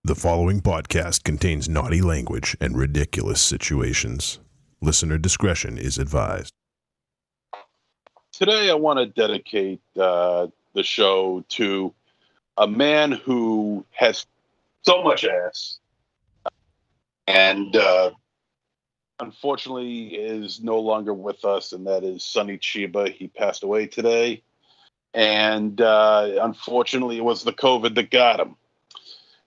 The following podcast contains naughty language and ridiculous situations. Listener discretion is advised. Today I want to dedicate the show to a man who has so much ass and unfortunately is no longer with us, and that is Sonny Chiba. He passed away today, and unfortunately it was the COVID that got him.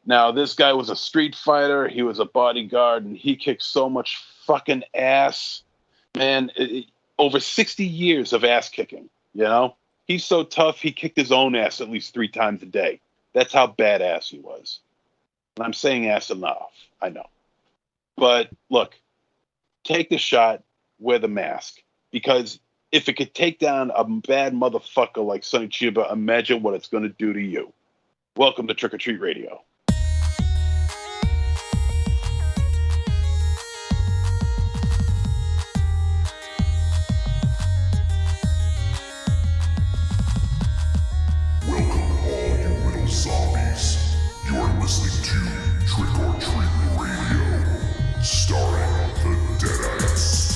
Now, this guy was a street fighter. He was a bodyguard, and he kicked so much fucking ass. Man, over 60 years of ass kicking, you know? He's so tough, he kicked his own ass at least 3 times a day. That's how badass he was. And I'm saying ass enough, I know. But, look, take the shot, wear the mask. Because if it could take down a bad motherfucker like Sonny Chiba, imagine what it's going to do to you. Welcome to Trick or Treat Radio. Listening to Trick or Treat Radio, starring the Deadites.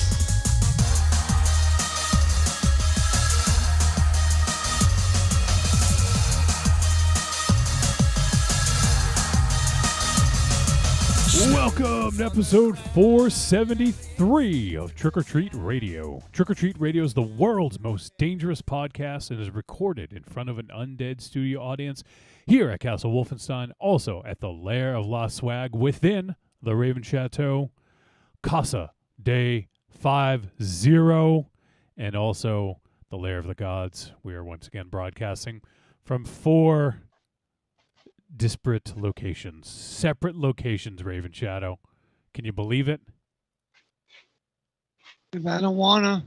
Welcome to episode 473 of Trick or Treat Radio. Trick or Treat Radio is the world's most dangerous podcast and is recorded in front of an undead studio audience here at Castle Wolfenstein, also at the Lair of La Swag within the Raven Chateau, Casa de 50, and also the Lair of the Gods. We are once again broadcasting from 4 disparate locations, separate locations, Raven Shadow. Can you believe it? If I don't wanna.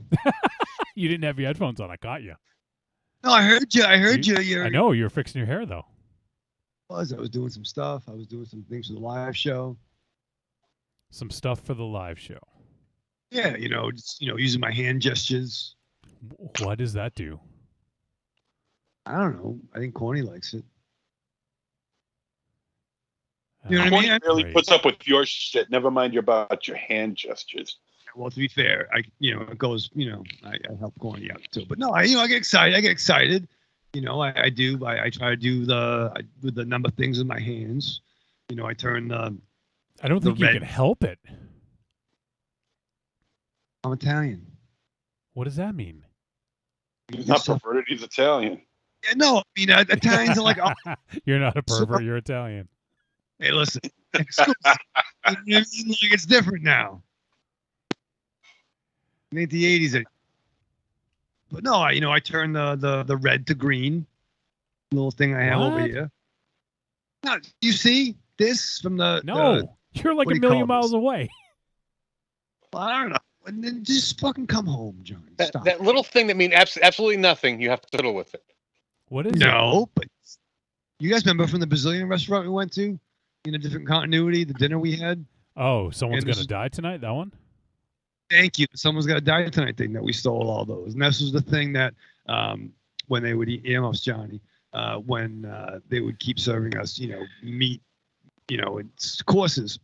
You didn't have your headphones on. I caught you. No, I heard you. I know. You were fixing your hair, though. I was doing some stuff. I was doing some things for the live show. Some stuff for the live show. Yeah, just using my hand gestures. What does that do? I don't know. I think Corny likes it. You know what I Corny mean? really puts up with your shit. Never mind about your hand gestures. Well, to be fair, it goes. I help Corny out too. But no, I get excited. I do. I try to do the number of things with my hands. I turn the. I don't think you can help it. I'm Italian. What does that mean? He's not perverted. He's Italian. Yeah, no, Italians are like. You're not a pervert. You're Italian. Hey, listen. It's different now. It ain't the 80s. But no, I turn the red to green. Little thing I have over here. Now, you see this from the... No, you're like a million miles away. Well, I don't know. And then just fucking come home, John. Stop. That little thing that means absolutely nothing, you have to fiddle with it. What is it? No, but you guys remember from the Brazilian restaurant we went to? In a different continuity, the dinner we had? Oh, someone's going to die tonight? That one? Thank you. Someone's got to die tonight thing that we stole all those. And this was the thing that when they would eat earmuffs, Johnny, when they would keep serving us, meat, in courses.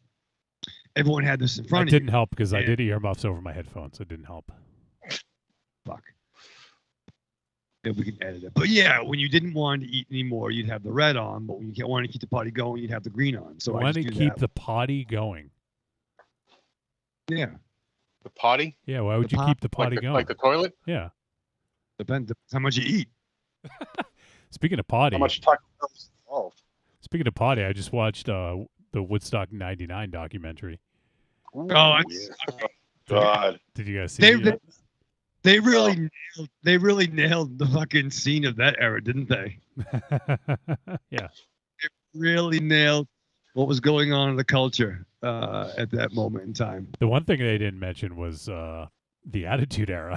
Everyone had this in front of you. It didn't help because I did earmuffs over my headphones. It didn't help. Fuck. If we can edit it. But yeah, when you didn't want to eat anymore, you'd have the red on. But when you wanted to keep the potty going, you'd have the green on. So I want to keep the potty going. Yeah. The potty? Yeah, why would you keep the potty going? Like the toilet? Yeah. Depends how much you eat. Speaking of potty. How much Taco Bell is involved? Speaking of potty, I just watched the Woodstock 99 documentary. Ooh, yeah. God. Did you guys see it? They really nailed the fucking scene of that era, didn't they? Yeah. They really nailed what was going on in the culture at that moment in time. The one thing they didn't mention was the Attitude Era.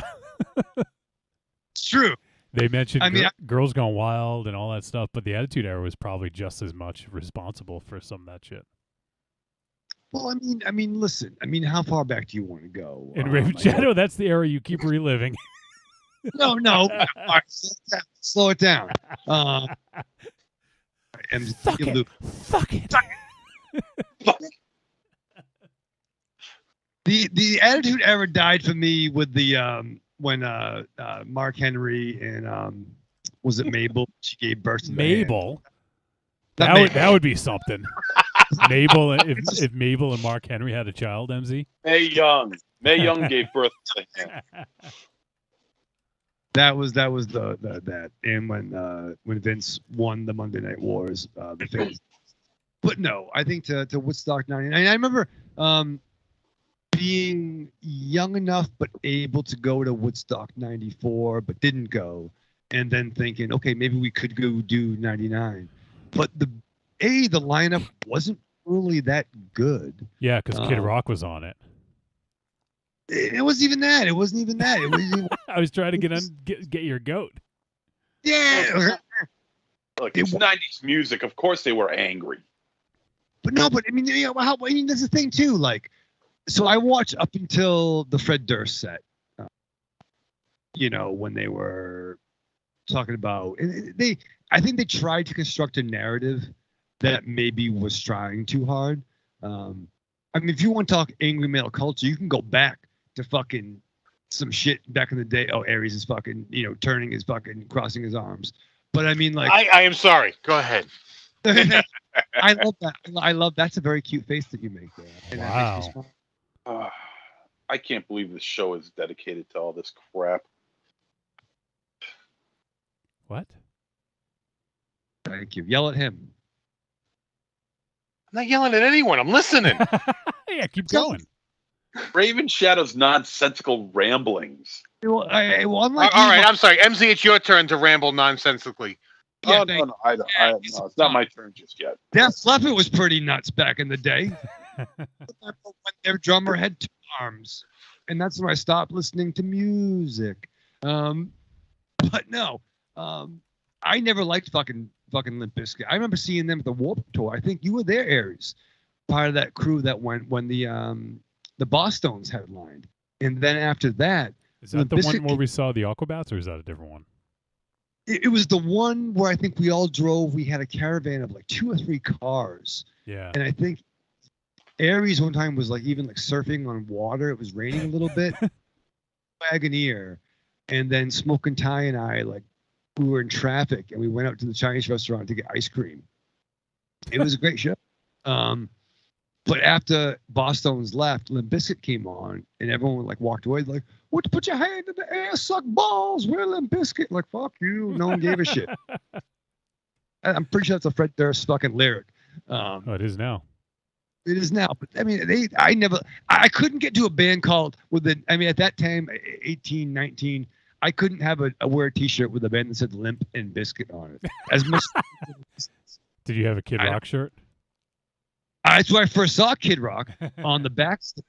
It's true. They mentioned Girls Gone Wild and all that stuff, but the Attitude Era was probably just as much responsible for some of that shit. Well, I mean, listen. How far back do you want to go? In Raven Shadow, that's the era you keep reliving. No. All right, slow it down. Fuck it. The Attitude Era died for me with the when Mark Henry and was it Mabel? She gave birth to the band. Mabel. Not That Mabel. would be something. Mabel, if Mabel and Mark Henry had a child, MZ. Mae Young gave birth to him. That was that. And when Vince won the Monday Night Wars, the fans. But no, I think to Woodstock '99. I remember being young enough but able to go to Woodstock '94, but didn't go, and then thinking, okay, maybe we could go do '99. But the lineup wasn't really that good. Yeah, because Kid Rock was on it. It wasn't even that. It wasn't even that. It was I was trying to get your goat. yeah. Look, it's '90s music. Of course, they were angry. But I mean, that's the thing too. Like, so I watched up until the Fred Durst set. When they were talking about, I think they tried to construct a narrative that maybe was trying too hard. I mean, if you want to talk angry male culture, you can go back to fucking some shit back in the day. Oh, Aries is fucking, turning his fucking, crossing his arms. But I mean, like, I am sorry. Go ahead. I love that. I love that's a very cute face that you make there. And that makes me smile. I can't believe this show is dedicated to all this crap. What? Thank you. Yell at him. I'm not yelling at anyone. I'm listening. Yeah, keep going. Raven Shadow's nonsensical ramblings. Well, All right, I'm sorry. MZ, it's your turn to ramble nonsensically. Yeah, no, it's not my turn just yet. Def Leppard was pretty nuts back in the day. When their drummer had two arms, and that's when I stopped listening to music. But no, I never liked fucking Limp Bizkit. I remember seeing them at the Warped Tour. I think you were there, Aries, part of that crew that went when the Bosstones headlined, and then after that, is that the one where we saw the Aquabats, or is that a different one? It was the one where I think we all drove. We had a caravan of like 2 or 3 cars. Yeah. And I think Aries one time was like even like surfing on water. It was raining a little bit. Wagoneer. And then Smoke and Ty and I, like, we were in traffic and we went out to the Chinese restaurant to get ice cream. It was a great show. But after Bosstones left, Limp Bizkit came on, and everyone like walked away like, "What? Put your hand in the air, suck balls. We're Limp Bizkit." Like, fuck you. No one gave a shit. I'm pretty sure that's a Fred Durst fucking lyric. It is now. It is now. But I mean, I couldn't get to a band called at that time, 18, 19, I couldn't have wear a T-shirt with a band that said Limp and Bizkit on it. As much. Did you have a Kid Rock shirt? That's where I first saw Kid Rock on the backstage.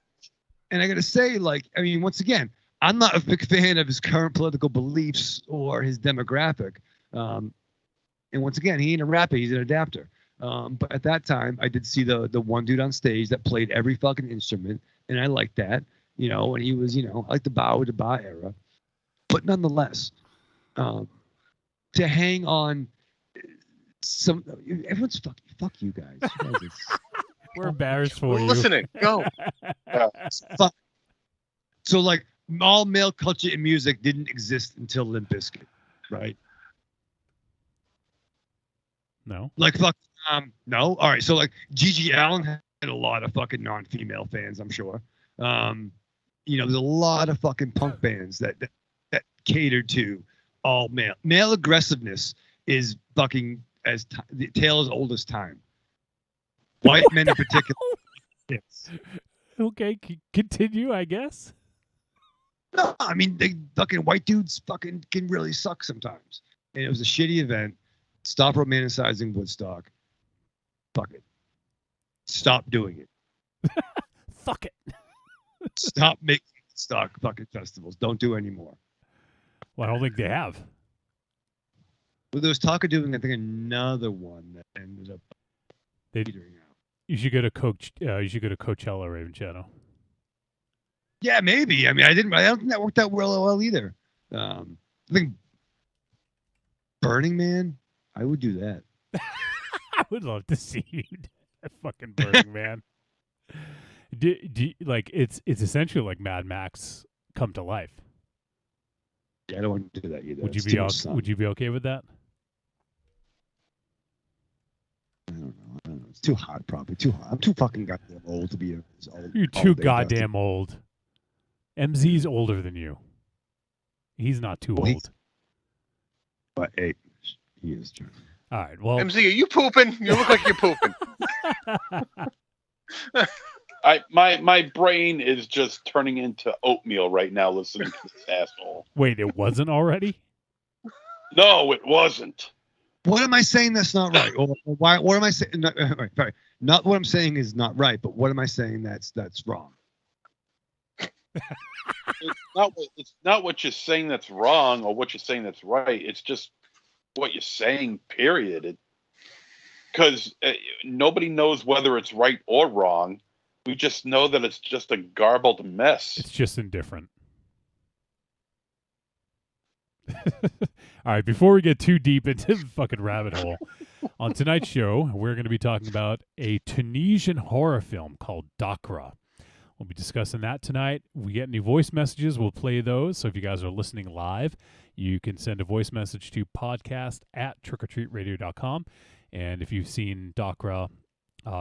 And I got to say, like, I mean, once again, I'm not a big fan of his current political beliefs or his demographic. And once again, he ain't a rapper, he's an adapter. But at that time, I did see the one dude on stage that played every fucking instrument. And I liked that, and he was, I like the Bow to Bar era. But nonetheless, to hang on everyone's fuck you guys. You guys We're embarrassed for We're you. listening. Go. So, like, all male culture in music didn't exist until Limp Bizkit, right? No. Like, fuck, no. All right. So, like, Gigi Allen had a lot of fucking non-female fans, I'm sure. There's a lot of fucking punk bands that catered to all male. Male aggressiveness is fucking the tale as old as time. White men in particular. Yes. Okay, continue, I guess. No, I mean, they fucking white dudes fucking can really suck sometimes. And it was a shitty event. Stop romanticizing Woodstock. Fuck it. Stop doing it. Fuck it. Stop making Woodstock fucking festivals. Don't do any more. Well, I don't think they have. Well, there was talk of doing, I think, another one that ended up petering out. You should go to Coachella, Raven Shadow. Yeah, maybe. I mean, I don't think that worked out well either. I think Burning Man, I would do that. I would love to see you. Fucking Burning Man. Like it's essentially like Mad Max come to life. Yeah, I don't want to do that either. Would you It's be too much sun. would you be okay with that? I don't know. It's too hot, probably. Too hot. I'm too fucking goddamn old to be as old. You're too goddamn old. MZ's older than you. He's not too old. But hey, he is. All right. Well, MZ, are you pooping? You look like you're pooping. My brain is just turning into oatmeal right now listening to this asshole. Wait, it wasn't already? No, it wasn't. What am I saying that's not right? Or why? What am I saying? Sorry, not what I'm saying is not right, but what am I saying that's wrong? It's not what you're saying that's wrong or what you're saying that's right. It's just what you're saying, period. Because nobody knows whether it's right or wrong. We just know that it's just a garbled mess. It's just indifferent. All right, before we get too deep into the fucking rabbit hole, on tonight's show, we're going to be talking about a Tunisian horror film called Dachra. We'll be discussing that tonight. We get any voice messages, we'll play those. So if you guys are listening live, you can send a voice message to podcast@trickortreatradio.com. And if you've seen Dachra,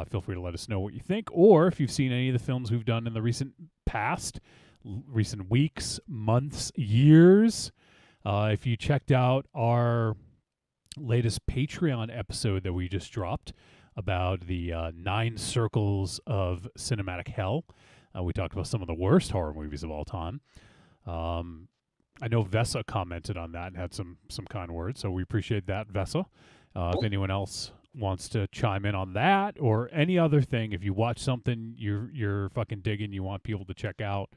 feel free to let us know what you think. Or if you've seen any of the films we've done in the recent past, recent weeks, months, years, if you checked out our latest Patreon episode that we just dropped about the 9 circles of cinematic hell, we talked about some of the worst horror movies of all time. I know Vesa commented on that and had some kind words, so we appreciate that, Vesa. If anyone else wants to chime in on that or any other thing, if you watch something you're fucking digging, you want people to check out,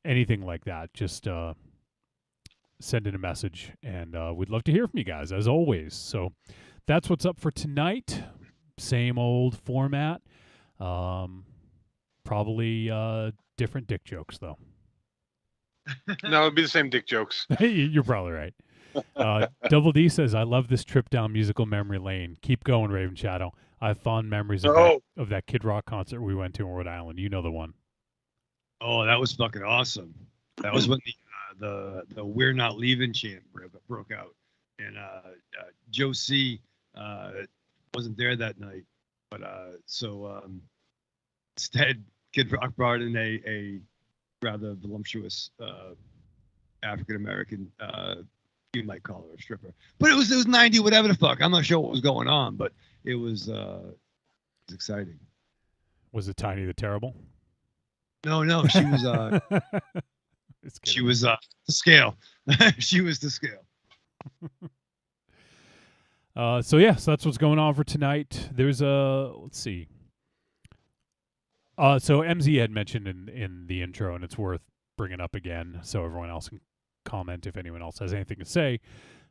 anything like that, just send in a message, and we'd love to hear from you guys, as always. So that's what's up for tonight. Same old format. Probably different dick jokes, though. No, it'd be the same dick jokes. You're probably right. Double D says, I love this trip down musical memory lane. Keep going, Raven Shadow. I have fond memories of that Kid Rock concert we went to in Rhode Island. You know the one. Oh, that was fucking awesome. That was when the We're Not Leaving chant broke out. And Joe C. wasn't there that night. But instead, Kid Rock brought in a rather voluptuous African-American, you might call her a stripper. But it was 90, whatever the fuck. I'm not sure what was going on, but it was exciting. Was it Tiny the Terrible? No, she was she was the scale. She was the scale. So that's what's going on for tonight. There's let's see. So MZ had mentioned in the intro, and it's worth bringing up again so everyone else can comment if anyone else has anything to say.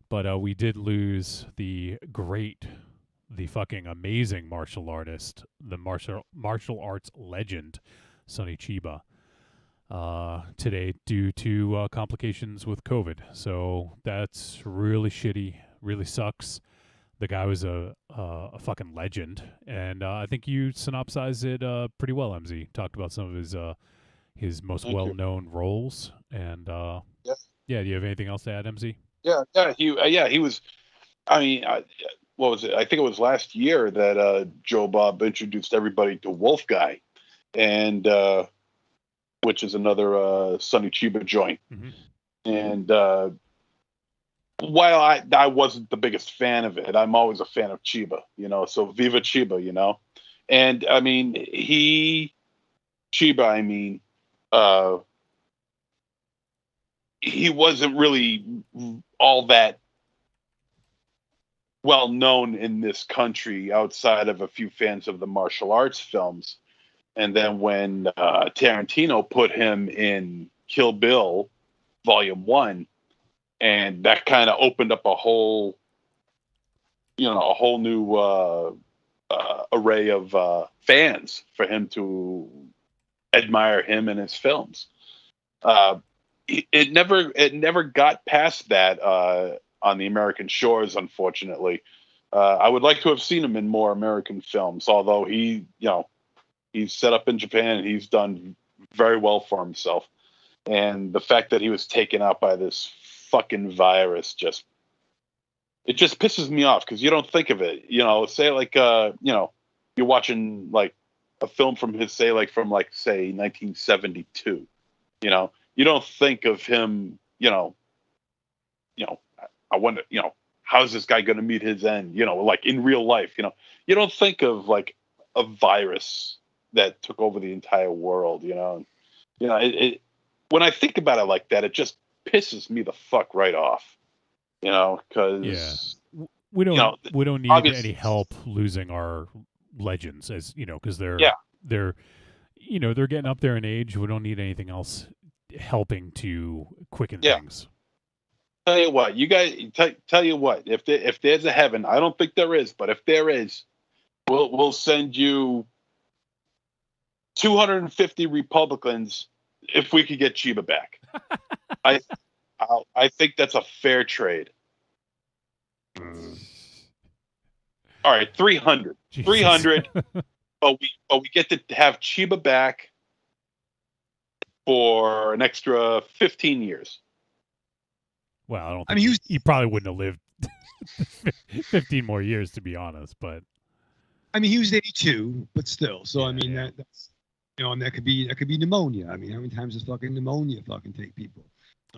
But we did lose the fucking amazing martial artist, the martial arts legend, Sonny Chiba, today due to complications with COVID. So that's really shitty, really sucks. The guy was a fucking legend, and I think you synopsized it pretty well, MZ. Talked about some of his most well-known roles, and do you have anything else to add, MZ? He was. I mean, what was it? I think it was last year that Joe Bob introduced everybody to Wolf Guy, and which is another Sonny Chiba joint, and. While I wasn't the biggest fan of it, I'm always a fan of Chiba, so Viva Chiba, and I mean, he wasn't really all that well known in this country outside of a few fans of the martial arts films. And then when Tarantino put him in Kill Bill Volume 1, and that kind of opened up a whole new array of fans for him to admire him and his films. It never got past that on the American shores, unfortunately. I would like to have seen him in more American films, although he's set up in Japan and he's done very well for himself. And the fact that he was taken out by this fucking virus just pisses me off, because you don't think of it. Say like you're watching like a film from his say 1972. You don't think of him. I wonder. How's this guy going to meet his end? Like in real life. You don't think of like a virus that took over the entire world. It when I think about it like that, it just pisses me the fuck right off. Because we don't need obviously any help losing our legends, as because they're getting up there in age. We don't need anything else helping to quicken things. Tell you what, you guys. Tell you what, if there's a heaven, I don't think there is, but if there is, we'll send you 250 Republicans if we could get Chiba back. I think that's a fair trade. All right, 300. Jesus. 300. but we get to have Chiba back for an extra 15 years. Well, I don't think he probably wouldn't have lived 15 more years, to be honest, but he was 82, but still. So that's and that could be pneumonia. How many times does fucking pneumonia fucking take people?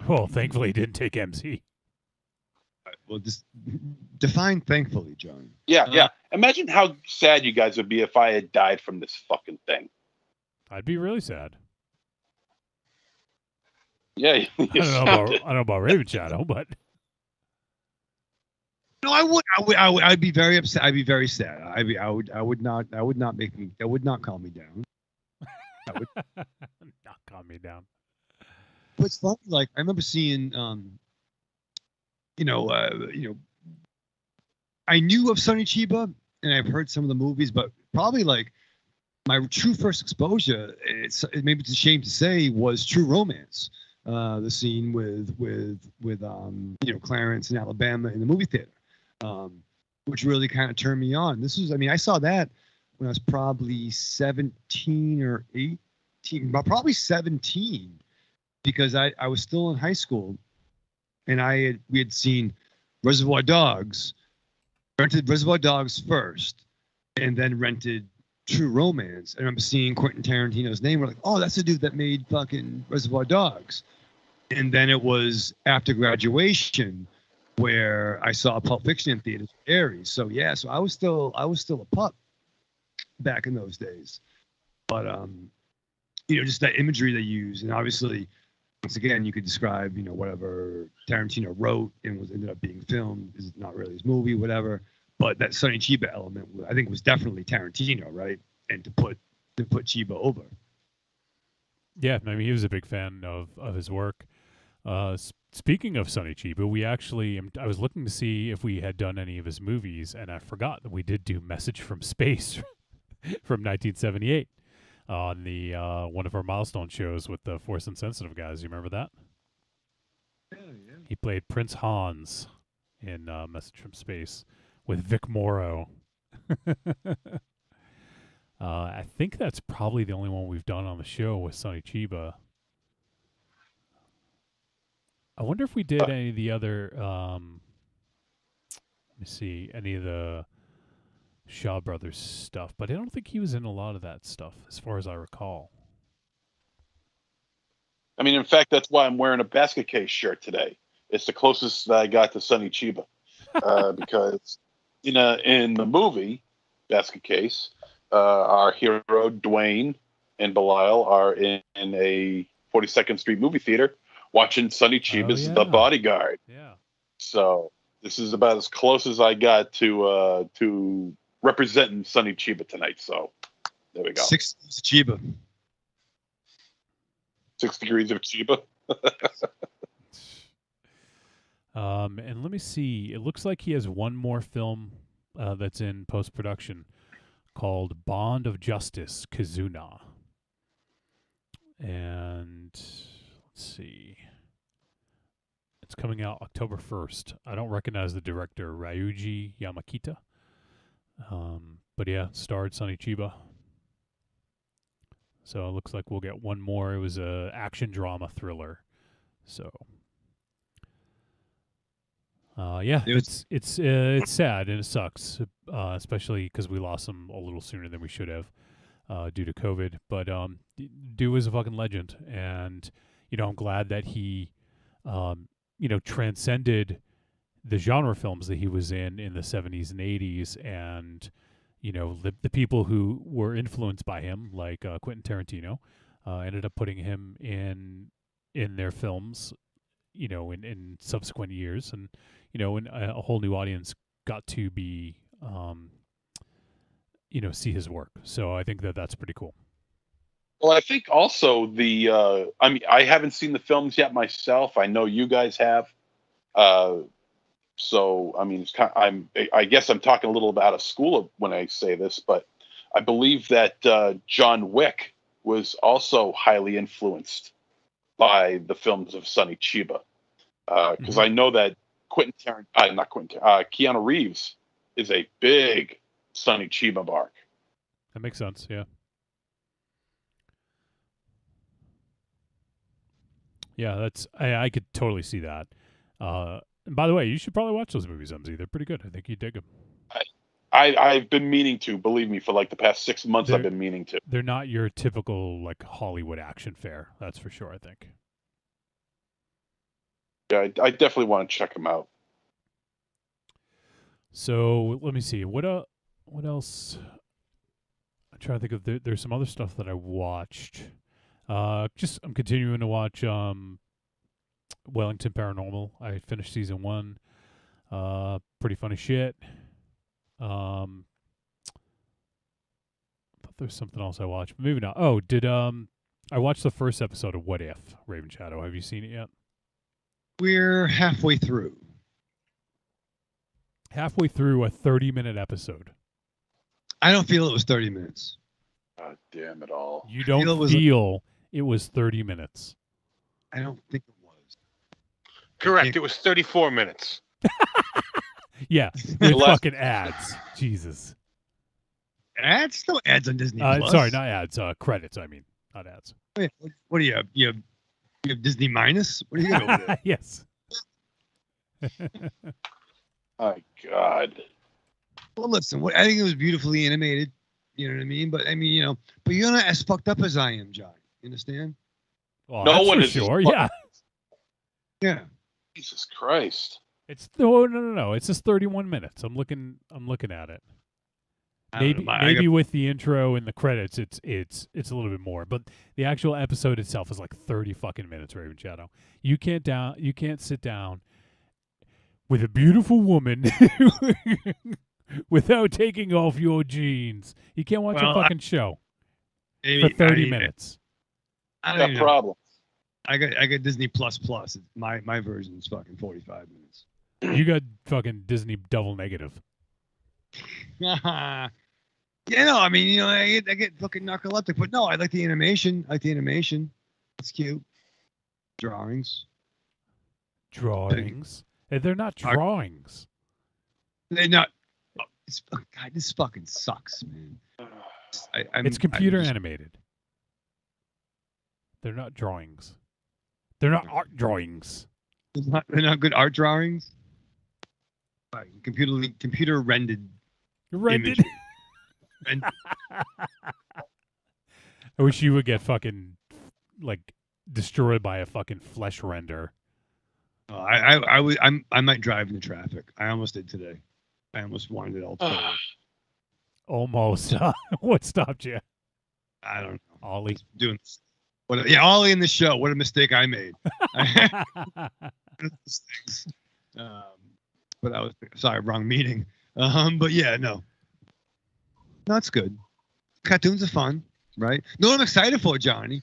Well, thankfully he didn't take MC. Well, just define thankfully, John. Yeah. Imagine how sad you guys would be if I had died from this fucking thing. I'd be really sad. Yeah, I don't know about Raven Shadow, but no, I would. I'd be very upset. I'd be very sad. I would not make me. That would not calm me down. That would not calm me down. But it's funny. Like I remember seeing, I knew of Sonny Chiba and I've heard some of the movies, but probably like my true first exposure, maybe it's a shame to say, was True Romance. The scene with Clarence in Alabama in the movie theater, which really kind of turned me on. I saw that when I was probably 17 or 18, but probably 17, because I was still in high school, and we had seen Reservoir Dogs, rented Reservoir Dogs first, and then rented True Romance. I remember seeing Quentin Tarantino's name. We're like, oh, that's the dude that made fucking Reservoir Dogs. And then it was after graduation where I saw Pulp Fiction in theaters with Aries. So I was still a pup back in those days. But just that imagery they use, and obviously, once again, you could describe whatever Tarantino wrote and ended up being filmed is not really his movie, whatever. But that Sonny Chiba element, I think, was definitely Tarantino, right? And to put Chiba over. Yeah, he was a big fan of his work. Speaking of Sonny Chiba, I was looking to see if we had done any of his movies, and I forgot that we did do Message from Space from 1978 on the one of our milestone shows with the Force Insensitive guys. You remember that? Yeah. He played Prince Hans in Message from Space with Vic Morrow. I think that's probably the only one we've done on the show with Sonny Chiba. I wonder if we did any of the other, let me see, any of the Shaw Brothers stuff, but I don't think he was in a lot of that stuff, as far as I recall. In fact, that's why I'm wearing a basket case shirt today. It's the closest that I got to Sonny Chiba, because in the movie Basket Case, our hero Dwayne and Belial are in a 42nd Street movie theater watching Sonny Chiba's The Bodyguard. Yeah. So this is about as close as I got to representing Sonny Chiba tonight. So there we go. 6 degrees of Chiba. 6 degrees of Chiba. And let me see. It looks like he has one more film that's in post-production called Bond of Justice, Kizuna. And let's see. It's coming out October 1st. I don't recognize the director, Ryuji Yamakita. But yeah, starred Sonny Chiba. So it looks like we'll get one more. It was a action drama thriller. So yeah, it's sad and it sucks, especially because we lost him a little sooner than we should have due to COVID. But dude was a fucking legend, and I'm glad that he transcended the genre films that he was in the 70s and 80s, and the people who were influenced by him, like Quentin Tarantino, ended up putting him in their films, in subsequent years, and and a whole new audience got to be, see his work. So I think that that's pretty cool. Well, I think also I haven't seen the films yet myself. I know you guys have. So, I mean, I guess I'm talking a little bit out of school when I say this, but I believe that John Wick was also highly influenced by the films of Sonny Chiba. Because I know that Keanu Reeves is a big Sonny Chiba mark. That makes sense, yeah. Yeah, I could totally see that. And by the way, you should probably watch those movies, MZ. They're pretty good. I think you'd dig them. I've been meaning to, believe me, for like the past 6 months. I've been meaning to. They're not your typical like Hollywood action fare. That's for sure, I think. Yeah, I definitely want to check them out. So let me see. What else? I'm trying to think of. There's some other stuff that I watched. I'm continuing to watch Wellington Paranormal. I finished season 1. Pretty funny shit. I thought there was something else I watched. Maybe not. Oh, I watched the first episode of What If, Raven Shadow. Have you seen it yet? We're halfway through. Halfway through a 30-minute episode. I don't feel it was 30 minutes. God damn it all. You don't feel it was 30 minutes. I don't think it was. Correct. It was 34 minutes. Yeah, with fucking ads. Jesus. Ads? No ads on Disney Plus. Sorry, not ads. Credits, I mean. Not ads. What do you have? You have Disney Minus? What do you got over there? Yes. My God. Well, listen, I think it was beautifully animated. You know what I mean? But I mean, but you're not as fucked up as I am, John. You understand? Well, no one is sure. Yeah. Yeah. Jesus Christ. It's no. It's just 31 minutes. I'm looking at it. Maybe with the intro and the credits, it's a little bit more. But the actual episode itself is like 30 fucking minutes. Raven Shadow. You can't sit down with a beautiful woman without taking off your jeans. You can't watch a fucking show for 30 minutes. I got problems. I got Disney Plus. My version is fucking 45 minutes. You got fucking Disney double negative. Yeah, no, I mean, I get fucking narcoleptic, but no, I like the animation. It's cute. Drawings. They're not drawings. They're not. God, this fucking sucks, man. It's computer animated. They're not drawings. They're not art drawings. They're not good art drawings. Right. Computer rendered. Rendered. I wish you would get fucking like destroyed by a fucking flesh render. I might drive into traffic. I almost did today. I almost wanted it all together. Almost. What stopped you? I don't know. Ollie doing this. Ollie in the show. What a mistake I made. But I was sorry, wrong meeting. But yeah, no, it's good. Cartoons are fun, right? No, what I'm excited for, Johnny.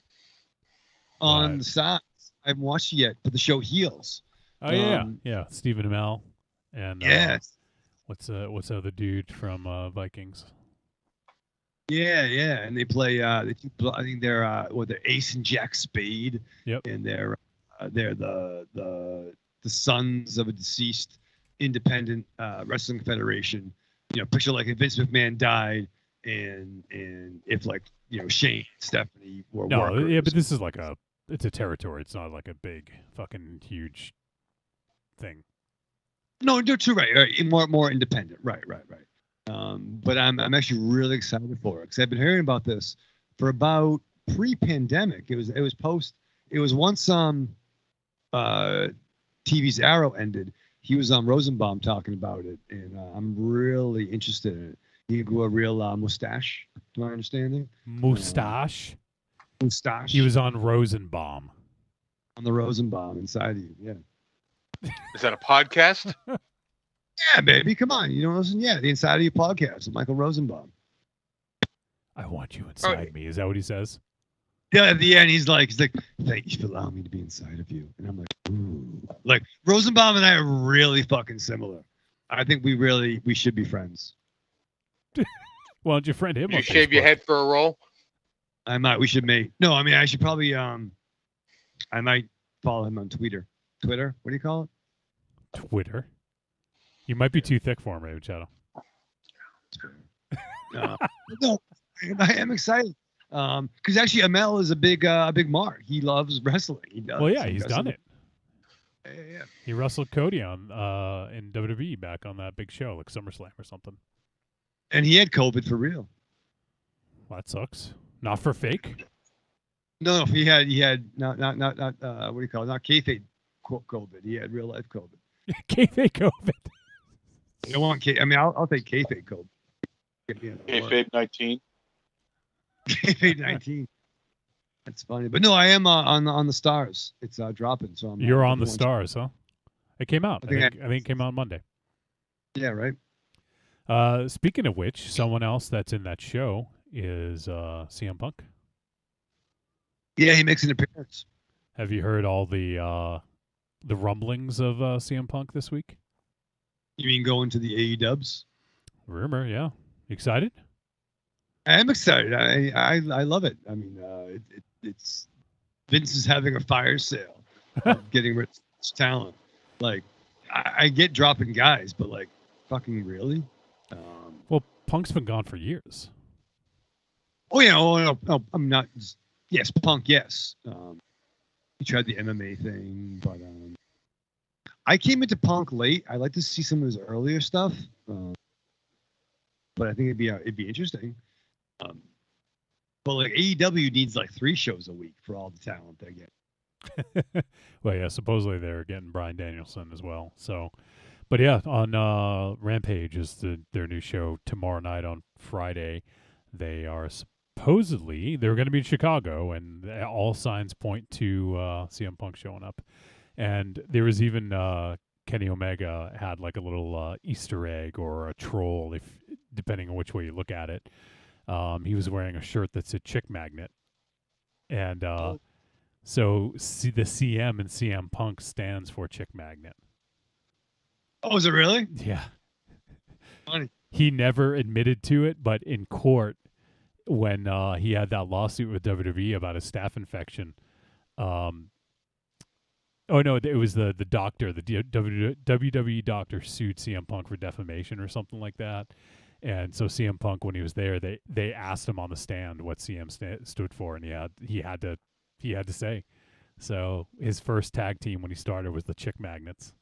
On the side, I haven't watched it yet, but the show Heels. Oh yeah. Stephen Amell and what's the other dude from Vikings? Yeah, and they play. I think they're Ace and Jack Spade. Yep. And they're the the sons of a deceased independent wrestling federation. You know, picture like if Vince McMahon died and if like, you know, Shane and Stephanie were workers. Yeah, but this is like it's a territory. It's not like a big fucking huge thing. No, they're too right. More independent. Right. But I'm actually really excited for it because I've been hearing about this for about pre-pandemic. It was once TV's Arrow ended. He was on Rosenbaum talking about it, and I'm really interested in it. He grew a real mustache, to my understanding. Mustache. Mustache. He was on Rosenbaum. On the Rosenbaum inside of you, yeah. Is that a podcast? Yeah, baby, come on. You don't listen? Yeah, the Inside of You podcast with Michael Rosenbaum. I want you inside me. Is that what he says? Yeah, at the end, he's like, thank you for allowing me to be inside of you. And I'm like, ooh. Like, Rosenbaum and I are really fucking similar. I think we should be friends. Why don't you friend him? You shave your head for a roll? I might. We should mate. No, I mean, I should probably, I might follow him on Twitter. Twitter? What do you call it? Twitter? You might be too thick for him, Ray Machado. No, I am excited. Because actually, Amel is a big mark. He loves wrestling. He does. Well, yeah, he's done it. Yeah. He wrestled Cody on in WWE back on that big show, like SummerSlam or something. And he had COVID for real. Well, that sucks. Not for fake. No, he had not what do you call it? Not kayfabe COVID. He had real life COVID. Kayfabe COVID. I want I mean, I'll take kayfabe COVID. Kayfabe 19. Kayfabe 19. That's funny, but no, I am on the Stars. It's dropping, so I'm. You're on the Stars, huh? It came out. I think it came out Monday. Yeah, right. Speaking of which, someone else that's in that show is CM Punk. Yeah, he makes an appearance. Have you heard all the rumblings of CM Punk this week? You mean going to the AE Dubs? Rumor, yeah. Excited? I am excited. I love it. I mean, it's Vince is having a fire sale, getting rid of talent. Like, I get dropping guys, but like, fucking really? Well, Punk's been gone for years. Oh yeah. Oh no. I'm not. Yes, Punk. Yes. He tried the MMA thing, but I came into Punk late. I like to see some of his earlier stuff, but I think it'd be interesting. But like AEW needs like 3 shows a week for all the talent they get. Well, yeah, supposedly they're getting Bryan Danielson as well. So, but yeah, on Rampage is their new show tomorrow night on Friday. They are supposedly they're going to be in Chicago, and all signs point to CM Punk showing up. And there was even Kenny Omega had like a little Easter egg or a troll, if depending on which way you look at it. He was wearing a shirt that said Chick Magnet. And so the CM in CM Punk stands for Chick Magnet. Oh, is it really? Yeah. Funny. He never admitted to it, but in court, when he had that lawsuit with WWE about a staph infection, oh no, it was the doctor, the WWE doctor sued CM Punk for defamation or something like that. And so CM Punk, when he was there, they asked him on the stand what CM stood for, and he had to say. So his first tag team when he started was the Chick Magnets.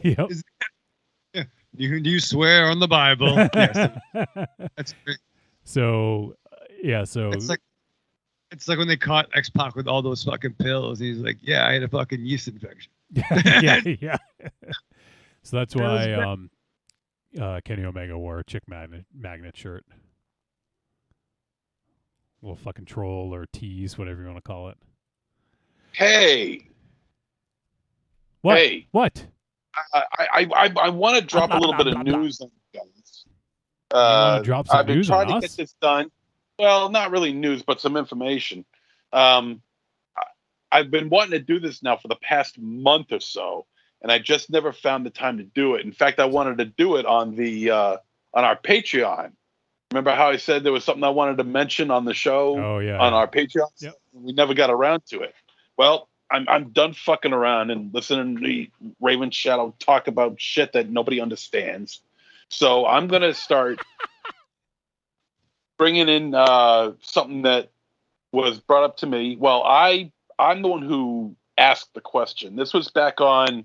Yep. Do you swear on the Bible? Yes. That's great. So yeah, so it's like when they caught X-Pac with all those fucking pills. He's like, yeah, I had a fucking yeast infection. yeah. So that's why Kenny Omega wore a Chick Magnet shirt. Little fucking troll or tease, whatever you want to call it. Hey. What? Hey. What? I want to drop a little bit of news on you guys. You want to drop some I've been news trying on to us? get this done. Well, not really news, but some information. I've been wanting to do this now for the past month or so, and I just never found the time to do it. In fact, I wanted to do it on our Patreon. Remember how I said there was something I wanted to mention on the show? Oh, yeah. On our Patreon? Yep. We never got around to it. Well, I'm done fucking around and listening to the Raven Shadow talk about shit that nobody understands. So I'm gonna start bringing in something that was brought up to me. Well, I'm the one who asked the question. This was back on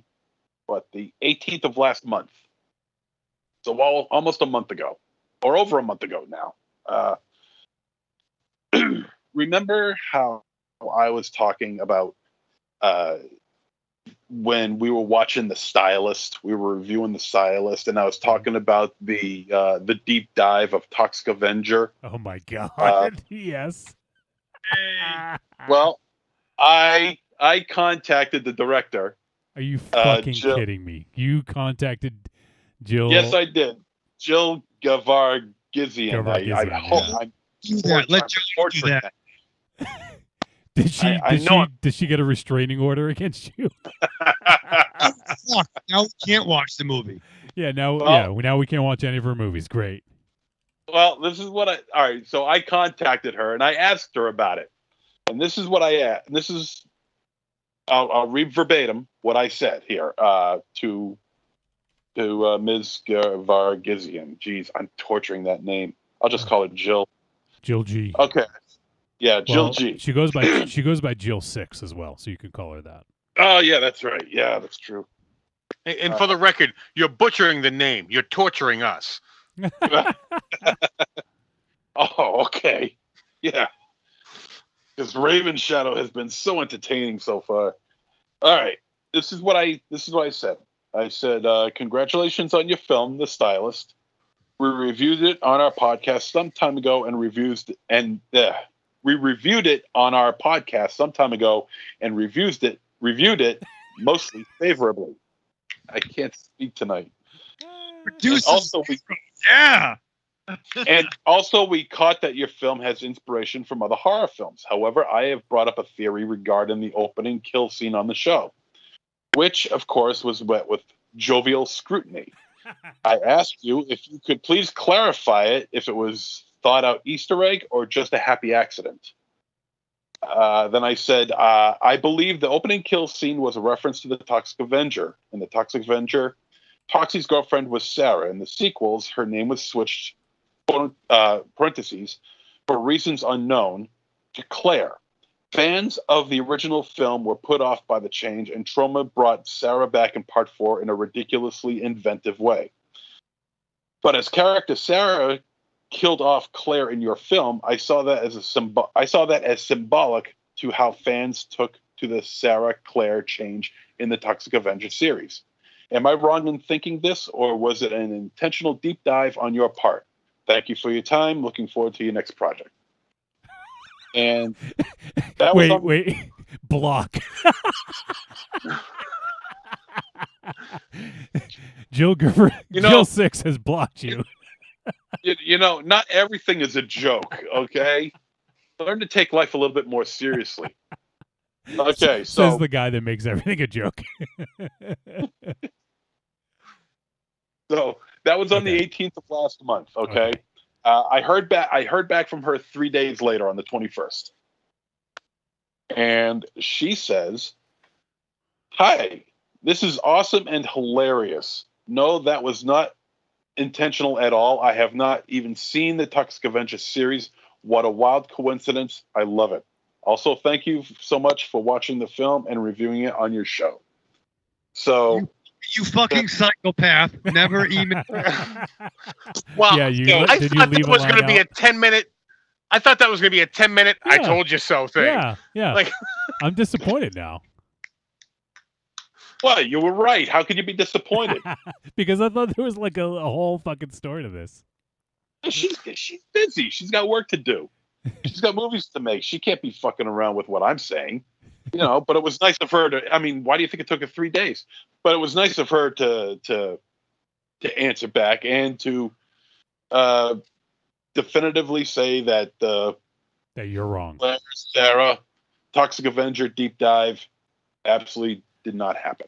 the 18th of last month. So almost a month ago, or over a month ago now. Remember how I was talking about when we were watching The Stylist? We were reviewing The Stylist, and I was talking about the deep dive of Toxic Avenger. Oh my god! Yes. Well, I contacted the director. Are you fucking Jill. kidding me? You contacted Jill? Yes, I did. Jill Gavargizian. Gavargizian, I hope yeah. I'm Do that. Let Jill do that. Did she get a restraining order against you? Fuck. Now we can't watch the movie. Yeah, now we can't watch any of her movies. Great. Well, this is what all right, so I contacted her and I asked her about it. And this is what I asked. I'll read verbatim what I said here to Ms. Gavargizian. Jeez, I'm torturing that name. I'll just call it Jill. Jill G. Okay. Yeah, Jill Well, G. She goes by Jill 6 as well, so you can call her that. Oh, yeah, that's right. Yeah, that's true. And for the record, you're butchering the name. You're torturing us. Oh, okay. Yeah. Because Raven Shadow has been so entertaining so far. All right. This is what I said. I said, congratulations on your film, The Stylist. We reviewed it on our podcast some time ago and we reviewed it on our podcast some time ago and reviewed it mostly favorably. I can't speak tonight. And also we caught that your film has inspiration from other horror films. However, I have brought up a theory regarding the opening kill scene on the show, which of course was met with jovial scrutiny. I asked you if you could please clarify it, if it was thought out Easter egg or just a happy accident. Then I said, I believe the opening kill scene was a reference to the Toxic Avenger. In the Toxic Avenger, Toxie's girlfriend was Sarah. In the sequels, her name was switched, parentheses, for reasons unknown, to Claire. Fans of the original film were put off by the change, and Troma brought Sarah back in Part 4 in a ridiculously inventive way. But as character Sarah killed off Claire in your film, I saw that as symbolic to how fans took to the Sarah Claire change in the Toxic Avenger series. Am I wrong in thinking this, or was it an intentional deep dive on your part? Thank you for your time. Looking forward to your next project. And that was wait, block. Jill 6 has blocked you. Not everything is a joke, okay? Learn to take life a little bit more seriously. Okay, so says the guy that makes everything a joke. So that was on the 18th of last month, okay? I heard back from her 3 days later on the 21st. And she says, "Hi, this is awesome and hilarious. No, that was not intentional at all. I have not even seen the Toxic Avenger series. What a wild coincidence. I love it. Also, thank you so much for watching the film and reviewing it on your show." So you fucking psychopath. Never email. Well, Yeah, I did you thought leave that was a going to line be a out? 10-minute. I thought that was going to be a 10-minute I Yeah. told you so thing. Yeah. Like- I'm disappointed now. well, you were right. How could you be disappointed? Because I thought there was like a whole fucking story to this. She's busy. She's got work to do. She's got movies to make. She can't be fucking around with what I'm saying. But it was nice of her to. I mean, why do you think it took her 3 days? But it was nice of her to answer back and to definitively say that That you're wrong. Sarah Toxic Avenger deep dive absolutely did not happen.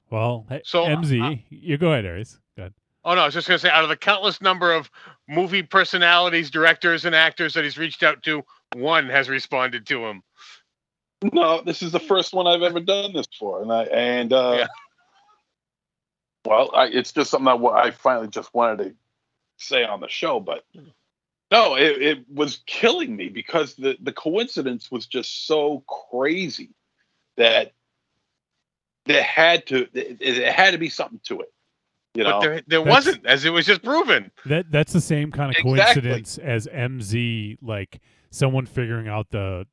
Well, hey, So, MZ, you go ahead, Aries. Go ahead. Oh, no, I was just going to say, out of the countless number of movie personalities, directors, and actors that he's reached out to, one has responded to him. No, this is the first one I've ever done this for, Yeah. well, it's just something that I finally just wanted to say on the show. But no, it was killing me because the coincidence was just so crazy that it had to be something to it. You know, But there wasn't, as it was just proven. That's the same kind of Exactly. coincidence as MZ, like someone figuring out the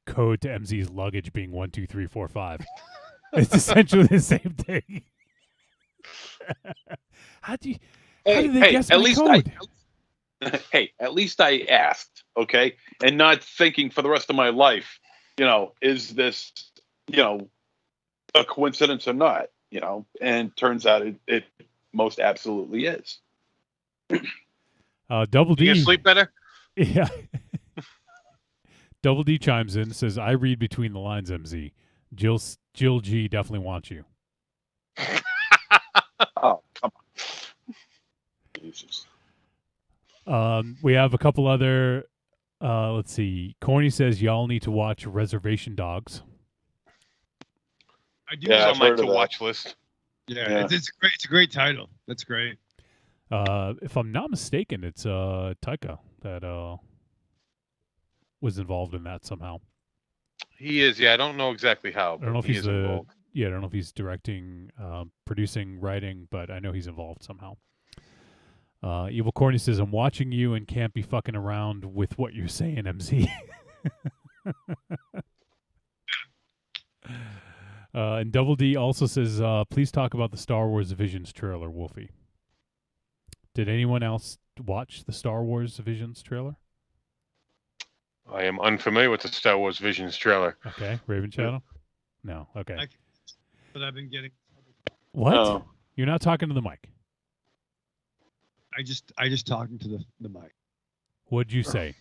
code to MZ's luggage being 1, 2, 3, 4, 5. It's essentially the same thing. How did they guess at my least code? at least I asked, okay, and not thinking for the rest of my life, is this, a coincidence or not, and turns out it most absolutely is. Double D. You sleep better? Yeah. Double D chimes in, says, I read between the lines, MZ. Jill G definitely wants you. Oh, come on. Jesus. We have a couple other, let's see. Corny says, y'all need to watch Reservation Dogs. I do. Yeah, It's I've on my heard of that. to-watch list. Yeah, it's great. It's a great title. That's great. If I'm not mistaken, it's Taika that was involved in that somehow. He is, yeah. I don't know exactly how. I don't know if he he's is involved. I don't know if he's directing, producing, writing, but I know he's involved somehow. Evil Corny says, I'm watching you and can't be fucking around with what you're saying, MZ. And Double D also says, please talk about the Star Wars Visions trailer, Wolfie. Did anyone else watch the Star Wars Visions trailer? I am unfamiliar with the Star Wars Visions trailer. Okay. Raven Shadow? No. Okay. But I've been getting. What? No. You're not talking to the mic. I just talking to the mic. What'd you say?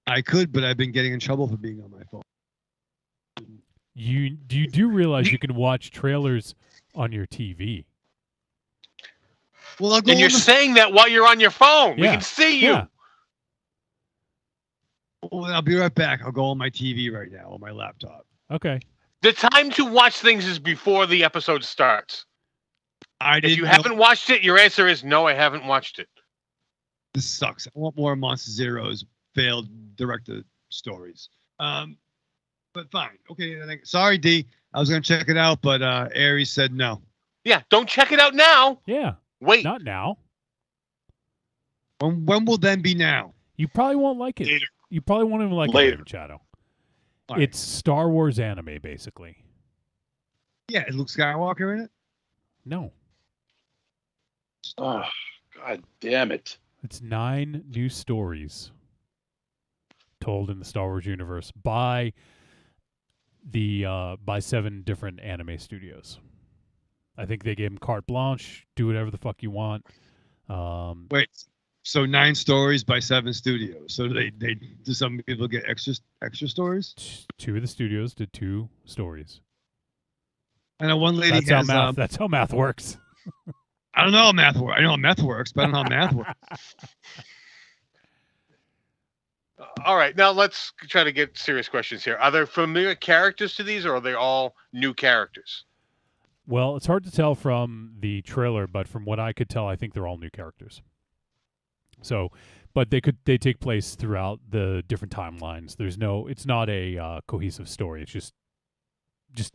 I could, but I've been getting in trouble for being on my phone. You do realize you can watch trailers on your TV? Well, I'll go And you're on the- saying that while you're on your phone. We Yeah. can see you. Yeah. Well, I'll be right back. I'll go on my TV right now on my laptop. Okay. The time to watch things is before the episode starts. I If didn't. you know- haven't watched it, your answer is no, I haven't watched it. This sucks. I want more Monster Zero's failed director stories. But fine. Okay. Sorry, D. I was gonna check it out, but Aries said no. Yeah, don't check it out now. Yeah. Wait. Not now. When will then be now? You probably won't like it. Later. You probably won't even like Later. it, Raven Shadow. All right. It's Star Wars anime, basically. Yeah, is Luke Skywalker in it? No. Oh, God damn it. It's 9 new stories told in the Star Wars universe by 7 different anime studios. I think they gave them carte blanche. Do whatever the fuck you want. Wait. So 9 stories by 7 studios. So they do some people get extra stories? 2 of the studios did 2 stories. I know one lady That's has. That's how math works. I don't know how math works. I know how math works, but I don't know how math works. All right, now let's try to get serious questions here. Are there familiar characters to these, or are they all new characters? Well, it's hard to tell from the trailer, but from what I could tell, I think they're all new characters. So, but they take place throughout the different timelines. It's not a cohesive story. It's just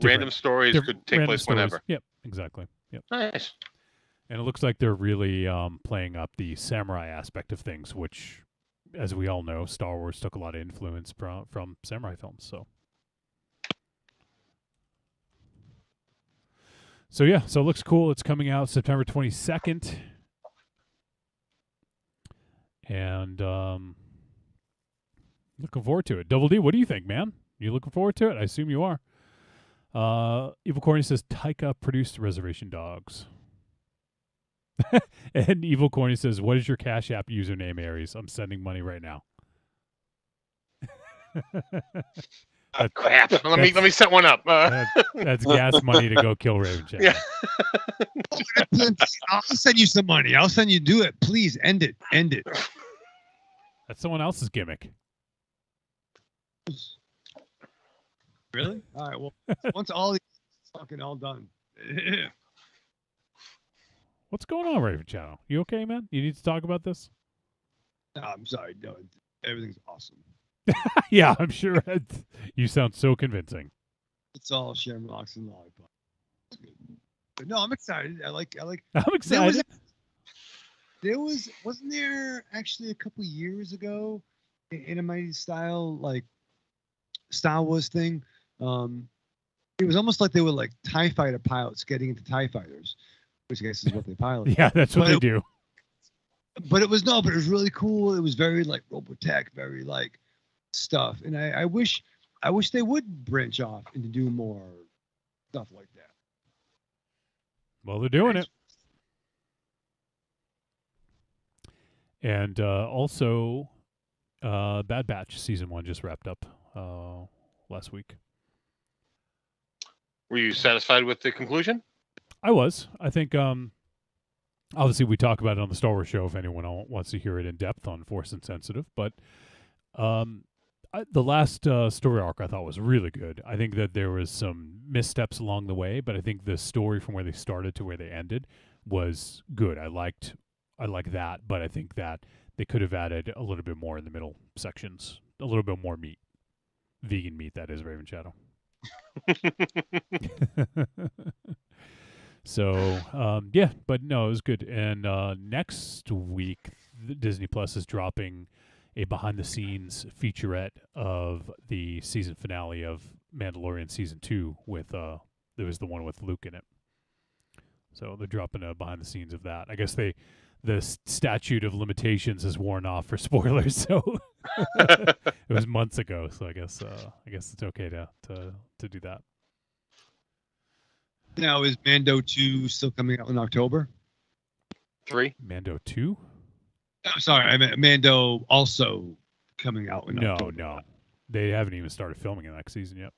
Random stories could take random place stories. whenever. Yep, exactly. Yep. Nice. And it looks like they're really playing up the samurai aspect of things, which, as we all know, Star Wars took a lot of influence from samurai films. So yeah, so it looks cool. It's coming out September 22nd. And looking forward to it. Double D, what do you think, man? You looking forward to it? I assume you are. Evil Corny says Taika produced Reservation Dogs. And Evil Corny says, what is your Cash App username, Aries? I'm sending money right now. Crap. Let me set one up. That's gas money to go kill Raven Shadow. Yeah. I'll send you some money. I'll send you. Do it, please. End it. End it. That's someone else's gimmick. Really? All right. Well, once all these fucking all done. What's going on, Raven Channel? You okay, man? You need to talk about this? No, I'm sorry. No, everything's awesome. Yeah, I'm sure. You sound so convincing. It's all shamrocks and lollipops. It's good. But no, I'm excited. I like. I'm excited. Wasn't there actually a couple years ago in a mighty style like Star Wars thing? It was almost like they were like TIE fighter pilots getting into TIE fighters, which I guess is what they pilot. Yeah, that's what they do. But it was really cool. It was very like Robotech, very like stuff. And I wish they would branch off and to do more stuff like that. Well, they're doing it. And also, Bad Batch season 1 just wrapped up last week. Were you satisfied with the conclusion? I was. I think, obviously, we talk about it on the Star Wars show if anyone wants to hear it in depth on Force Insensitive. But the last story arc I thought was really good. I think that there was some missteps along the way, but I think the story from where they started to where they ended was good. I like that, but I think that they could have added a little bit more in the middle sections, a little bit more meat, vegan meat. That is Raven Shadow. So yeah, but no, it was good. And next week, Disney Plus is dropping a behind-the-scenes featurette of the season finale of Mandalorian season 2 with there was the one with Luke in it. So they're dropping a behind-the-scenes of that. I guess the statute of limitations has worn off for spoilers, so it was months ago. So I guess it's okay to do that. Now, is Mando 2 still coming out in October? 3? Mando 2? I'm sorry, I meant Mando also coming out in October. No. They haven't even started filming in next season yet.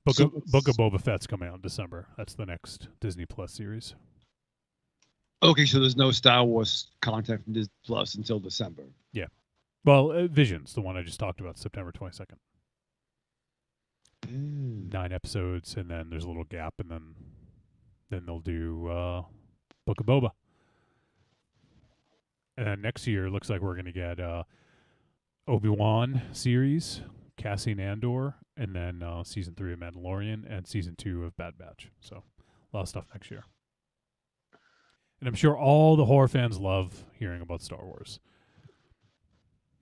Book of Boba Fett's coming out in December. That's the next Disney Plus series. Okay, so there's no Star Wars content from Disney Plus until December. Yeah. Well, Visions, the one I just talked about, September 22nd. 9 episodes, and then there's a little gap, and then they'll do Book of Boba. And then next year, it looks like we're going to get Obi-Wan series, Cassian Andor, and then season 3 of Mandalorian, and season 2 of Bad Batch. So a lot of stuff next year. And I'm sure all the horror fans love hearing about Star Wars,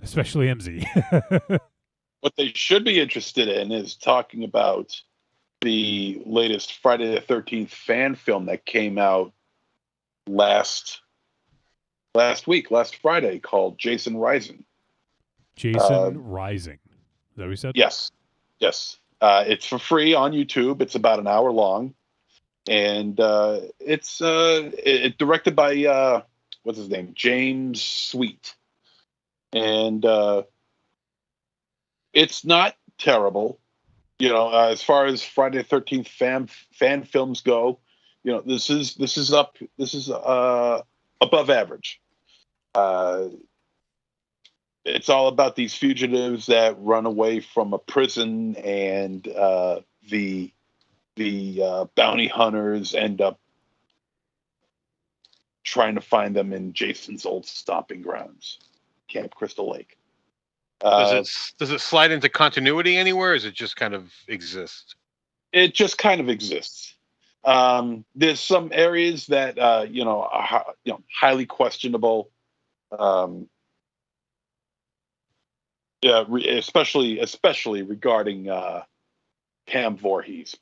especially MZ. What they should be interested in is talking about the latest Friday the 13th fan film that came out last Friday, called Jason Rising. Jason Rising. Is that what you said? Yes. It's for free on YouTube. It's about an hour long, and it's directed by what's his name, James Sweet, and it's not terrible. You know, as far as Friday the 13th fan films go, you know, this is above average. It's all about these fugitives that run away from a prison, and the bounty hunters end up trying to find them in Jason's old stomping grounds, Camp Crystal Lake. Does it slide into continuity anywhere, or does it just kind of exist? It just kind of exists. There's some areas that are highly questionable. Especially regarding Pamela Voorhees.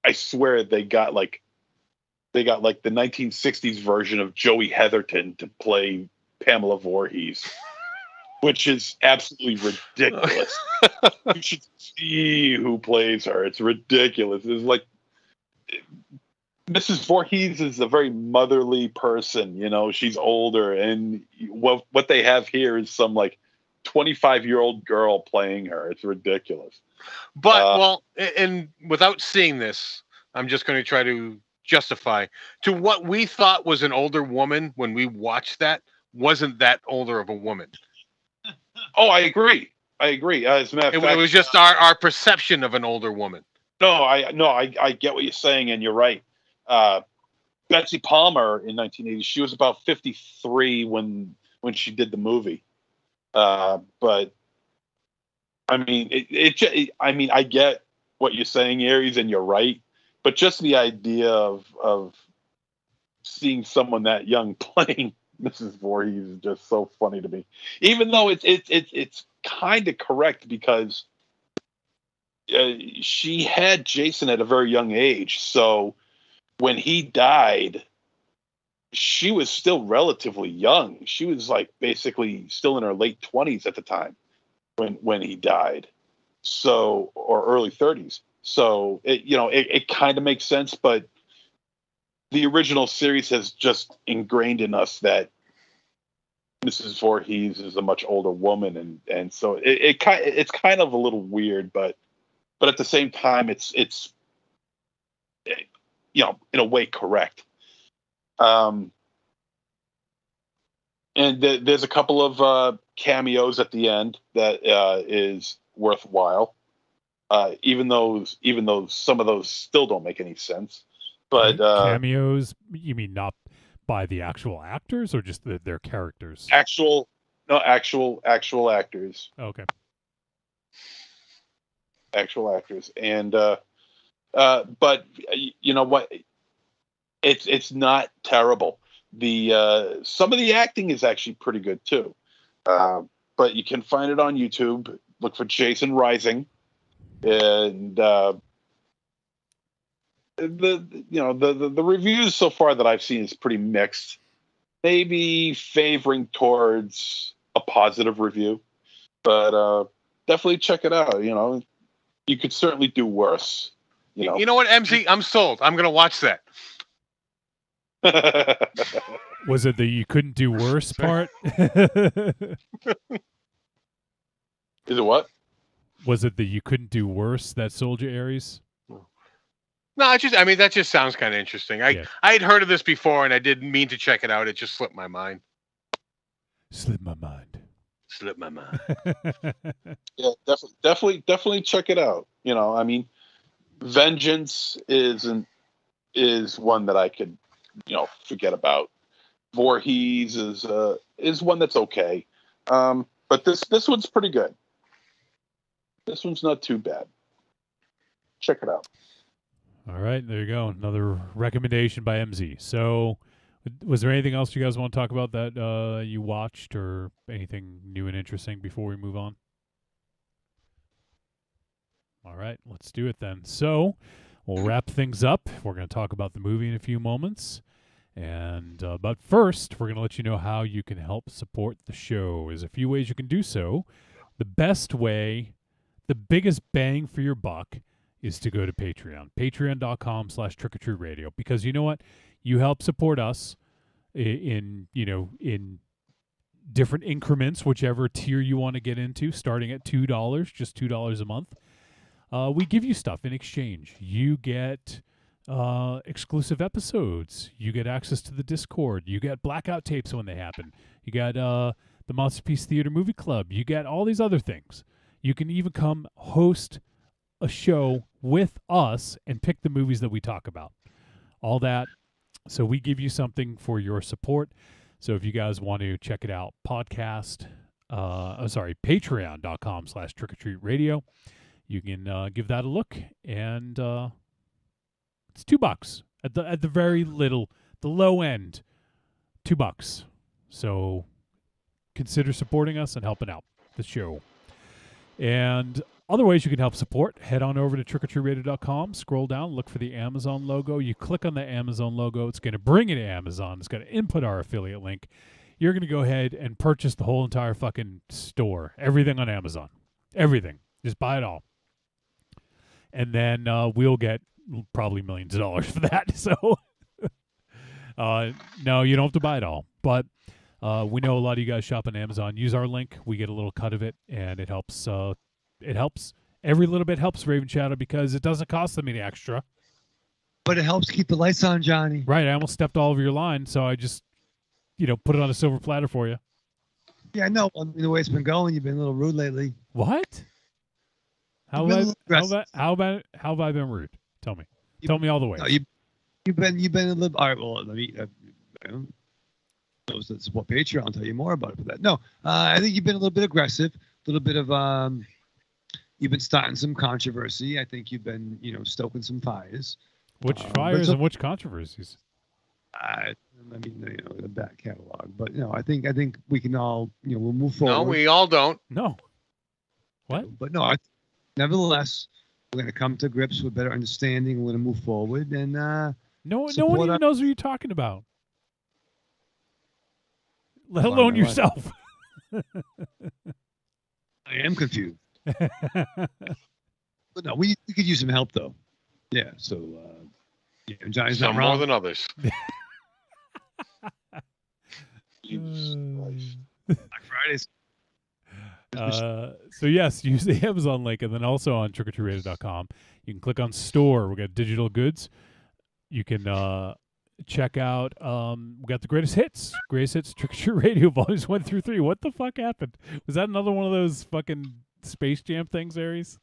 I swear they got like the 1960s version of Joey Heatherton to play Pamela Voorhees, which is absolutely ridiculous. You should see who plays her. It's ridiculous. It's like Mrs. Voorhees is a very motherly person. You know, she's older, and what they have here is some like 25-year-old girl playing her. It's ridiculous. But and without seeing this, I'm just going to try to justify to what we thought was an older woman when we watched that. Wasn't that older of a woman? Oh, I agree. I agree. As a matter It, of fact, it was just our perception of an older woman. I get what you're saying, and you're right. Betsy Palmer in 1980, she was about 53 when she did the movie. But I mean, I get what you're saying, Aries, and you're right. But just the idea of seeing someone that young playing Mrs. Voorhees is just so funny to me. Even though it's kind of correct, because she had Jason at a very young age. So when he died, she was still relatively young. She was like basically still in her late 20s at the time when he died. So, or early 30s. So it kind of makes sense, but the original series has just ingrained in us that Mrs. Voorhees is a much older woman, and so it's kind of a little weird, but at the same time, it's in a way correct. And there's a couple of cameos at the end that is worthwhile. Even though some of those still don't make any sense. But cameos, you mean not by the actual actors or just their characters? Actual actors. Okay. Actual actors. And but you know what? It's not terrible. The some of the acting is actually pretty good too. But you can find it on YouTube. Look for Jason Rising, and the reviews so far that I've seen is pretty mixed. Maybe favoring towards a positive review, but definitely check it out. You could certainly do worse. You know what, MZ? I'm sold. I'm gonna watch that. Was it the you couldn't do worse part? Is it what? Was it the you couldn't do worse that sold you, Aries? No, that just sounds kind of interesting. I had heard of this before, and I didn't mean to check it out. It just slipped my mind. Slipped my mind. Yeah, definitely check it out. Vengeance is one that I could forget about. Voorhees is one that's okay, but this one's pretty good. This one's not too bad. Check it out. All right, there you go. Another recommendation by MZ. So, was there anything else you guys want to talk about that you watched, or anything new and interesting before we move on? All right, let's do it then. So, we'll wrap things up. We're going to talk about the movie in a few moments. And but first, we're going to let you know how you can help support the show. There's a few ways you can do so. The best way, the biggest bang for your buck, is to go to Patreon. Patreon.com/trickortreatradio. Because you know what? You help support us in different increments, whichever tier you want to get into, starting at $2, just $2 a month. We give you stuff in exchange. You get exclusive episodes. You get access to the Discord. You get blackout tapes when they happen. You got the Masterpiece Theater Movie Club. You get all these other things. You can even come host a show with us and pick the movies that we talk about. All that. So we give you something for your support. So if you guys want to check it out, patreon.com/trickortreatradio. You can give that a look, and it's $2 at the very little, the low end, $2. So consider supporting us and helping out the show. And other ways you can help support, head on over to trickortreatradio.com, scroll down, look for the Amazon logo. You click on the Amazon logo, it's going to bring you to Amazon. It's going to input our affiliate link. You're going to go ahead and purchase the whole entire fucking store, everything on Amazon. Everything. Just buy it all. And then we'll get probably millions of dollars for that. So, no, you don't have to buy it all. But we know a lot of you guys shop on Amazon. Use our link. We get a little cut of it, and it helps. It helps. Every little bit helps Raven Shadow because it doesn't cost them any extra. But it helps keep the lights on, Johnny. Right. I almost stepped all over your line, so I just, put it on a silver platter for you. Yeah, I know. I mean, the way it's been going, you've been a little rude lately. What? How You've been a have little aggressive. how have I been rude? Tell me. Tell me all the ways. No, you've been a little. All right. Well, let me. Those that support Patreon, I'll tell you more about it for that. No, I think you've been a little bit aggressive, a little bit of you've been starting some controversy. I think you've been, stoking some fires. Which fires and which controversies? I mean, the back catalog, but I think we can all, we'll move forward. No, we all don't. No. What? But no, nevertheless, we're going to come to grips with better understanding. We're going to move forward, and no one even knows what you're talking about, let alone yourself. I am confused. But no, we could use some help though. Yeah. So, Johnny's not Some wrong. more than others. Black Fridays. So yes, use the Amazon link, and then also on trickortreatradio.com. You can click on store. We got digital goods. You can check out. We got the greatest hits. Trick or Treat Radio Volumes 1 through 3. What the fuck happened? Was that another one of those fucking Space Jam things, Aries?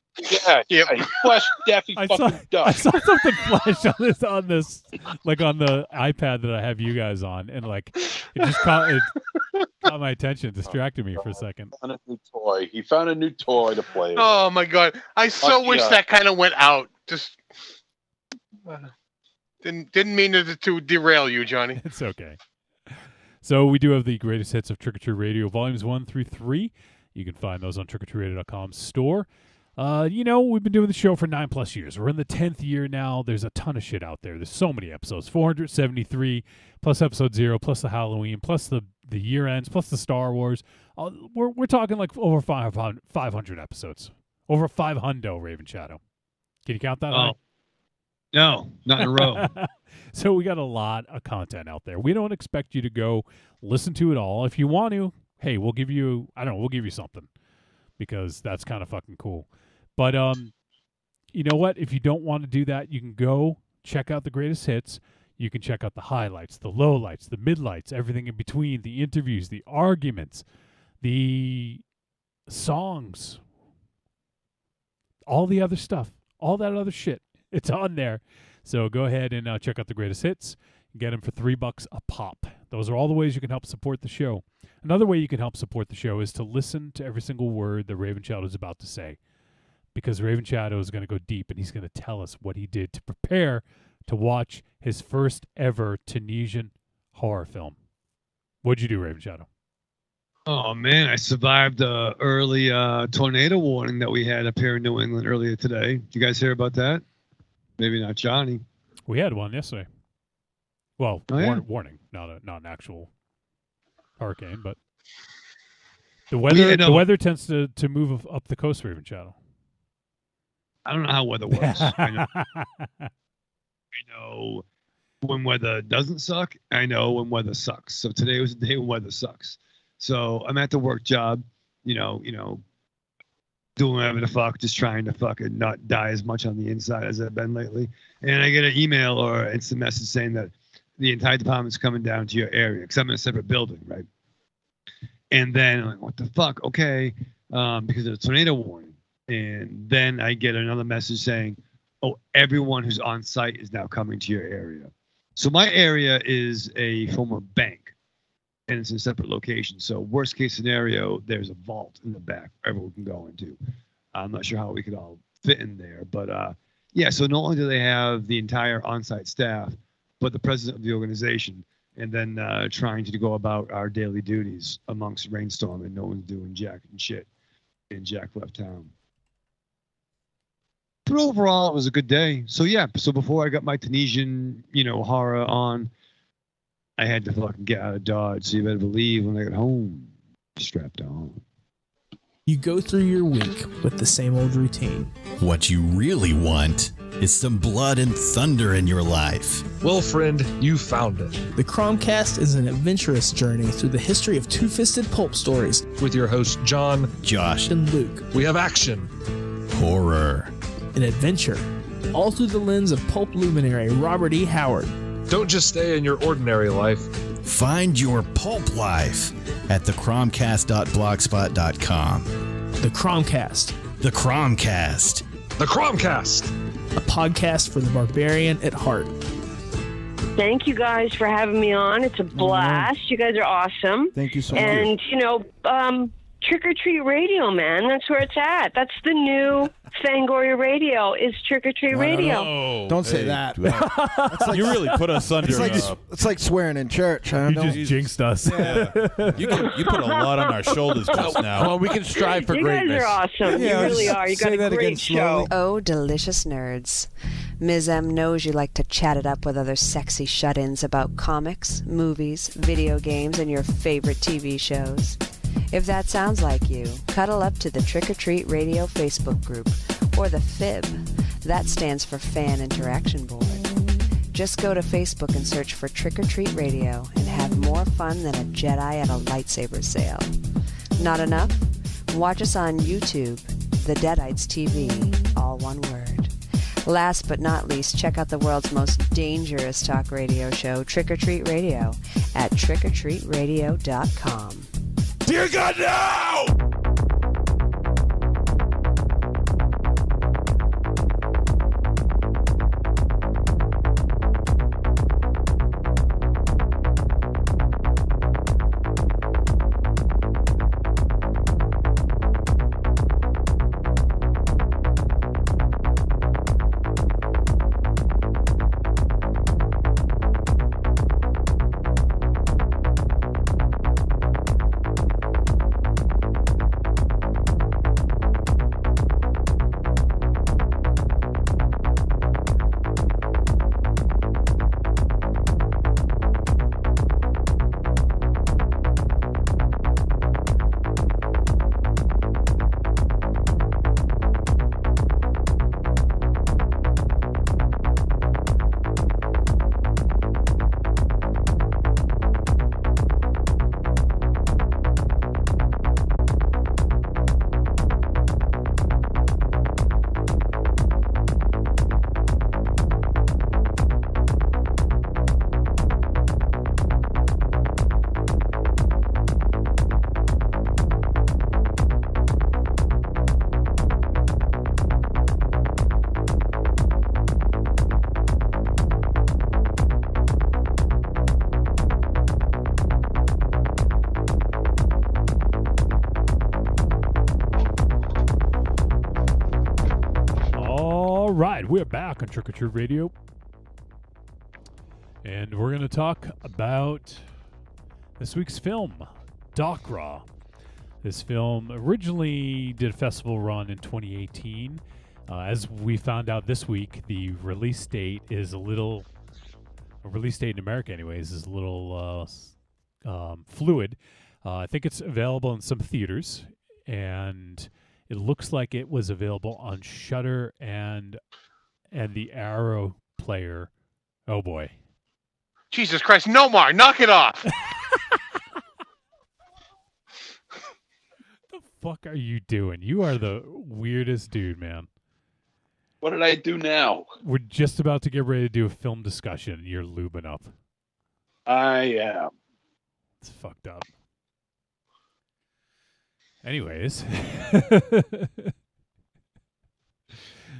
Yeah, he flushed Daffy I fucking Duck. saw something flash on this, like on the iPad that I have you guys on, and like it just caught my attention, distracted me for a second. Found a new toy. He found a new toy to play with. Oh my God! I so wish that kind of went out. Just didn't mean to derail you, Johnny. It's okay. So we do have the greatest hits of Trick or Treat Radio, Volumes 1 through 3. You can find those on trickortreatradio.com store. We've been doing the show for 9+ years. We're in the 10th year now. There's a ton of shit out there. There's so many episodes, 473, plus episode 0, plus the Halloween, plus the year ends, plus the Star Wars. We're talking like over 500 episodes. Over 500, Raven Shadow. Can you count that? Oh, no, not in a row. So we got a lot of content out there. We don't expect you to go listen to it all. If you want to, hey, we'll give you something, because that's kind of fucking cool. But you know what? If you don't want to do that, you can go check out the greatest hits. You can check out the highlights, the lowlights, the midlights, everything in between, the interviews, the arguments, the songs, all the other stuff, all that other shit. It's on there. So go ahead and check out the greatest hits. Get them for $3 a pop. Those are all the ways you can help support the show. Another way you can help support the show is to listen to every single word that Raven Shadow is about to say, because Raven Shadow is going to go deep, and he's going to tell us what he did to prepare to watch his first ever Tunisian horror film. What'd you do, Raven Shadow? Oh man, I survived the early tornado warning that we had up here in New England earlier today. Did you guys hear about that? Maybe not Johnny. We had one yesterday. Well, warning, not an actual hurricane, but the weather tends to move up the coast, Raven Shadow. I don't know how weather works. I know when weather doesn't suck. I know when weather sucks. So today was the day when weather sucks. So I'm at the work job, doing whatever the fuck, just trying to fucking not die as much on the inside as I've been lately. And I get an email or an instant message saying that the entire department's coming down to your area, because I'm in a separate building, right? And then I'm like, what the fuck? Okay, because of the tornado warning. And then I get another message saying, oh, everyone who's on site is now coming to your area. So my area is a former bank, and it's in a separate location. So worst case scenario, there's a vault in the back everyone can go into. I'm not sure how we could all fit in there, but yeah. So not only do they have the entire on-site staff, but the president of the organization, and then trying to go about our daily duties amongst rainstorm, and no one's doing jack and shit. And Jack left town. But overall, it was a good day. So yeah. So before I got my Tunisian, horror on, I had to fucking get out of Dodge. So you better believe when I got home, strapped on. You go through your week with the same old routine. What you really want is some blood and thunder in your life. Well, friend, you found it. The Cromcast is an adventurous journey through the history of two-fisted pulp stories. With your hosts, John, Josh, and Luke. We have action, horror, and adventure, all through the lens of pulp luminary Robert E. Howard. Don't just stay in your ordinary life. Find your pulp life at thecromcast.blogspot.com. The Cromcast, The Cromcast. The Cromcast. a podcast for the barbarian at heart. Thank you guys for having me on. It's a blast. You guys are awesome. Thank you so much. And, Trick or Treat Radio, man. That's where it's at. That's the new Fangoria Radio is Trick or Treat Radio. No. Don't say that. That's like, you really put us under. It's like swearing in church. You just jinxed us. Yeah. you put a lot on our shoulders just now. Well, we can strive for greatness. You guys are awesome. Yeah, you really are. You got a great show. Oh, delicious nerds. Ms. M knows you like to chat it up with other sexy shut-ins about comics, movies, video games, and your favorite TV shows. If that sounds like you, cuddle up to the Trick or Treat Radio Facebook group, or the FIB. That stands for Fan Interaction Board. Just go to Facebook and search for Trick or Treat Radio and have more fun than a Jedi at a lightsaber sale. Not enough? Watch us on YouTube, The Deadites TV, all one word. Last but not least, check out the world's most dangerous talk radio show, Trick or Treat Radio, at trickortreatradio.com. Dear God, no! We're back on Trick or Treat Radio, and we're going to talk about this week's film, Dachra. This film originally did a festival run in 2018. As we found out this week, the release date is a release date in America anyways, is a little fluid. I think it's available in some theaters, and it looks like it was available on Shudder and the Arrow player. Oh boy. Jesus Christ, Nomar, knock it off. What the fuck are you doing? You are the weirdest dude, man. What did I do now? We're just about to get ready to do a film discussion, and you're lubing up. I am. It's fucked up. Anyways.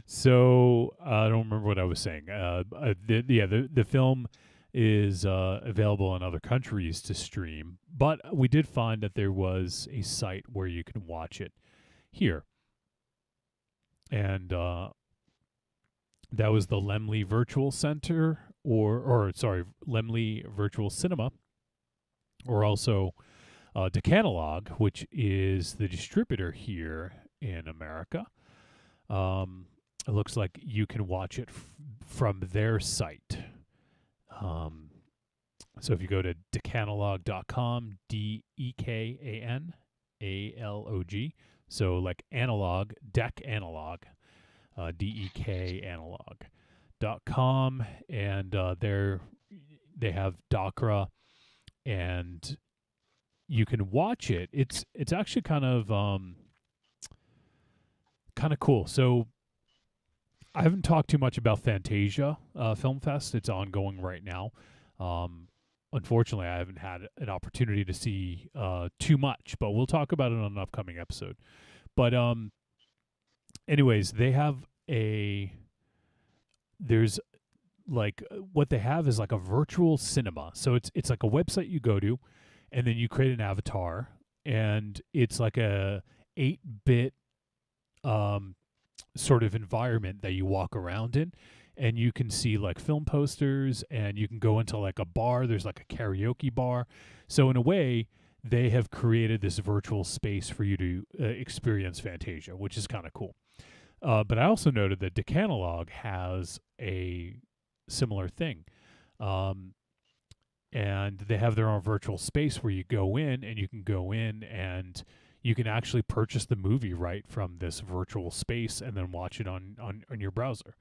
So I don't remember what I was saying. The film is available in other countries to stream, but we did find that there was a site where you can watch it here, and that was the Lemley Virtual Center, or Lemley Virtual Cinema, or also Decalog, which is the distributor here in America. It looks like you can watch it from their site. So if you go to decanalog.com, DEKANALOG, so like analog, Analog, DEK analog.com, and they have Dachra, and you can watch it. It's actually kind of cool. So I haven't talked too much about Fantasia Film Fest. It's ongoing right now. unfortunately, I haven't had an opportunity to see too much, but we'll talk about it on an upcoming episode. But anyways, they have there's like what they have is like a virtual cinema. So it's like a website you go to, and then you create an avatar, and it's like a 8-bit sort of environment that you walk around in, and you can see like film posters, and you can go into like a bar. There's like a karaoke bar. So in a way, they have created this virtual space for you to experience Fantasia, which is kind of cool. But I also noted that Decalog has a similar thing. And they have their own virtual space where you go in, and you can go in and you can actually purchase the movie right from this virtual space and then watch it on your browser.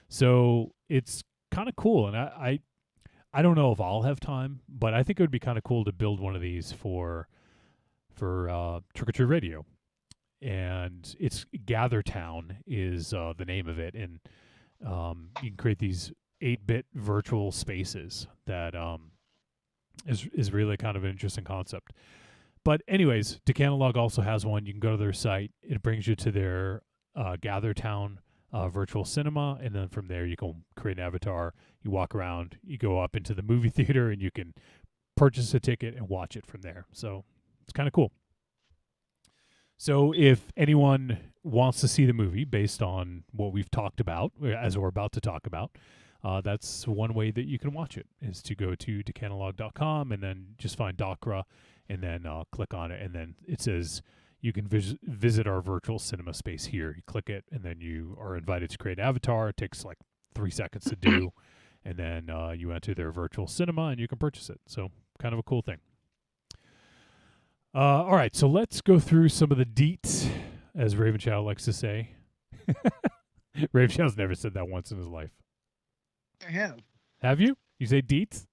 So it's kind of cool. And I don't know if I'll have time, but I think it would be kind of cool to build one of these for Trick or Treat Radio. And it's GatherTown is the name of it. And you can create these 8-bit virtual spaces that is really kind of an interesting concept. But anyways, Decalog also has one. You can go to their site. It brings you to their GatherTown virtual cinema, and then from there you can create an avatar. You walk around, you go up into the movie theater, and you can purchase a ticket and watch it from there. So it's kind of cool. So if anyone wants to see the movie based on what we've talked about, as we're about to talk about, that's one way that you can watch it, is to go to decalog.com and then just find Dachra, and then click on it, and then it says you can visit our virtual cinema space here. You click it, and then you are invited to create an avatar. It takes like 3 seconds to do, and then you enter their virtual cinema, and you can purchase it. So kind of a cool thing. All right, so let's go through some of the deets, as Raven Chow likes to say. Raven Chow's never said that once in his life. I have. Have you? You say deets?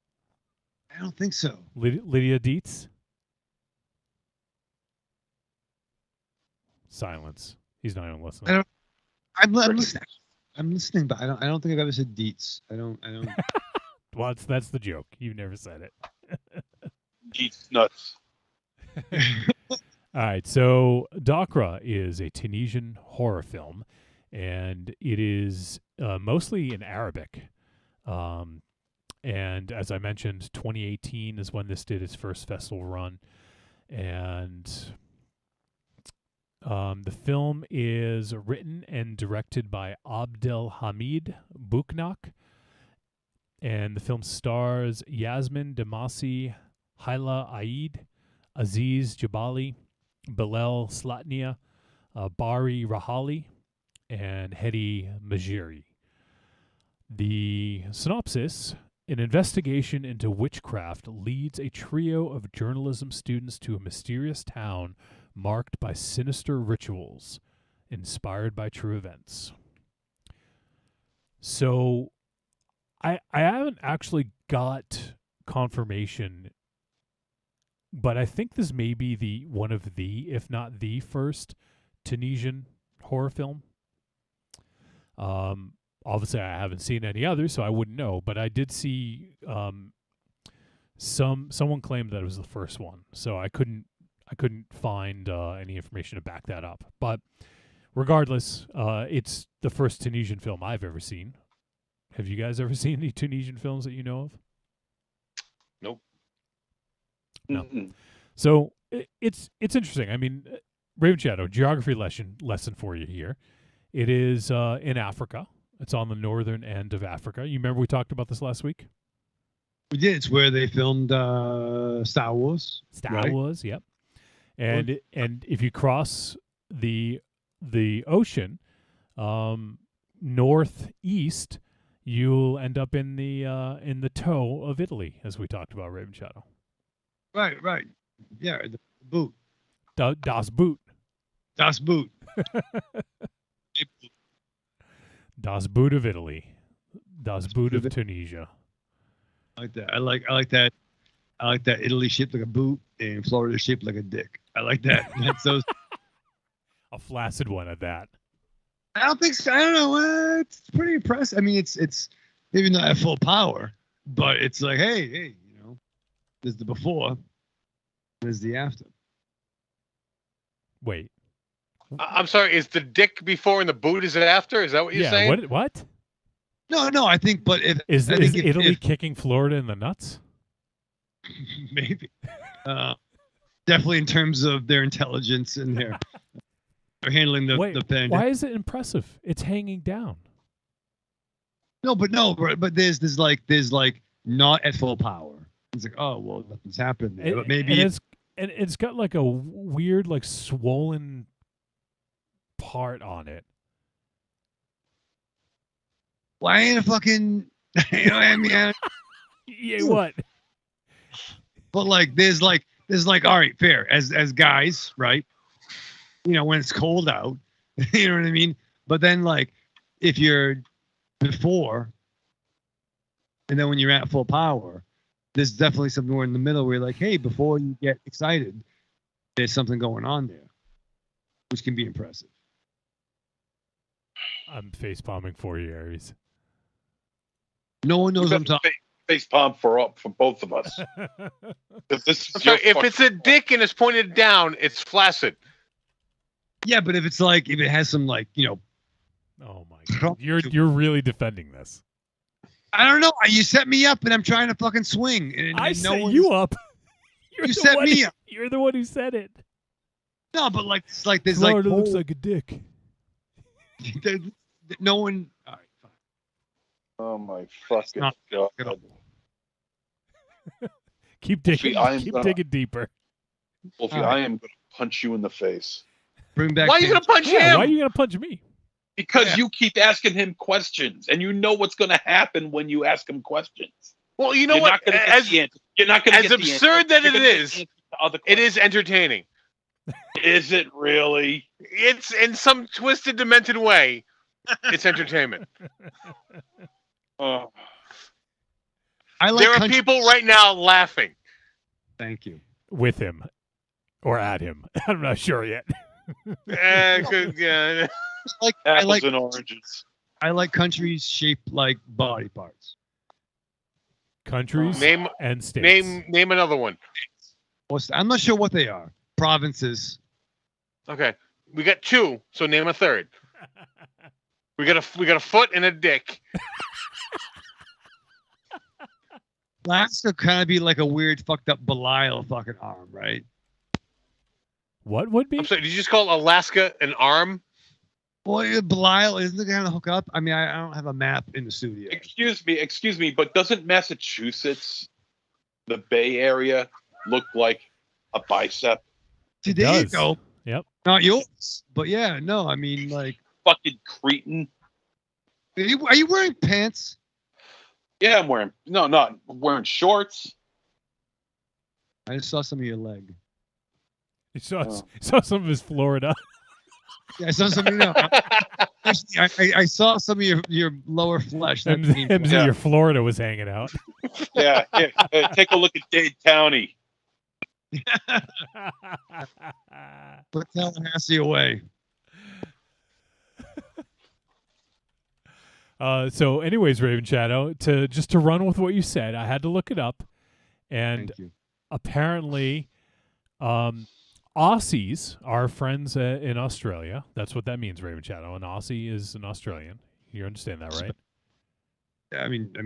I don't think so. Lydia Dietz? Silence. He's not even listening. I'm listening. I'm listening, but I don't think I've ever said deets. I don't. Well, that's the joke. You've never said it. Deets nuts. All right. So Dachra is a Tunisian horror film, and it is mostly in Arabic. And as I mentioned, 2018 is when this did its first festival run. And the film is written and directed by Abdelhamid Bouknak. And the film stars Yasmin Damasi, Haila Aid, Aziz Jabali, Bilal Slatnia, Bari Rahali, and Hedi Majiri. The synopsis: an investigation into witchcraft leads a trio of journalism students to a mysterious town marked by sinister rituals, inspired by true events. So, I haven't actually got confirmation, but I think this may be one of the, if not the first, Tunisian horror film. Obviously, I haven't seen any others, so I wouldn't know. But I did see someone claimed that it was the first one, so I couldn't find any information to back that up. But regardless, it's the first Tunisian film I've ever seen. Have you guys ever seen any Tunisian films that you know of? Nope. No. Mm-mm. So it's interesting. I mean, Raven Shadow, geography lesson for you here. It is in Africa. It's on the northern end of Africa. You remember we talked about this last week? We did. It's where they filmed Star Wars. Star Wars, yep. And if you cross the ocean northeast, you'll end up in the toe of Italy, as we talked about, Raven Shadow. Right. Yeah, the boot. Das Boot. Das Boot. Das Boot of Italy. Das Boot of Tunisia. I like that. I like that. I like that Italy shaped like a boot and Florida shaped like a dick. I like that. That's so. A flaccid one at that. I don't think so. I don't know. It's pretty impressive. I mean, it's maybe not at full power, but it's like, hey, you know. There's the before. There's the after. Wait. I'm sorry. Is the dick before and the boot is after? Is that what you're saying? What? No. I think, but if Is I think Italy kicking Florida in the nuts? Maybe. Definitely in terms of their intelligence and their handling the pandemic. Why is it impressive? It's hanging down. But there's like not at full power. It's like, oh well, nothing's happened there. But maybe it's got like a weird like swollen part on it. Why ain't a fucking you know what I mean? Yeah, what? But like there's like all right, fair as guys, right? You know, when it's cold out, you know what I mean? But then like if you're before and then when you're at full power, there's definitely somewhere in the middle where you're like, hey, before you get excited, there's something going on there, which can be impressive. I'm face palming for you, Aries. No one knows I'm talking. Face palm for both of us. If it's a dick and it's pointed down, it's flaccid. Yeah, but if it has some like, you know. Oh my God. You're really defending this. I don't know. You set me up and I'm trying to fucking swing. And I set you up. You set me up. You're the one who said it. No, but like it's like there's Florida like looks like a dick. No one. All right, fine. Oh my fucking God. Keep digging. Keep digging deeper. Wolfie, I am going to punch you in the face. Bring back. Why are you going to punch him? Why are you going to punch me? Because you keep asking him questions, and you know what's going to happen when you ask him questions. Well, you know what? You're not going to as absurd that it is, it is entertaining. Is it really? It's in some twisted, demented way. It's entertainment. Oh. There are people right now laughing. Thank you. With him, or at him. I'm not sure yet. Yeah. Apples and oranges. I like countries shaped like body parts. Countries and states. Name another one. I'm not sure what they are. Provinces. Okay, we got two. So name a third. We got a foot and a dick. Last could kind of be like a weird fucked up Belial fucking arm, right? What would be? I'm sorry. Did you just call Alaska an arm? Well, Belial isn't it going to hook up? I mean, I don't have a map in the studio. Excuse me, but doesn't Massachusetts, the Bay Area, look like a bicep? See, there you go. Yep. Not yours, but yeah, no, I mean, like fucking cretin. Are you wearing pants? Yeah, I'm wearing. No, not wearing shorts. I just saw some of your leg. You saw some of his Florida. Yeah, I saw some. No, I saw some of your lower flesh. Your Florida was hanging out. Yeah, take a look at Dade County. Put Tallahassee away. So, anyways, Raven Shadow, to run with what you said, I had to look it up, and apparently, Aussies are friends in Australia. That's what that means, Raven Shadow. An Aussie is an Australian. You understand that, right? I mean, a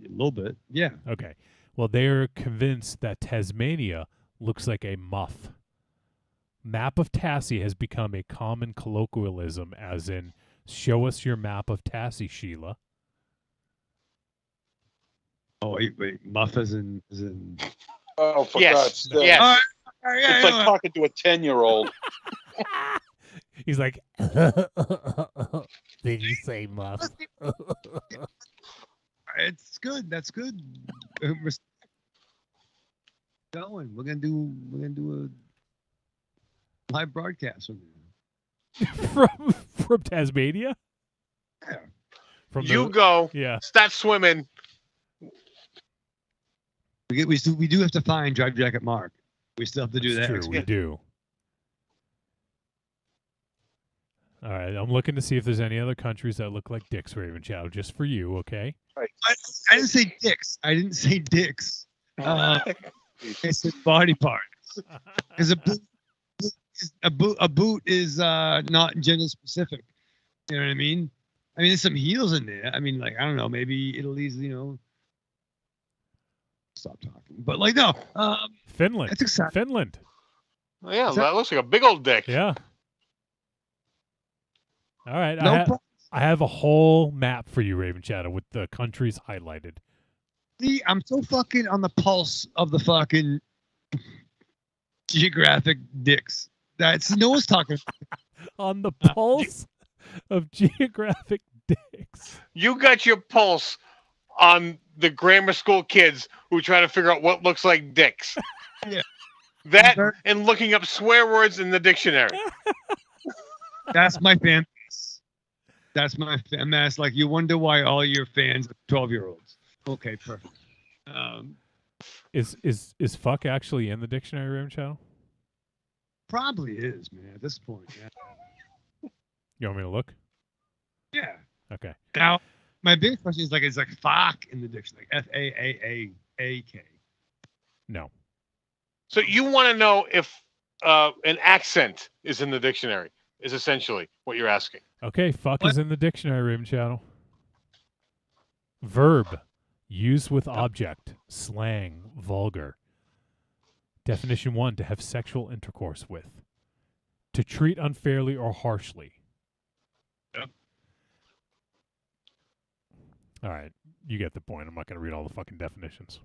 little bit, yeah. Okay. Well, they're convinced that Tasmania looks like a muff. Map of Tassie has become a common colloquialism, as in, show us your map of Tassie, Sheila. Oh, wait, muff as in... Oh, for God's sake. Yes. It's like talking to a 10-year-old. He's like, did you say muff? It's good. That's good. Going. We're gonna do a live broadcast from there. from Tasmania. Yeah. You go. Yeah. Start swimming. We do have to find Drive Jacket Mark. We still have to do that. True, we do. All right, I'm looking to see if there's any other countries that look like dicks, Raven Chow, just for you, okay? Right. I didn't say dicks. It's his body part. Because a boot is not gender specific. You know what I mean? I mean, there's some heels in there. I mean, like, I don't know, maybe Italy's, stop talking. But like, no. Finland. That's exciting. Finland. Oh, yeah, that looks like a big old dick. Yeah. All right. No I have a whole map for you, Raven Shadow, with the countries highlighted. See, I'm so fucking on the pulse of the fucking geographic dicks. No one's talking. On the pulse of geographic dicks. You got your pulse on the grammar school kids who try to figure out what looks like dicks. Yeah. That and looking up swear words in the dictionary. That's my fan base. That's my fan base. Like, you wonder why all your fans are 12-year-olds. Okay, perfect. Is fuck actually in the dictionary, Raven Shadow? Probably is, man, at this point. Yeah. You want me to look? Yeah. Okay. Now, my big question is like fuck in the dictionary, like F-A-A-A-A-K. No. So you want to know if an accent is in the dictionary, is essentially what you're asking. Okay, fuck is in the dictionary, Raven Shadow. Verb, used with object, slang, vulgar. Definition 1, to have sexual intercourse with. To treat unfairly or harshly. Yep. All right, you get the point. I'm not going to read all the fucking definitions.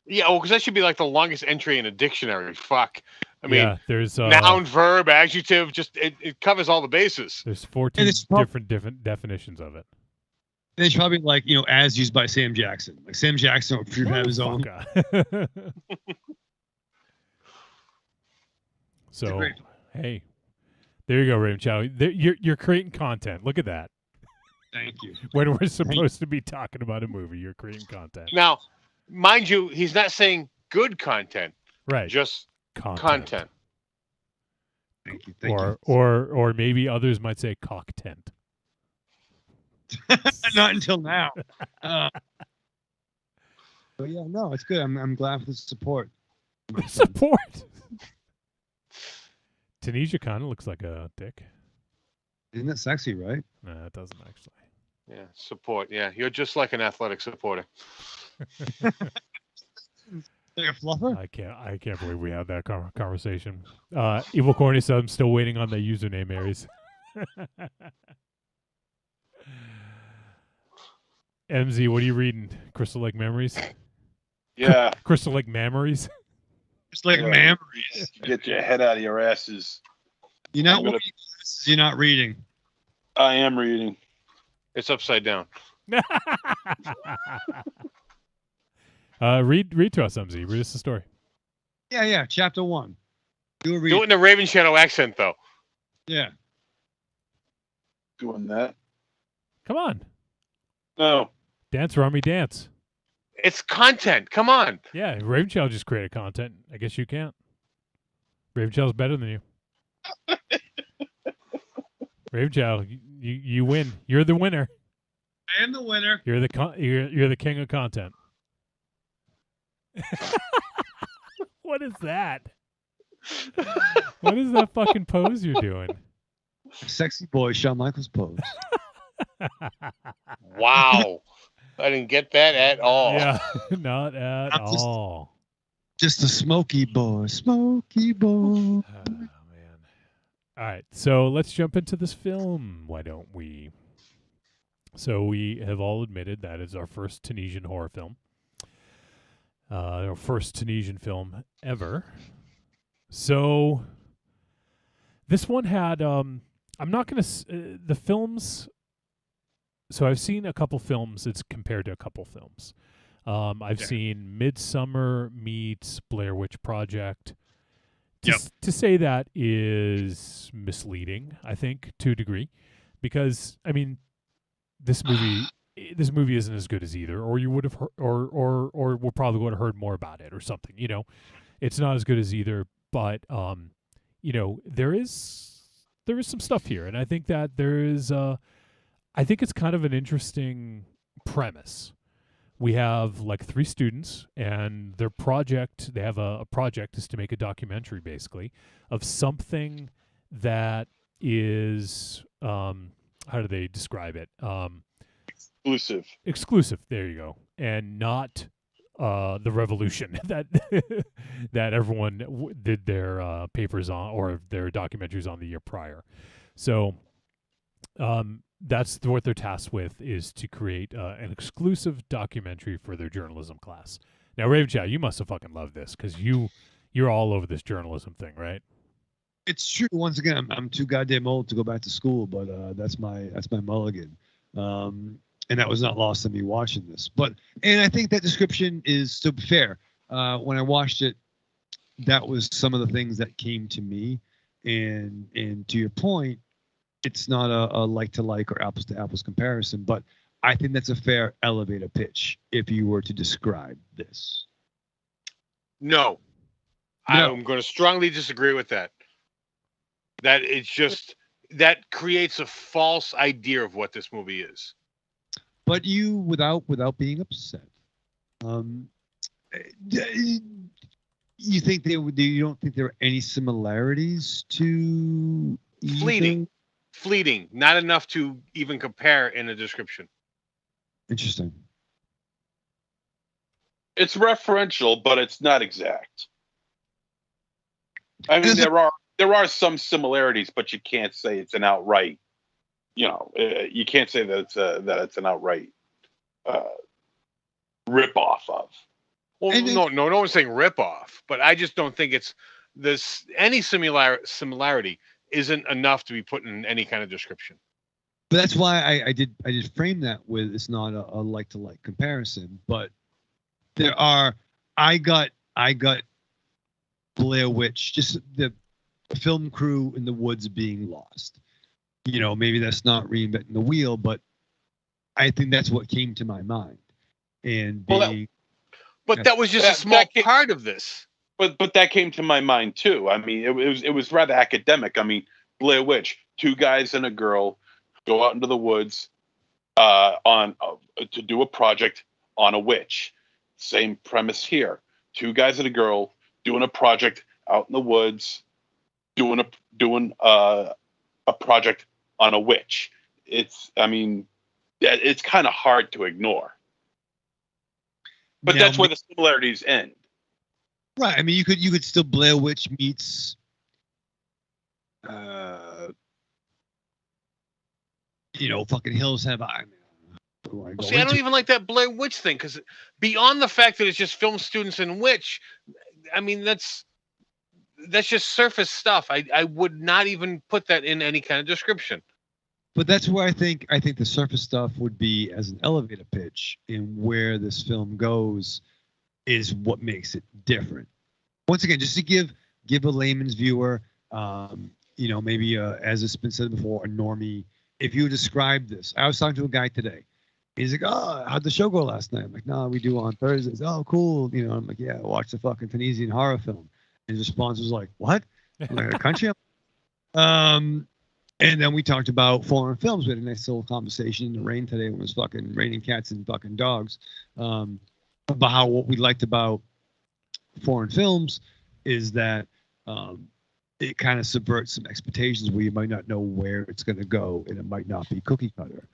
Yeah, well, because that should be like the longest entry in a dictionary. Fuck. I mean, yeah, there's noun, verb, adjective, just it covers all the bases. There's 14 different definitions of it. And it's probably like, as used by Sam Jackson. Like, Sam Jackson would have his own. So, hey, there you go, Raven Shadow. You're creating content. Look at that. Thank you. When we're supposed to be talking about a movie, you're creating content. Now, mind you, he's not saying good content. Right. Just content. Thank you. Or maybe others might say cocktent. Not until now. But yeah, no, it's good. I'm glad for the support. Support. Tunisia kind of looks like a dick. Isn't it sexy, right? No, it doesn't actually. Yeah, support. Yeah, you're just like an athletic supporter. Like a fluffer? I can't believe we had that conversation. Evil Corny said I'm still waiting on the username, Aries. MZ, what are you reading? Crystal Lake Memories? Yeah. Crystal Lake Memories? Just like memories. Get your head out of your asses. You're not reading. I am reading. It's upside down. Read to us, MZ. Read us the story. Yeah. Chapter 1. Do it in the Raven Shadow accent, though. Yeah. Doing that. Come on. No. Dance, Rummy, dance. It's content. Come on. Yeah, Raven Shadow just created content. I guess you can't. Raven Shadow's better than you. Raven Shadow, you win. You're the winner. I am the winner. You're the king of content. What is that? What is that fucking pose you're doing? Sexy boy Shawn Michaels pose. Wow. I didn't get that at all. Yeah, not at all. Just a smoky boy. Smoky boy. Oh, man. All right, so let's jump into this film. Why don't we? So we have all admitted that is our first Tunisian horror film. Our first Tunisian film ever. So this one had, I'm not going to, the films, so I've seen a couple films, it's compared to a couple films. I've seen Midsummer meets Blair Witch Project. To say that is misleading, I think, to a degree, because, I mean, this movie isn't as good as either, or you would have heard, or we probably would have heard more about it or something. It's not as good as either, but there is some stuff here, and I think that there is I think it's kind of an interesting premise we have like 3 students, and their project, they have a project is to make a documentary basically of something that is, how do they describe it? Exclusive. There you go. And not the revolution that that everyone did their papers on, or their documentaries on the year prior. So that's what they're tasked with, is to create an exclusive documentary for their journalism class. Now, Raven Chat, you must have fucking loved this, because you're all over this journalism thing, right? It's true. Once again, I'm too goddamn old to go back to school, but that's my mulligan. And that was not lost on me watching this. And I think that description is still fair. When I watched it, that was some of the things that came to me. And to your point, it's not a like-to-like or apples-to-apples comparison, but I think that's a fair elevator pitch if you were to describe this. No. I'm going to strongly disagree with that. That it's just, that creates a false idea of what this movie is. But you, without being upset, you think you don't think there are any similarities to fleeting, not enough to even compare in a description. Interesting. It's referential, but it's not exact. I mean, there are some similarities, but you can't say it's an outright. You can't say that it's an outright rip off of. Well, no one's saying rip off, but I just don't think it's this. Any similarity isn't enough to be put in any kind of description. But that's why I did frame that with, it's not a like to like comparison, but there are. I got Blair Witch, just the film crew in the woods being lost. Maybe that's not reinventing the wheel, but I think that's what came to my mind. And that was just a small part of this. But that came to my mind too. I mean, it was rather academic. I mean, Blair Witch, 2 guys and a girl go out into the woods to do a project on a witch. Same premise here. 2 guys and a girl doing a project out in the woods, doing a project on a witch. It's kind of hard to ignore. But that's where the similarities end. Right. I mean, you could still Blair Witch meets fucking Hills Have Eyes. I don't even like that Blair Witch thing, because beyond the fact that it's just film students and witch, I mean, that's just surface stuff. I would not even put that in any kind of description. But that's where I think the surface stuff would be as an elevator pitch, and where this film goes is what makes it different. Once again, just to give a layman's viewer, maybe as it's been said before, a normie, if you describe this. I was talking to a guy today. He's like, "Oh, how'd the show go last night?" I'm like, "No, we do on Thursdays." "Oh, cool." I'm like, "Yeah, watch the fucking Tunisian horror film." And his response was like, "What? Like a country?" And then we talked about foreign films. We had a nice little conversation in the rain today when it was fucking raining cats and fucking dogs. About what we liked about foreign films is that it kind of subverts some expectations where you might not know where it's going to go, and it might not be cookie cutter.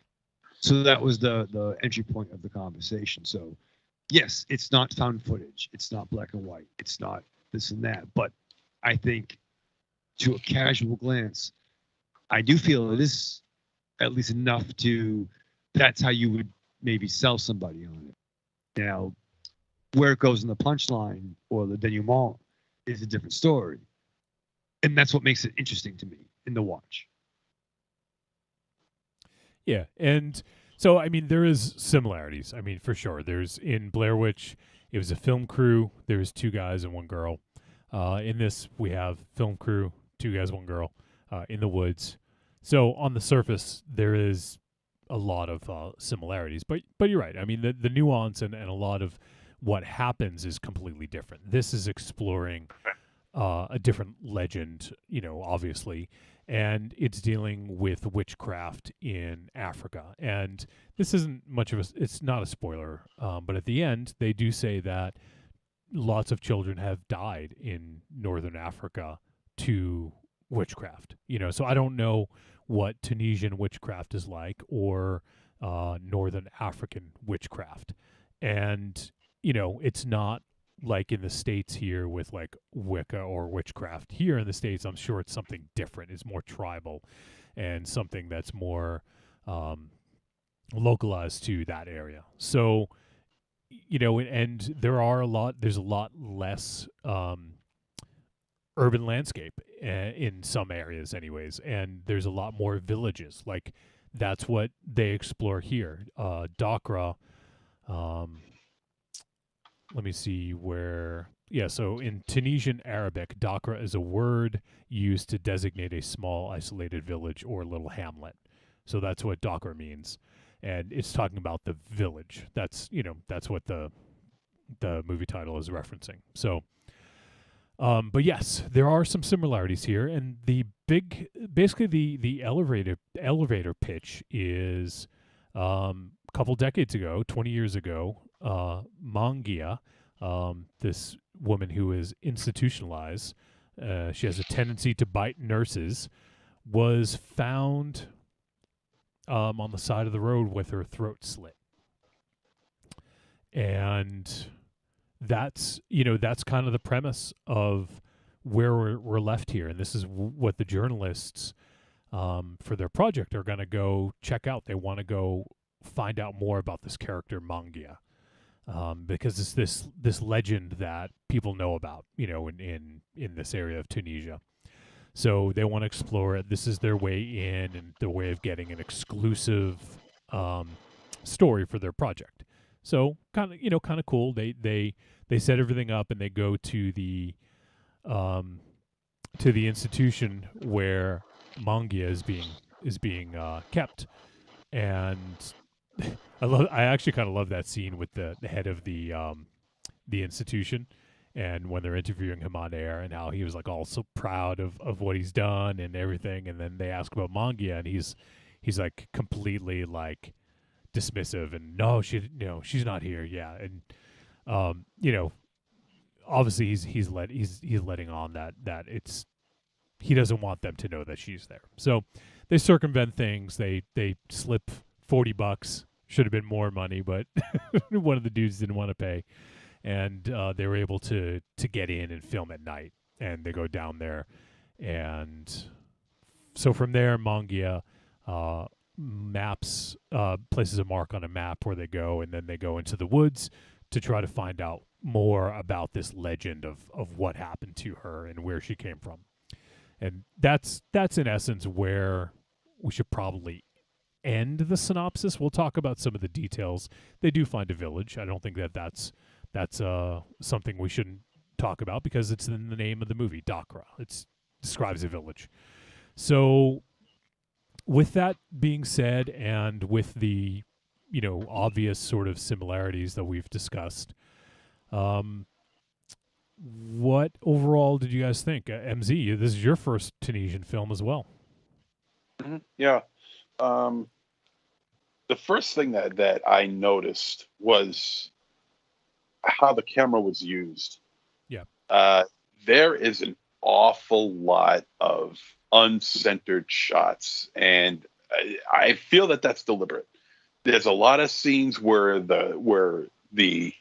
So that was the entry point of the conversation. So yes, it's not found footage. It's not black and white. It's not this and that. But I think to a casual glance, I do feel it is at least enough to, that's how you would maybe sell somebody on it. Now, where it goes in the punchline or the denouement is a different story. And that's what makes it interesting to me in the watch. Yeah, and so, I mean, there is similarities. I mean, for sure. There's, in Blair Witch, it was a film crew. There was 2 guys and 1 girl. In this, we have film crew, 2 guys, 1 girl, in the woods. So on the surface, there is a lot of similarities. But you're right. I mean, the nuance and a lot of what happens is completely different. This is exploring a different legend, obviously. and it's dealing with witchcraft in Africa. And this isn't much of it's not a spoiler, but at the end, they do say that lots of children have died in northern Africa to witchcraft. So I don't know what Tunisian witchcraft is like, or northern African witchcraft. And, it's not like in the States here with like Wicca or witchcraft. Here in the States, I'm sure it's something different. It's more tribal and something that's more localized to that area. So, and there's a lot less urban landscape in some areas anyways. And there's a lot more villages. Like that's what they explore here. Dachra, let me see where. Yeah, so in Tunisian Arabic, Dachra is a word used to designate a small isolated village or little hamlet. So that's what Dachra means. And it's talking about the village. That's what the movie title is referencing. So, but yes, there are some similarities here. And basically the elevator pitch is a couple decades ago, 20 years ago, Mangia, this woman who is institutionalized, she has a tendency to bite nurses, was found on the side of the road with her throat slit. And that's kind of the premise of where we're left here. And this is what the journalists for their project are going to go check out. They want to go find out more about this character Mangia, because it's this legend that people know about, in this area of Tunisia. So they want to explore it. This is their way in and their way of getting an exclusive story for their project. So kind of cool. They set everything up and they go to the institution where Mangia is being kept. And I actually kind of love that scene with the head of the institution, and when they're interviewing him on air, and how he was like all so proud of what he's done and everything, and then they ask about Mangia, and he's like completely like dismissive, and no, she's not here, yeah, and obviously he's letting on that he doesn't want them to know that she's there. So they circumvent things. They slip $40. Should have been more money, but one of the dudes didn't want to pay, and they were able to get in and film at night. And they go down there, and so from there, Mangia places a mark on a map where they go, and then they go into the woods to try to find out more about this legend of what happened to her and where she came from. And that's in essence where we should probably end the synopsis. We'll talk about some of the details. They do find a village. I don't think that's something we shouldn't talk about, because it's in the name of the movie, Dachra. It describes a village. So with that being said, and with the obvious sort of similarities that we've discussed, what overall did you guys think? MZ, this is your first Tunisian film as well. Mm-hmm. Yeah. The first thing that I noticed was how the camera was used. Yeah. There is an awful lot of uncentered shots, and I feel that that's deliberate. There's a lot of scenes where the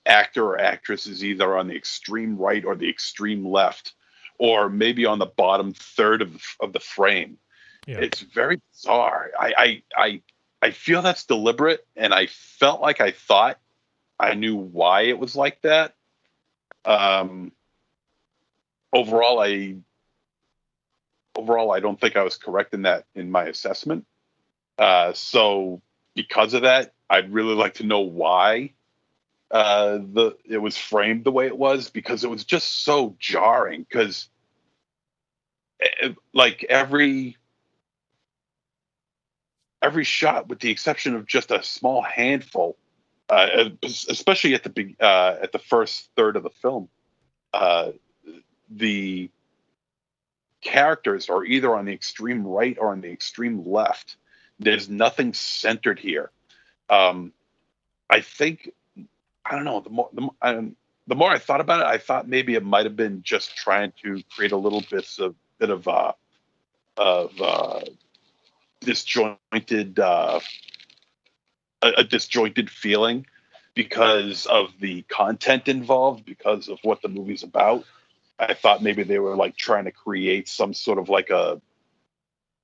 actor or actress is either on the extreme right or the extreme left, or maybe on the bottom third of the frame. Yeah. It's very bizarre. I feel that's deliberate, and I felt like I thought I knew why it was like that. Overall, I don't think I was correct in my assessment. So because of that, I'd really like to know why it was framed the way it was, because it was just so jarring. Because like every shot, with the exception of just a small handful, especially at the first third of the film, the characters are either on the extreme right or on the extreme left. There's nothing centered here. I think, I don't know, the more I thought about it, I thought maybe it might have been just trying to create a little bit of disjointed, a disjointed feeling because of the content involved, because of what the movie's about. I thought maybe they were like trying to create some sort of like a,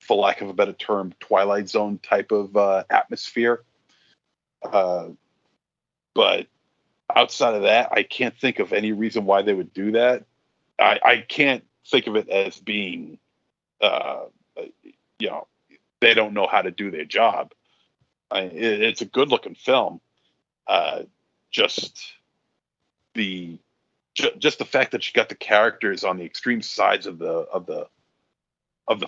for lack of a better term, Twilight Zone type of atmosphere. But outside of that, I can't think of any reason why they would do that. I can't think of it as being, they don't know how to do their job. It's a good looking film. Just the fact that you got the characters on the extreme sides of the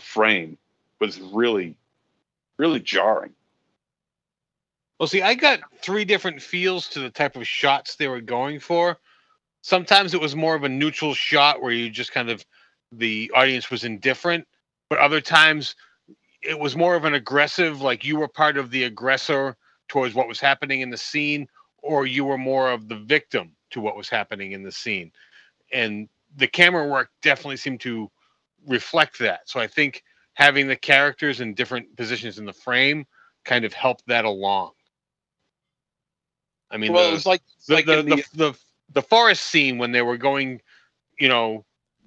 frame was really, really jarring. Well, see, I got 3 different feels to the type of shots they were going for. Sometimes it was more of a neutral shot where you just kind of, the audience was indifferent, but other times it was more of an aggressive, like you were part of the aggressor towards what was happening in the scene, or you were more of the victim to what was happening in the scene. And the camera work definitely seemed to reflect that. So I think having the characters in different positions in the frame kind of helped that along. I mean, Well, it was like the forest scene when they were going,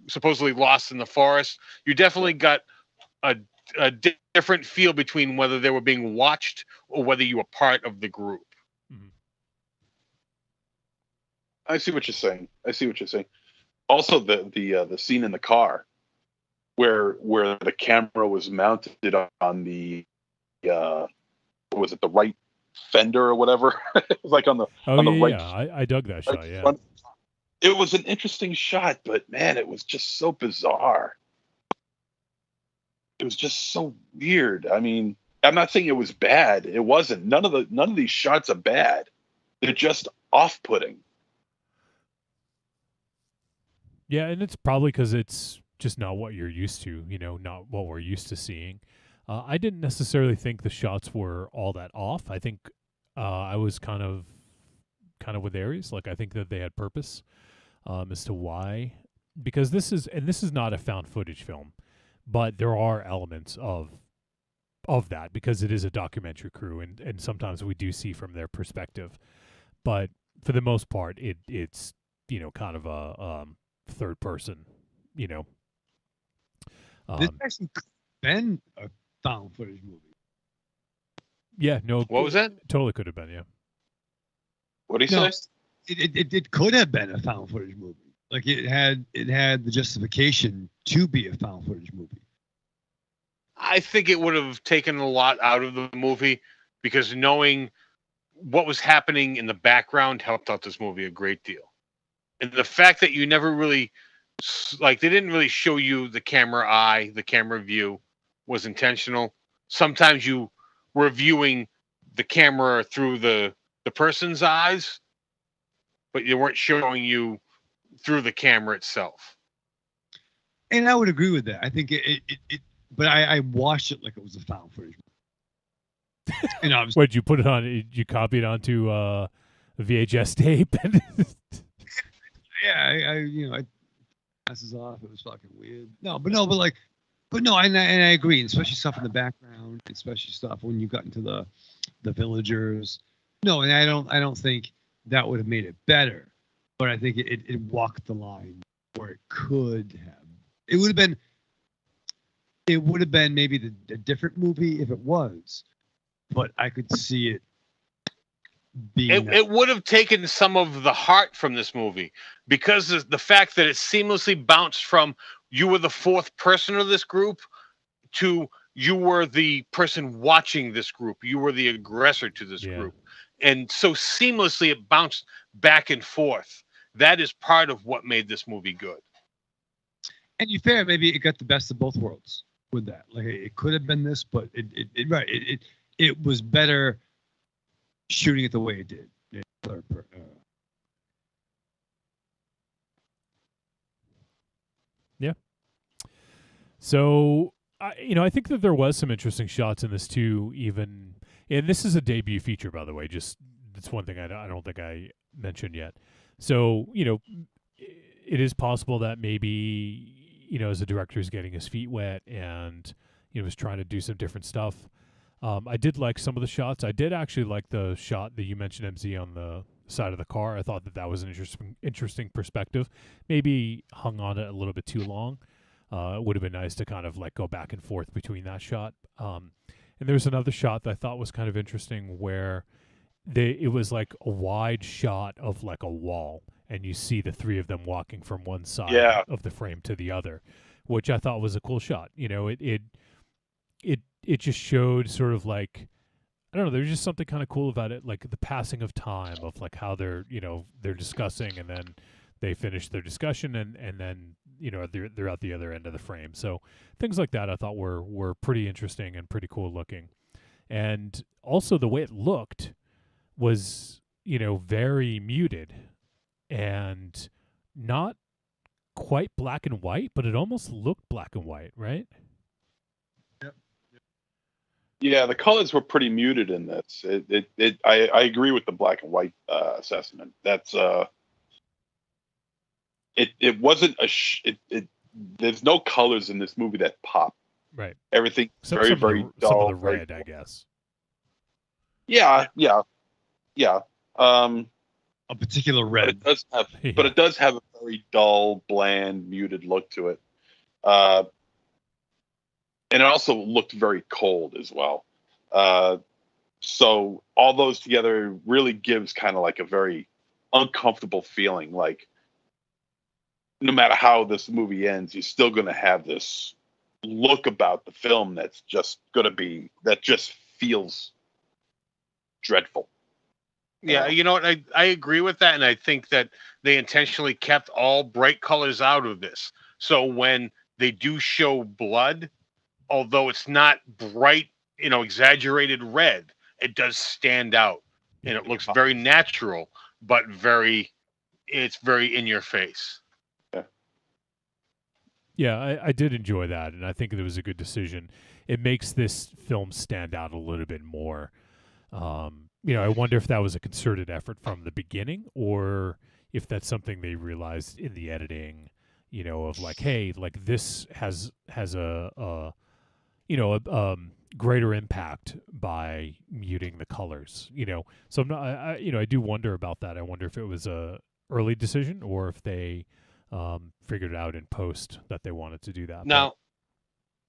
supposedly lost in the forest. You definitely got a different feel between whether they were being watched or whether you were part of the group. Mm-hmm. I see what you're saying. Also, the scene in the car where the camera was mounted on the was it the right fender or whatever? It was like on the right. Yeah. I dug that shot. Yeah. Front. It was an interesting shot, but man, it was just so bizarre. It was just so weird. I mean, I'm not saying it was bad. It wasn't. None of these shots are bad. They're just off-putting. Yeah, and it's probably because it's just not what you're used to, not what we're used to seeing. I didn't necessarily think the shots were all that off. I think I was kind of with Aries. Like, I think that they had purpose as to why. Because this is not a found footage film, but there are elements of that because it is a documentary crew, and sometimes we do see from their perspective. But for the most part, it's kind of a third person, This actually could have been a found footage movie. Yeah, no. What was that? Totally could have been, yeah. What did he say? It could have been a found footage movie. Like it had the justification to be a found footage movie. I think it would have taken a lot out of the movie because knowing what was happening in the background helped out this movie a great deal. And the fact that you never really, they didn't really show you the camera eye, the camera view was intentional. Sometimes you were viewing the camera through the person's eyes, but they weren't showing you through the camera itself. And I would agree with that. I think but I watched it like it was a found footage movie. And obviously, Wait, you put it on? You copied onto a VHS tape? Yeah, I passes off. It was fucking weird. But I agree, and especially stuff in the background, especially stuff when you got into the villagers. No, and I don't think that would have made it better, but I think it walked the line where it could have. It would have been maybe a different movie if it was, but I could see it being. It would have taken some of the heart from this movie because the fact that it seamlessly bounced from you were the fourth person of this group to you were the person watching this group. You were the aggressor to this group. And so seamlessly it bounced back and forth. That is part of what made this movie good. And you fair, maybe it got the best of both worlds with that. Like it could have been this, but it was better shooting it the way it did. Yeah. So, I think that there was some interesting shots in this too. Even, and this is a debut feature, by the way. Just that's one thing I don't think I mentioned yet. So, it is possible that maybe as a director is getting his feet wet and was trying to do some different stuff. I did like some of the shots. I did actually like the shot that you mentioned, MZ, on the side of the car. I thought that was an interesting perspective. Maybe hung on it a little bit too long. It would have been nice to kind of like go back and forth between that shot. And there's another shot that I thought was kind of interesting where it was like a wide shot of like a wall, and you see the three of them walking from one side of the frame to the other, which I thought was a cool shot. It just showed sort of like, I don't know, there's just something kind of cool about it, like the passing of time of like how they're discussing, and then they finish their discussion, and then they're at the other end of the frame. So things like that I thought were pretty interesting and pretty cool looking. And also the way it looked was very muted and not quite black and white, but it almost looked black and white, right? Yeah, the colors were pretty muted in this. I agree with the black and white assessment. That's it wasn't there's no colors in this movie that pop. Right. Everything very dull. Some of the red, I guess. Yeah. A particular red. But it does have a very dull, bland, muted look to it. And it also looked very cold as well. So all those together really gives kind of like a very uncomfortable feeling. Like no matter how this movie ends, you're still going to have this look about the film that just feels dreadful. Yeah, you know what? I agree with that, and I think that they intentionally kept all bright colors out of this. So when they do show blood, although it's not bright, exaggerated red, it does stand out, and it looks very natural, but it's very in your face. Yeah, I did enjoy that, and I think it was a good decision. It makes this film stand out a little bit more. I wonder if that was a concerted effort from the beginning, or if that's something they realized in the editing, of like, hey, like this has a greater impact by muting the colors, So I'm not, I do wonder about that. I wonder if it was a early decision or if they figured it out in post that they wanted to do that. Now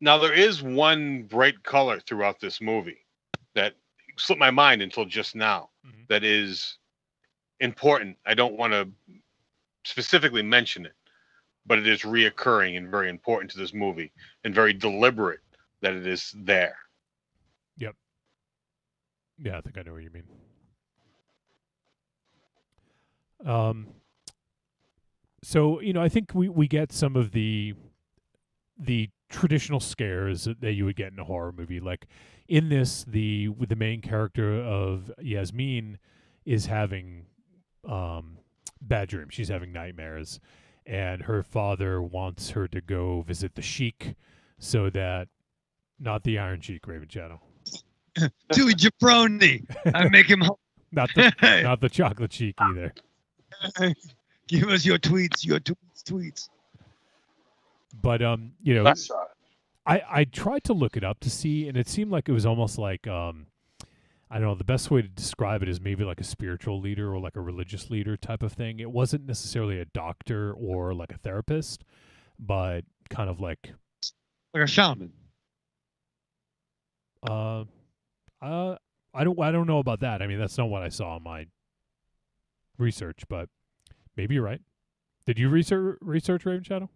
there is one bright color throughout this movie that slipped my mind until just now. Mm-hmm. That is important. I don't want to specifically mention it, but it is reoccurring and very important to this movie, and very deliberate that it is there. Yep. Yeah, I think I know what you mean. So, I think we get some of the traditional scares that you would get in a horror movie. Like in this, the main character of Yasmin is having bad dreams. She's having nightmares, and her father wants her to go visit the Sheik, so that not the Iron Sheik, Raven Shadow. Dude, jabroni. I make him not the chocolate Sheik either. Give us your tweets. But I tried to look it up to see, and it seemed like it was almost like I don't know, the best way to describe it is maybe like a spiritual leader or like a religious leader type of thing. It wasn't necessarily a doctor or like a therapist, but kind of like a shaman. I don't know about that. I mean, that's not what I saw in my research, but maybe you're right. Did you research Raven Shadow?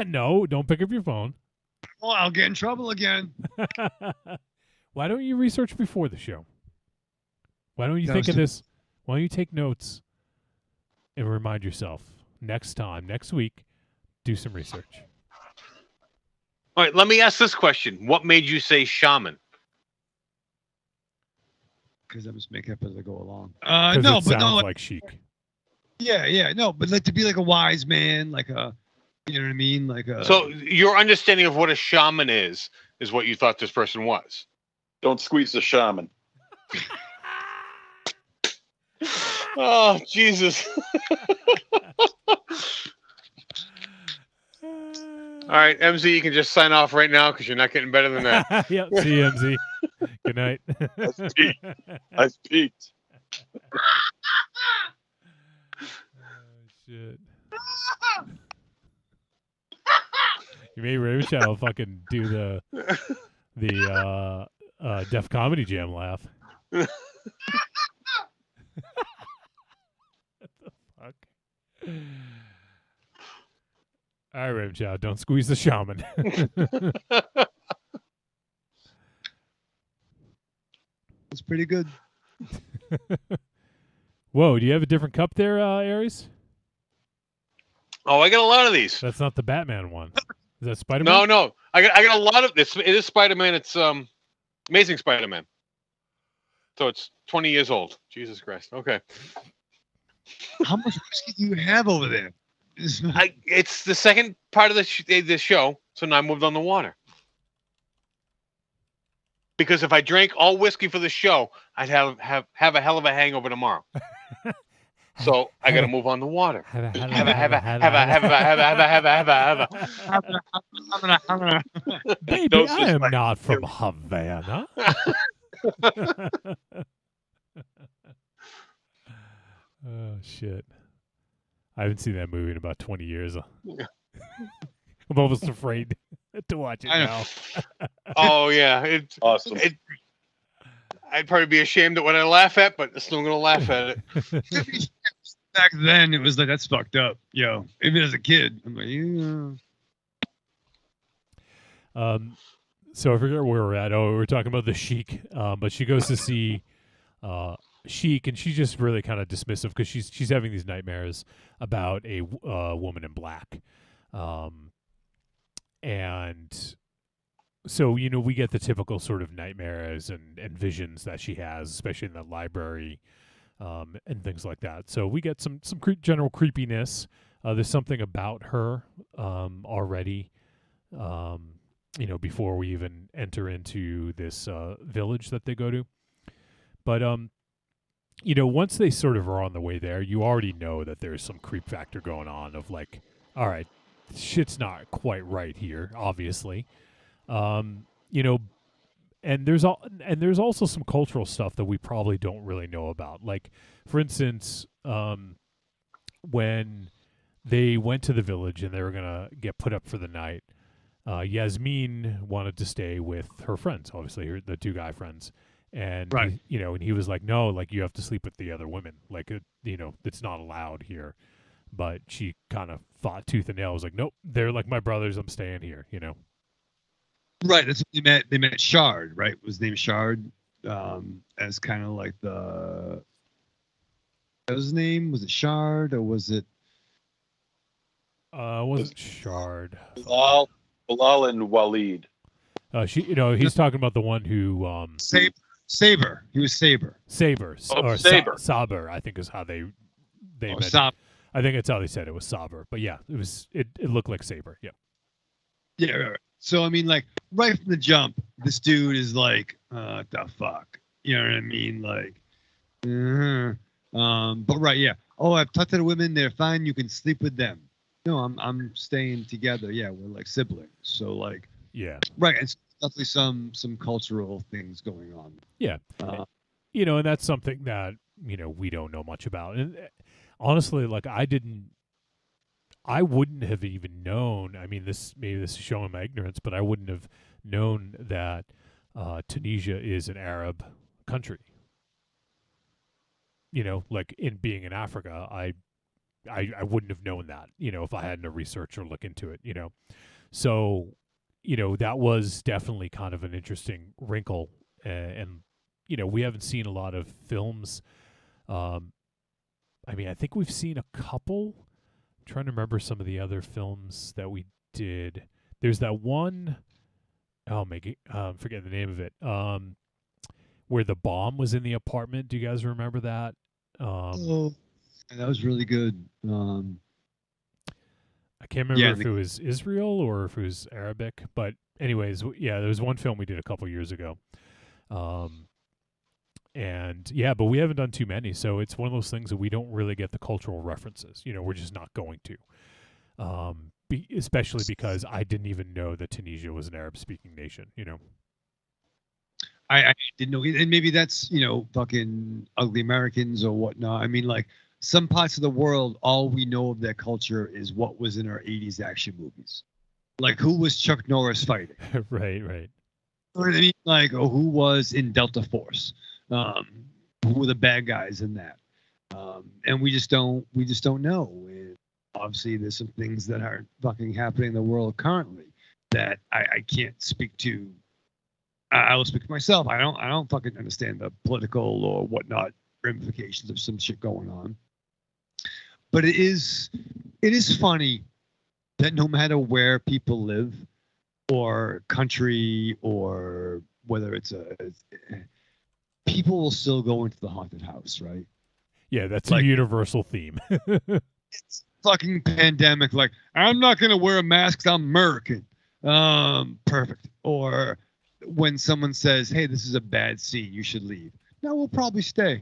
No, don't pick up your phone. Oh, I'll get in trouble again. Why don't you research before the show? Why don't you think of this? Why don't you take notes and remind yourself next week, do some research. All right, let me ask this question. What made you say shaman? Because I just make up as I go along. No, but no. Like Sheik. Yeah. No, but like to be like a wise man, like a, you know what I mean, like a. So your understanding of what a shaman is what you thought this person was. Don't squeeze the shaman. Oh, Jesus. All right, MZ, you can just sign off right now because you're not getting better than that. Yep. See you, MZ. Good night. That's Pete. Shit. You made Raven Shadow fucking do the Def Comedy Jam laugh. What the fuck? All right, Raven Shadow, don't squeeze the shaman. It's pretty good. Whoa, do you have a different cup there, Aries? Oh, I got a lot of these. That's not the Batman one. Is that Spider-Man? No. I got a lot of this. It is Spider-Man. It's Amazing Spider-Man. So it's 20 years old. Jesus Christ. Okay. How much whiskey do you have over there? It's the second part of the show, so now I moved on the water. Because if I drank all whiskey for the show, I'd have a hell of a hangover tomorrow. So I got to move on the water. Baby, I am not from Havana. Oh shit! I haven't seen that movie in about 20 years. I'm almost afraid to watch it now. Oh yeah, it's awesome. I'd probably be ashamed at what I laugh at, but I'm still gonna laugh at it. Back then, it was like, that's fucked up, yo. Even as a kid, I'm like, yeah. So I forget where we're at. Oh, we're talking about the Sheik, but she goes to see Sheik, and she's just really kind of dismissive because she's having these nightmares about a woman in black, and so we get the typical sort of nightmares and visions that she has, especially in the library. And things like that. So we get some general creepiness. There's something about her already, before we even enter into this village that they go to. But, once they sort of are on the way there, you already know that there's some creep factor going on of like, all right, shit's not quite right here, obviously. And there's also some cultural stuff that we probably don't really know about. Like, for instance, when they went to the village and they were gonna get put up for the night, Yasmin wanted to stay with her friends, obviously the two guy friends, and right. And he was like, no, like you have to sleep with the other women, like it's not allowed here. But she kind of fought tooth and nail. Was like, nope, they're like my brothers. I'm staying here. Right. That's what they met Shard, right? Was his name Shard? As kind of like what was his name? Was it Shard or was it? Wasn't Shard. Bilal and Waleed. He's talking about the one who Saber. He was Saber. Saber. Or Saber. Saber, I think is how they met. Saber. I think that's how they said it was Saber. But yeah, it looked like Saber. Yeah. Yeah. Right. So I mean, like right from the jump, this dude is like, the fuck, you know what I mean? Like, but right, yeah. Oh, I've talked to the women; they're fine. You can sleep with them. No, I'm staying together. Yeah, we're like siblings. So like, yeah, right. It's definitely some cultural things going on. Yeah, and that's something that we don't know much about. And honestly, like I wouldn't have even known. I mean, maybe this is showing my ignorance, but I wouldn't have known that Tunisia is an Arab country. Like in being in Africa, I wouldn't have known that. If I hadn't research or look into it. So that was definitely kind of an interesting wrinkle, and we haven't seen a lot of films. I mean, I think we've seen a couple. Trying to remember some of the other films that we did. There's that one, forget the name of it, where the bomb was in the apartment. Do you guys remember that? And that was really good. I can't remember if it was Israel or if it was Arabic, but anyways, yeah, there was one film we did a couple years ago. And yeah, but we haven't done too many, so it's one of those things that we don't really get the cultural references. We're just not going to. Especially because I didn't even know that Tunisia was an Arab-speaking nation. I didn't know, and maybe that's fucking ugly Americans or whatnot. I mean, like some parts of the world, all we know of their culture is what was in our '80s action movies. Like who was Chuck Norris fighting? Right. Or I mean, like who was in Delta Force? Who were the bad guys in that? And we just don't know. And obviously, there's some things that are fucking happening in the world currently that I can't speak to. I will speak for myself. I don't fucking understand the political or whatnot ramifications of some shit going on. But it is funny that no matter where people live or country or whether it's people will still go into the haunted house, right? Yeah, that's a universal theme. It's fucking pandemic. Like, I'm not going to wear a mask 'cause I'm American. Perfect. Or when someone says, hey, this is a bad scene, you should leave. No, we'll probably stay.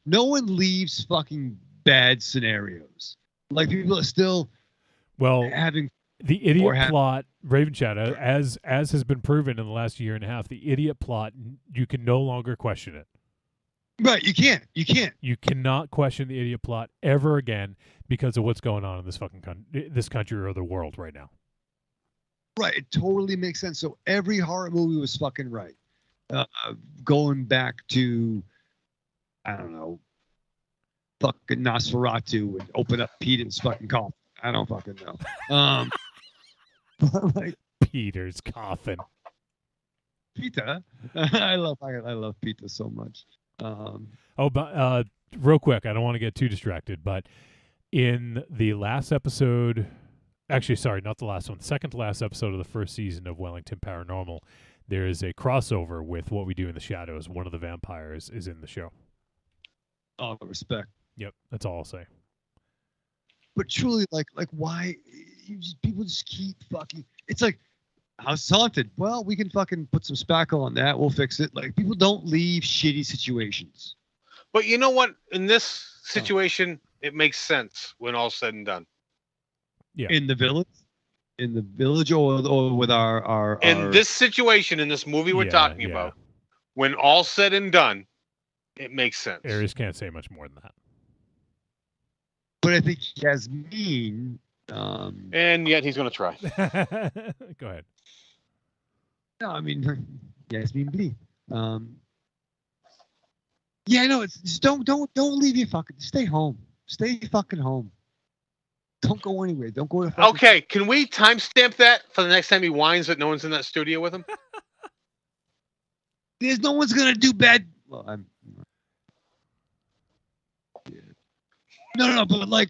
No one leaves fucking bad scenarios. Like, people are still having the idiot plot, Raven Shadow, as has been proven in the last year and a half, the idiot plot, you can no longer question it. Right, you can't. You cannot question the idiot plot ever again because of what's going on in this fucking this country or the world right now. Right, it totally makes sense. So every horror movie was fucking right. Going back to, I don't know, fucking Nosferatu would open up Peter's fucking coffin. I don't fucking know. Like Peter's coffin. Peter, I love Peter so much. But real quick, I don't want to get too distracted, but in the last episode, actually, sorry, not the last one, second to last episode of the first season of Wellington Paranormal, there is a crossover with What We Do in the Shadows. One of the vampires is in the show. Oh, respect. Yep, that's all I'll say. But truly, like why people just keep fucking? It's like, house haunted. Well, we can fucking put some spackle on that. We'll fix it. Like, people don't leave shitty situations. But you know what? In this situation, it makes sense when all's said and done. Yeah. In the village, or with our in this situation, in this movie we're talking about, when all's said and done, it makes sense. Aries can't say much more than that. But I think Yasmin. And yet he's going to try. Go ahead. No, I mean, Yasmin Blee. Yeah, no, it's just don't leave your fucking. Stay home. Stay fucking home. Don't go anywhere. Don't go to. Fucking... Okay, can we timestamp that for the next time he whines that no one's in that studio with him? There's no one's gonna do bad. Well, I'm. Yeah. No, but like,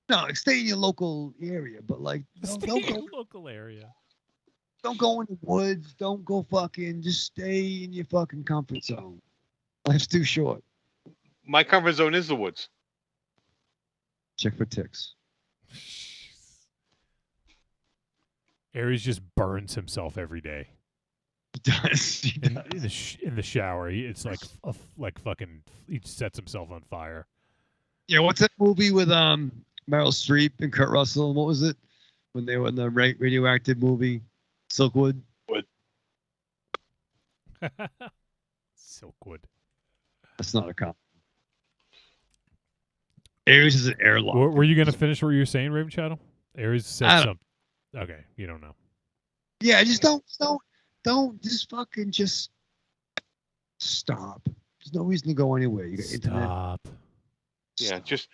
no, stay in your local area. But like, don't go local area. Don't go in the woods. Don't go fucking. Just stay in your fucking comfort zone. Life's too short. My comfort zone is the woods. Check for ticks. Aries just burns himself every day. He does. In the shower, it's like fucking. He sets himself on fire. Yeah, what's that movie with Meryl Streep and Kurt Russell? What was it when they were in the radioactive movie, Silkwood? Silkwood. That's not a comp. Aries is an airlock. Were you going to finish what you were saying, Raven Shadow? Aries said something. Okay, you don't know. Yeah, just don't just fucking just stop. There's no reason to go anywhere. You got internet. Stop. Yeah, just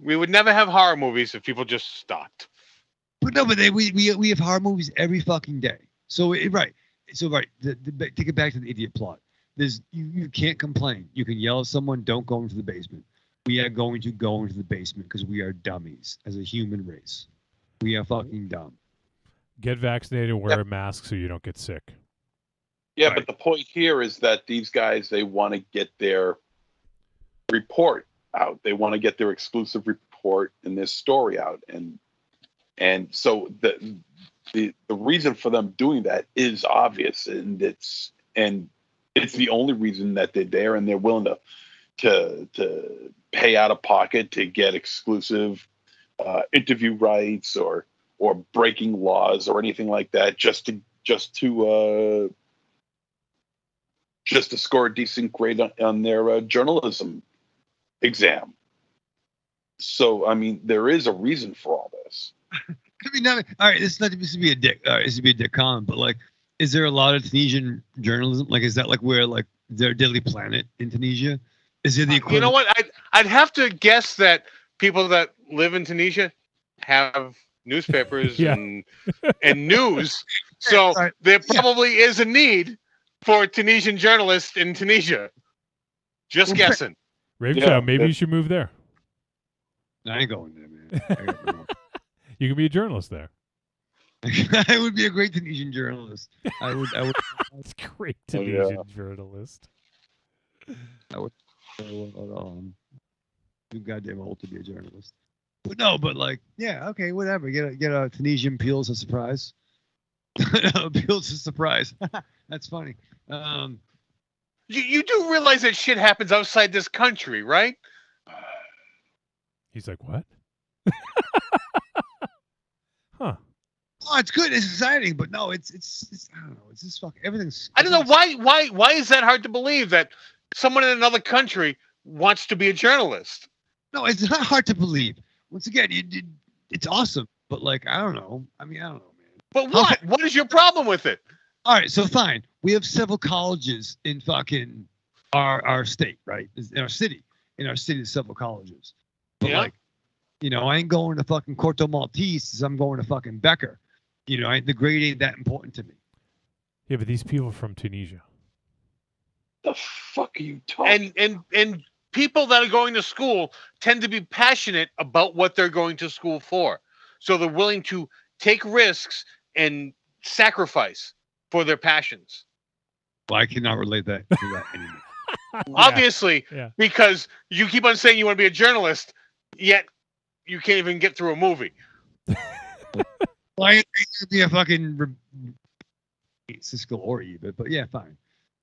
we would never have horror movies if people just stopped. But no, but we have horror movies every fucking day. So right. Take it back to the idiot plot. You can't complain. You can yell at someone. Don't go into the basement. We are going to go into the basement because we are dummies as a human race. We are fucking dumb. Get vaccinated, wear a mask so you don't get sick. Yeah, right. But the point here is that these guys, they want to get their report out. They want to get their exclusive report and their story out, and so the reason for them doing that is obvious, and it's the only reason that they're there, and they're willing to pay out of pocket to get exclusive interview rights or breaking laws or anything like that, just to score a decent grade on their journalism exam. So, I mean, there is a reason for all this. I mean, all right, this is to be a dick. All right, this is to be a dick comment, but like, is there a lot of Tunisian journalism? Like, is that like where like their Daily Planet in Tunisia? Is it the equivalent? You know what? I'd have to guess that people that live in Tunisia have newspapers and news, so there probably is a need for Tunisian journalists in Tunisia. Just guessing. Raven Shadow, maybe you should move there. I ain't going there, man. You can be a journalist there. I would be a great Tunisian journalist. I would. It's great Tunisian journalist. I would. Too goddamn old to be a journalist. But no, but like, yeah, okay, whatever. Get a Tunisian Pulitzer Prize. Pulitzer Prize. That's funny. You do realize that shit happens outside this country, right? He's like, what? Huh. Oh, it's good. It's exciting, but no, it's I don't know. It's just fucking everything's. I don't know why is that hard to believe that someone in another country wants to be a journalist? No, it's not hard to believe. Once again, it's awesome, but like, I don't know. I mean, I don't know, man. But what? What is your problem with it? All right, so fine. We have several colleges in fucking our state, right? In our city. In our city, there's several colleges. But like, you know, I ain't going to fucking Corto Maltese. I'm going to fucking Becker. You know, the grade ain't that important to me. Yeah, but these people are from Tunisia. The fuck are you talking? And people that are going to school tend to be passionate about what they're going to school for. So they're willing to take risks and sacrifice for their passions. Well, I cannot relate that to that anymore. Obviously, because you keep on saying you want to be a journalist, yet you can't even get through a movie. Well, I ain't gonna be a fucking Cisco or even, but yeah, fine.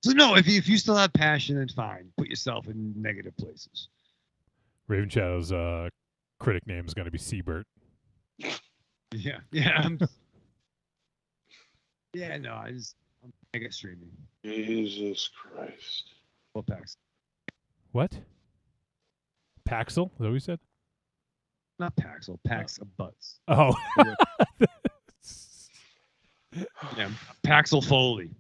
So no, if you still have passion, then fine. Put yourself in negative places. Raven Shadow's critic name is going to be Seabert. Yeah. Yeah, no, I'm mega streaming. Jesus Christ. What Paxel? What? Paxel? Is that what you said? Not Paxel. Pax of butts. Oh. Yeah, Paxel Foley.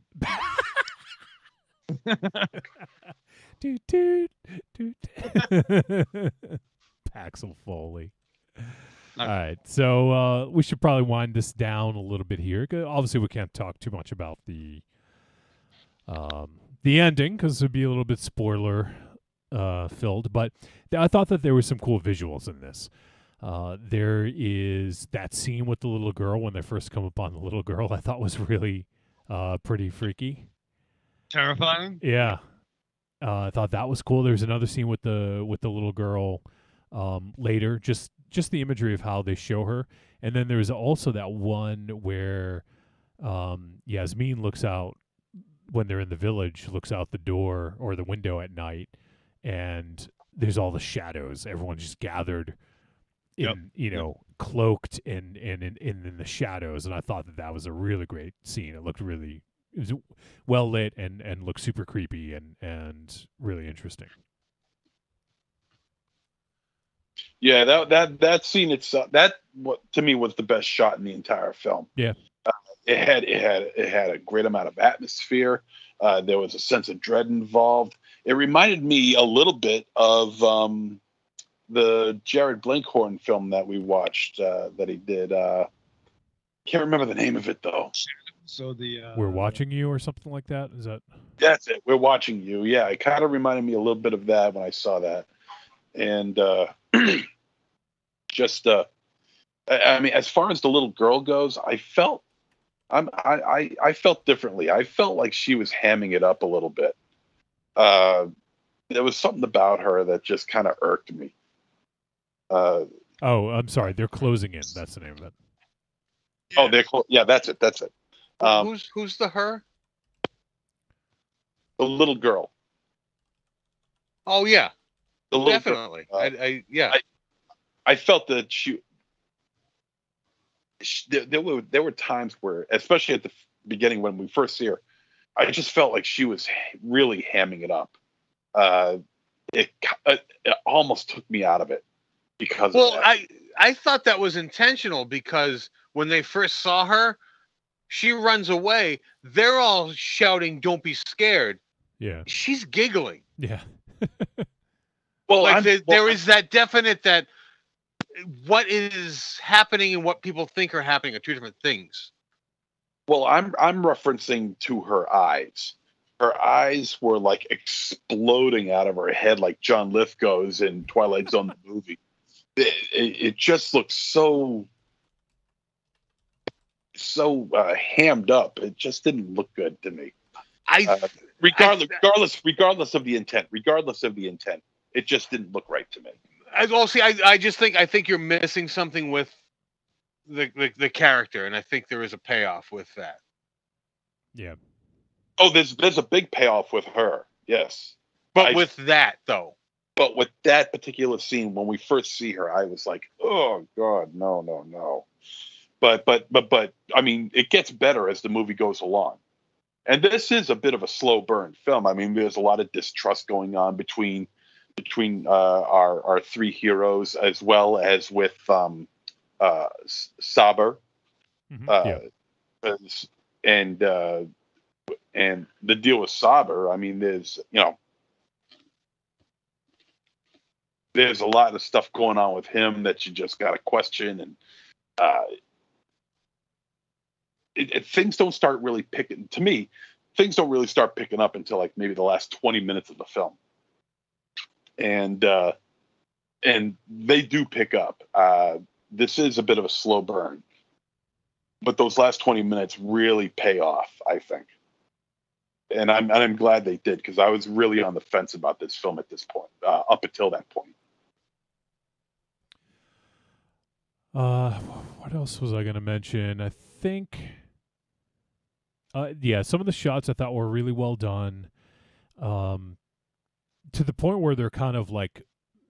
Paxel Foley. All right, so we should probably wind this down a little bit here. Obviously, we can't talk too much about the ending because it would be a little bit spoiler filled. But I thought that there were some cool visuals in this. There is that scene with the little girl when they first come upon the little girl. I thought was really pretty freaky, terrifying. Yeah, I thought that was cool. There's another scene with the little girl later. Just the imagery of how they show her, and then there's also that one where Yasmin looks out when they're in the village, looks out the door or the window at night, and there's all the shadows. Everyone's just gathered. Cloaked and in the shadows, and I thought that was a really great scene. It was well lit and looked super creepy and really interesting. Yeah, that scene itself, to me was the best shot in the entire film. Yeah, it had a great amount of atmosphere. There was a sense of dread involved. It reminded me a little bit of the Jared Blankhorn film that we watched that he did. Can't remember the name of it though. So We're Watching You or something like that. Is that? That's it. We're Watching You. Yeah, it kind of reminded me a little bit of that when I saw that, and I mean, as far as the little girl goes, I felt differently. I felt like she was hamming it up a little bit. there was something about her that just kind of irked me. Oh, I'm sorry. They're closing in. That's the name of it. Oh, yeah, that's it. That's it. Who's the her? The little girl. Oh yeah, The little definitely. Girl. I felt that there were times where, especially at the beginning when we first see her, I just felt like she was really hamming it up. It almost took me out of it because. Well, of that. I thought that was intentional because when they first saw her, she runs away. They're all shouting, "Don't be scared." Yeah. She's giggling. Yeah. Well, like there is that definite that what is happening and what people think are happening are two different things. Well, I'm referencing to her eyes. Her eyes were like exploding out of her head, like John Lithgow's in Twilight Zone the movie. It just looks so hammed up. It just didn't look good to me. Regardless of the intent, it just didn't look right to me. I think you're missing something with the character, and I think there is a payoff with that. Yeah. Oh, there's a big payoff with her. Yes. But with that though. But with that particular scene, when we first see her, I was like, "Oh God, no." But I mean, it gets better as the movie goes along. And this is a bit of a slow burn film. I mean, there's a lot of distrust going on between our three heroes, as well as with Saber, and the deal with Saber. I mean, there's a lot of stuff going on with him that you just got to question, and things don't start really picking. To me, things don't really start picking up until like maybe the last 20 minutes of the film, and they do pick up. This is a bit of a slow burn, but those last 20 minutes really pay off, I think, and I'm glad they did, because I was really on the fence about this film at this point, up until that point. What else was I going to mention? I think, some of the shots I thought were really well done, to the point where they're kind of like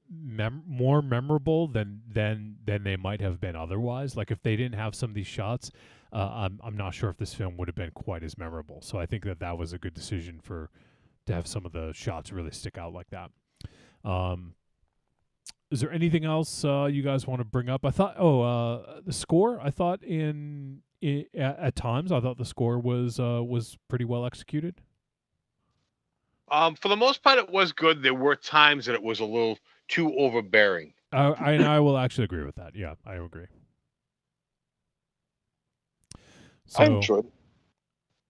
more memorable than they might have been otherwise. Like if they didn't have some of these shots, I'm not sure if this film would have been quite as memorable. So I think that was a good decision to have some of the shots really stick out like that. Is there anything else you guys want to bring up? I thought, the score. I thought at times I thought the score was pretty well executed. For the most part, it was good. There were times that it was a little too overbearing. I will actually agree with that. Yeah, I agree. So, I enjoyed it.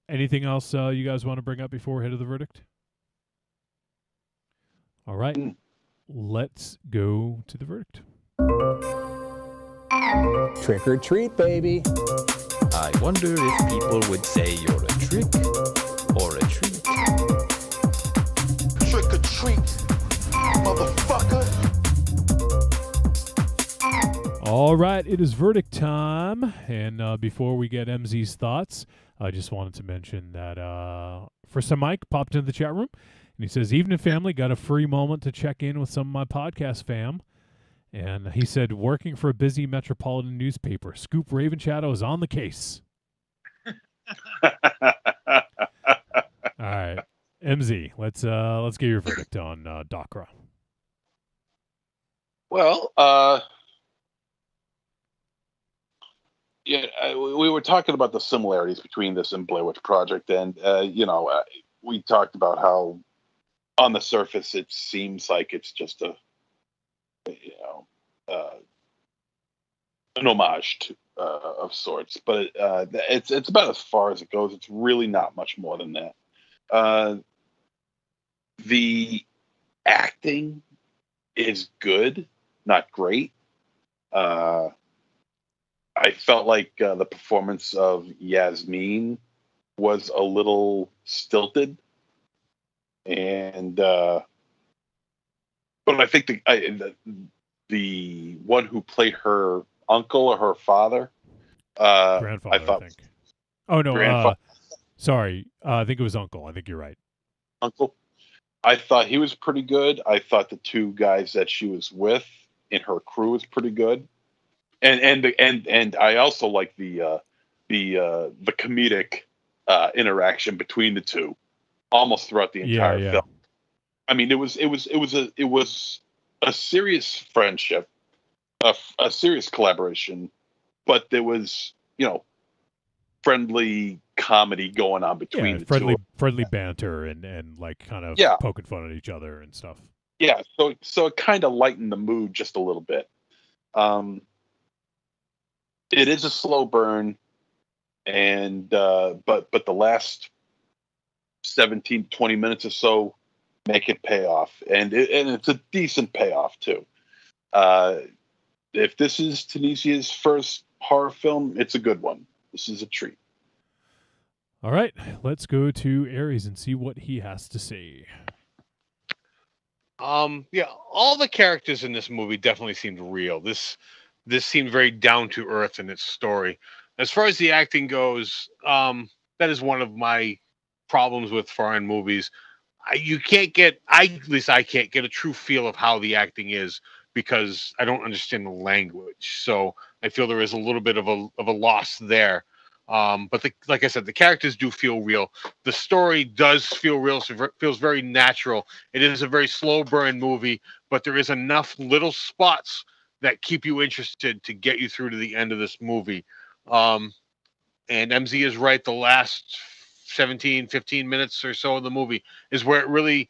Anything else you guys want to bring up before we head to the verdict? All right. Let's go to the verdict. Trick or treat, baby. I wonder if people would say you're a trick or a treat. Trick or treat, motherfucker. All right, it is verdict time. And before we get MZ's thoughts, I just wanted to mention that First Time Mike popped into the chat room. And he says, "Evening, family. Got a free moment to check in with some of my podcast fam." And he said, "Working for a busy metropolitan newspaper. Scoop Raven Shadow is on the case." All right, MZ, let's get your verdict on Dachra. Well, we were talking about the similarities between this and Blair Witch Project, and we talked about how, on the surface, it seems like it's just an homage to, of sorts, but it's about as far as it goes. It's really not much more than that. The acting is good, not great. I felt like the performance of Yasmin was a little stilted. And But I think the one who played her uncle or her father, Grandfather, I thought. think. Oh no, Grandfather. sorry. I think it was uncle. I think you're right. Uncle. I thought he was pretty good. I thought the two guys that she was with in her crew was pretty good, and I also like the comedic interaction between the two, almost throughout the entire film. I mean, it was a serious friendship, a serious collaboration, but there was friendly comedy going on between the two. Friendly banter and like kind of poking fun at each other and stuff. Yeah, so it kind of lightened the mood just a little bit. It is a slow burn, and but the last 17, 20 minutes or so make it pay off, and it's a decent payoff too. If this is Tunisia's first horror film, it's a good one. This is a treat. All right, let's go to Aries and see what he has to say. Yeah, all the characters in this movie definitely seemed real. This seemed very down to earth in its story. As far as the acting goes, that is one of my problems with foreign movies. At least I can't get a true feel of how the acting is because I don't understand the language. So I feel there is a little bit of a loss there. But like I said, the characters do feel real. The story does feel real. So it feels very natural. It is a very slow burn movie, but there is enough little spots that keep you interested to get you through to the end of this movie. And MZ is right. The last 17, 15 minutes or so of the movie is where it really,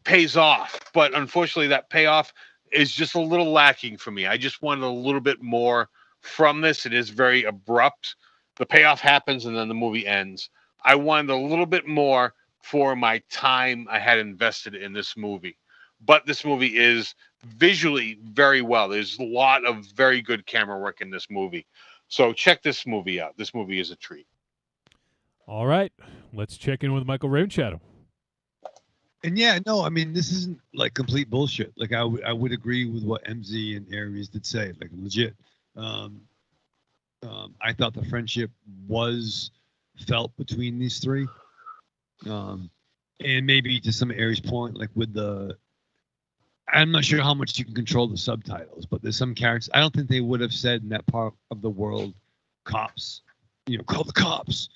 pays off. But unfortunately, that payoff is just a little lacking for me. I just wanted a little bit more from this. It is very abrupt. The payoff happens and then the movie ends. I wanted a little bit more for my time I had invested in this movie. But this movie is visually very well. There's a lot of very good camera work in this movie. So check this movie out. This movie is a treat. All right. Let's check in with Michael Ravenshadow. And yeah, no, I mean, this isn't like complete bullshit. Like I would agree with what MZ and Aries did say, like legit. I thought the friendship was felt between these three. And maybe to some Aries' point, like with I'm not sure how much you can control the subtitles, but there's some characters, I don't think they would have said in that part of the world, cops, call the cops.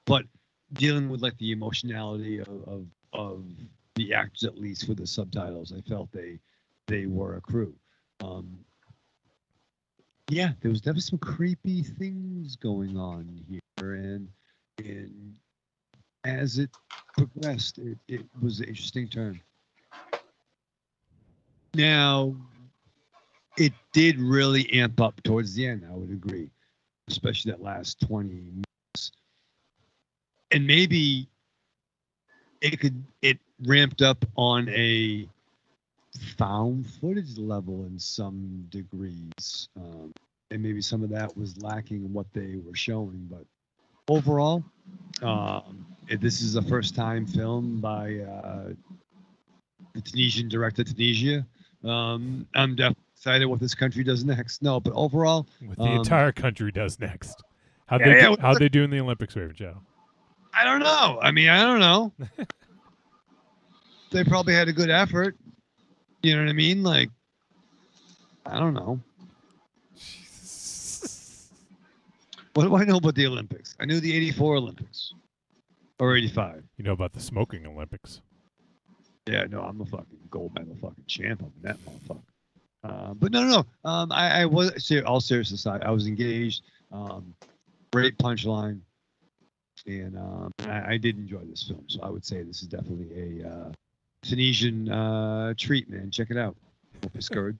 But dealing with like the emotionality of the actors, at least with the subtitles, I felt they were a crew. Yeah, there was definitely some creepy things going on here, and as it progressed, it was an interesting turn. Now, it did really amp up towards the end, I would agree, especially that last 20 minutes. And maybe it ramped up on a found footage level in some degrees. And maybe some of that was lacking in what they were showing. But overall, this is a first-time film by the Tunisian director, Tunisia. I'm definitely excited what this country does next. No, but overall... What the entire country does next. How'd they do in the Olympics, Ravenshadow? I don't know. I don't know. They probably had a good effort. You know what I mean? Like, I don't know. What do I know about the Olympics? I knew the 84 Olympics. Or 85. You know about the smoking Olympics. Yeah, no, I'm a fucking gold medal fucking champ. I'm that motherfucker. But no. I was, all seriousness aside, I was engaged. Great punchline. And I did enjoy this film. So I would say this is definitely a Tunisian treat, man. Check it out. Don't be scared.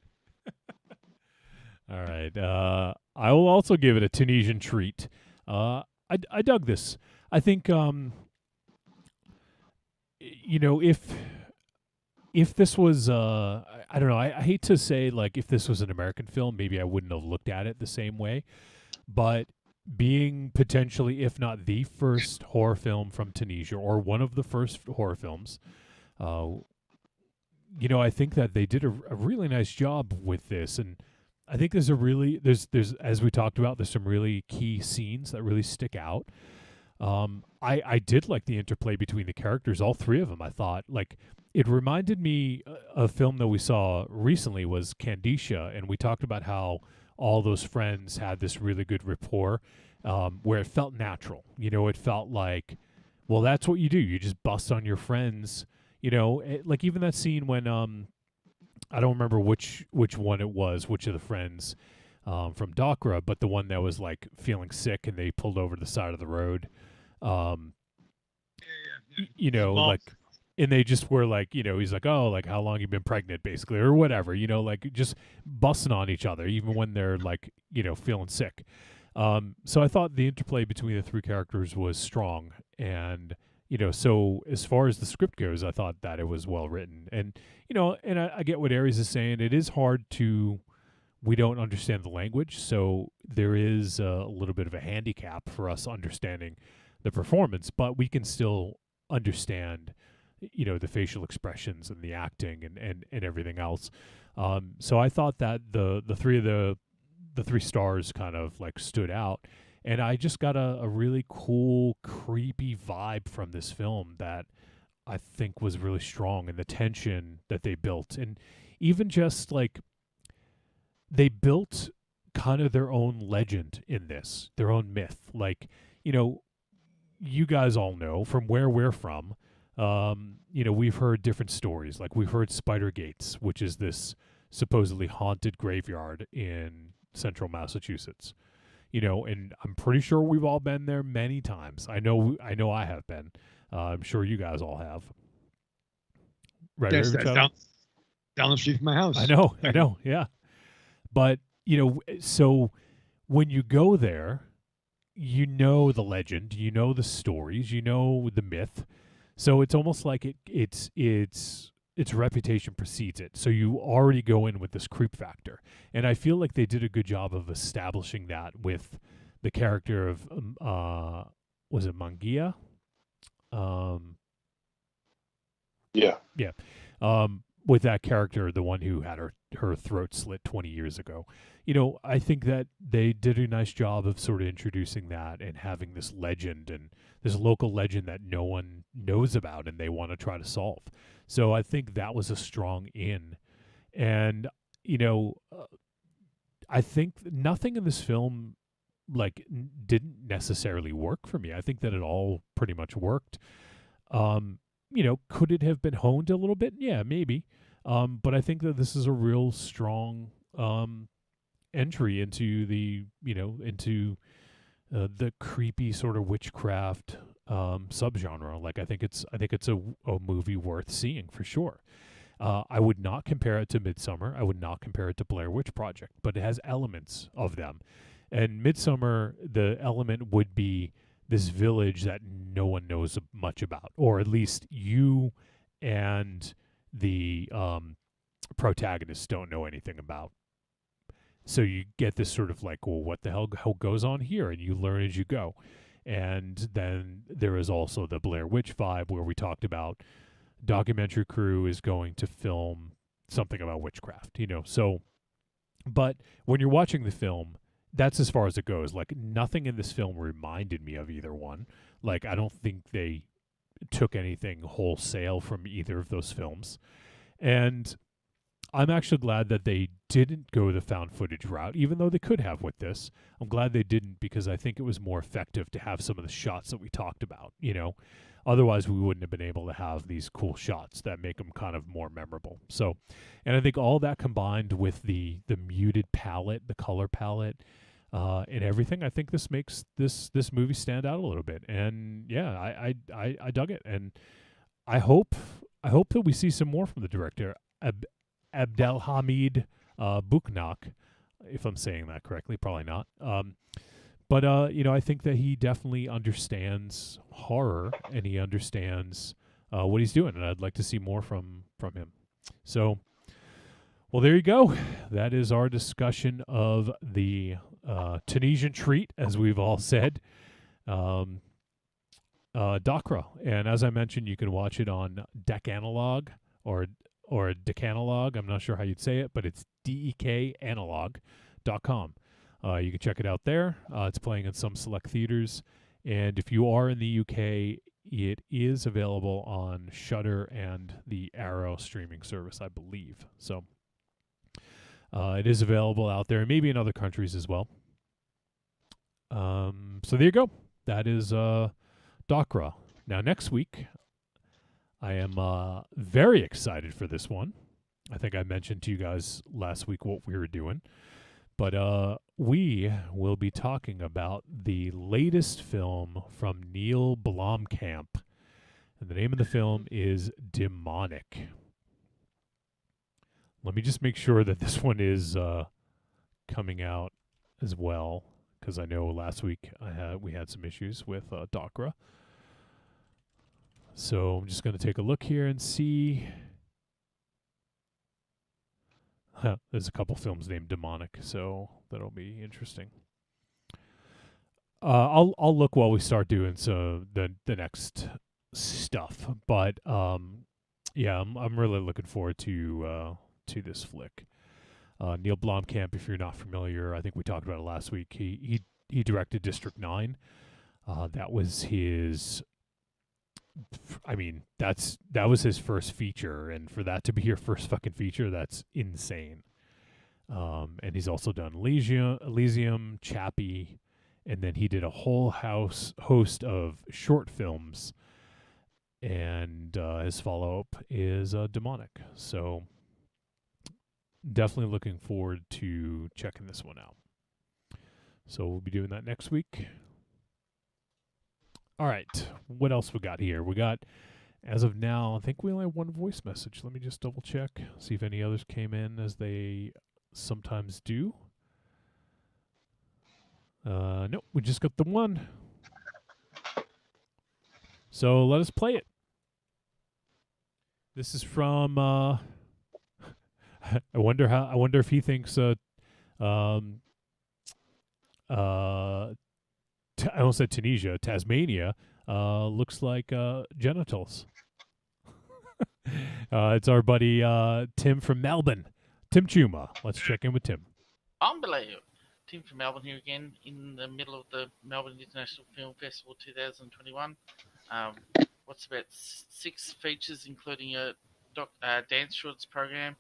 All right. I will also give it a Tunisian treat. I dug this. I think, if this was, I don't know, I hate to say, like, if this was an American film, maybe I wouldn't have looked at it the same way. But being potentially, if not the first horror film from Tunisia, or one of the first horror films, I think that they did a really nice job with this, and I think there's as we talked about, there's some really key scenes that really stick out. I did like the interplay between the characters, all three of them. I thought, like, it reminded me a film that we saw recently was Candicia, and we talked about how all those friends had this really good rapport, where it felt natural. It felt like, well, that's what you do. You just bust on your friends. Like even that scene when I don't remember which one it was, which of the friends from Dachra, but the one that was like feeling sick and they pulled over to the side of the road. Like, and they just were like, he's like, oh, like how long you been pregnant, basically, or whatever, like just busting on each other, even when they're like, feeling sick. So I thought the interplay between the three characters was strong, and so as far as the script goes, I thought that it was well written, and and I get what Aries is saying. It is hard we don't understand the language, so there is a little bit of a handicap for us understanding the performance, but we can still understand, the facial expressions and the acting and everything else. So I thought that the three stars kind of like stood out, and I just got a really cool, creepy vibe from this film that I think was really strong, and the tension that they built, and even just like they built kind of their own legend in this, their own myth. Like, you guys all know from where we're from, we've heard different stories. Like we've heard Spider Gates, which is this supposedly haunted graveyard in central Massachusetts. And I'm pretty sure we've all been there many times. I know I have been. I'm sure you guys all have. Right? Yes, that's down the street from my house. I know, yeah. But, so when you go there, the legend, the stories, the myth. So it's almost like its reputation precedes it. So you already go in with this creep factor. And I feel like they did a good job of establishing that with the character of, was it Mangia? Yeah. Yeah. With that character, the one who had her throat slit 20 years ago. I think that they did a nice job of sort of introducing that and having this legend and this local legend that no one knows about and they want to try to solve. So I think that was a strong in. And, I think nothing in this film like didn't necessarily work for me. I think that it all pretty much worked. Could it have been honed a little bit? Yeah, maybe. But I think that this is a real strong entry into the the creepy sort of witchcraft subgenre. Like I think it's a movie worth seeing for sure. I would not compare it to Midsummer. I would not compare it to Blair Witch Project, but it has elements of them. And Midsummer, the element would be this village that no one knows much about, or at least you and the protagonist don't know anything about. So you get this sort of like, well, what the hell goes on here? And you learn as you go. And then there is also the Blair Witch vibe where we talked about documentary crew is going to film something about witchcraft, So, but when you're watching the film, that's as far as it goes. Like nothing in this film reminded me of either one. Like I don't think they took anything wholesale from either of those films. And I'm actually glad that they didn't go the found footage route, even though they could have with this. I'm glad they didn't, because I think it was more effective to have some of the shots that we talked about, Otherwise, we wouldn't have been able to have these cool shots that make them kind of more memorable. So, and I think all that combined with the muted palette, the color palette, and everything, I think this makes this movie stand out a little bit. And yeah, I dug it, and I hope that we see some more from the director, Abdelhamid Bouknak, if I'm saying that correctly. Probably not. But I think that he definitely understands horror, and he understands what he's doing, and I'd like to see more from him. So, well, there you go. That is our discussion of the Tunisian Treat, as we've all said. Dachra. And as I mentioned, you can watch it on Decanalog or Decanalog. I'm not sure how you'd say it, but it's dekanalog.com. You can check it out there. It's playing in some select theaters. And if you are in the UK, it is available on Shudder and the Arrow streaming service, I believe. So it is available out there, and maybe in other countries as well. So there you go. That is Dachra. Now, next week, I am very excited for this one. I think I mentioned to you guys last week what we were doing. But we will be talking about the latest film from Neil Blomkamp. And the name of the film is Demonic. Let me just make sure that this one is coming out as well, because I know last week we had some issues with Dachra. So I'm just going to take a look here and see. There's a couple films named Demonic, so that'll be interesting. I'll look while we start doing the next stuff, but yeah, I'm really looking forward to this flick. Neil Blomkamp, if you're not familiar, I think we talked about it last week. He directed District 9. That was his. I mean, that was his first feature, and for that to be your first fucking feature, that's insane. And he's also done Elysium, Chappie, and then he did a whole host of short films, and his follow-up is Demonic. So definitely looking forward to checking this one out. So we'll be doing that next week. All right, what else we got here? We got, as of now, I think we only have one voice message. Let me just double check, see if any others came in as they sometimes do. Nope, we just got the one. So let us play it. This is from. I wonder if he thinks. I almost said Tunisia, Tasmania, looks like genitals. It's our buddy Tim from Melbourne. Tim Chuma. Let's check in with Tim. Unbelievable. Tim from Melbourne here again, in the middle of the Melbourne International Film Festival 2021. What's about 6 features, including a dance shorts program,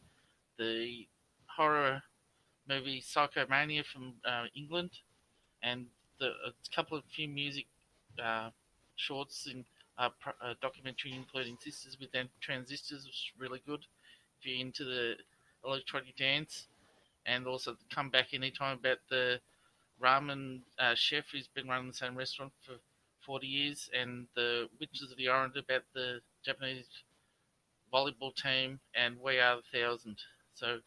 the horror movie Psychomania from England, and a couple of few music shorts in a documentary including Sisters with Transistors, which is really good if you're into the electronic dance. And also come back anytime about the ramen chef who's been running the same restaurant for 40 years, and the Witches of the Orient about the Japanese volleyball team, and We Are the Thousand. So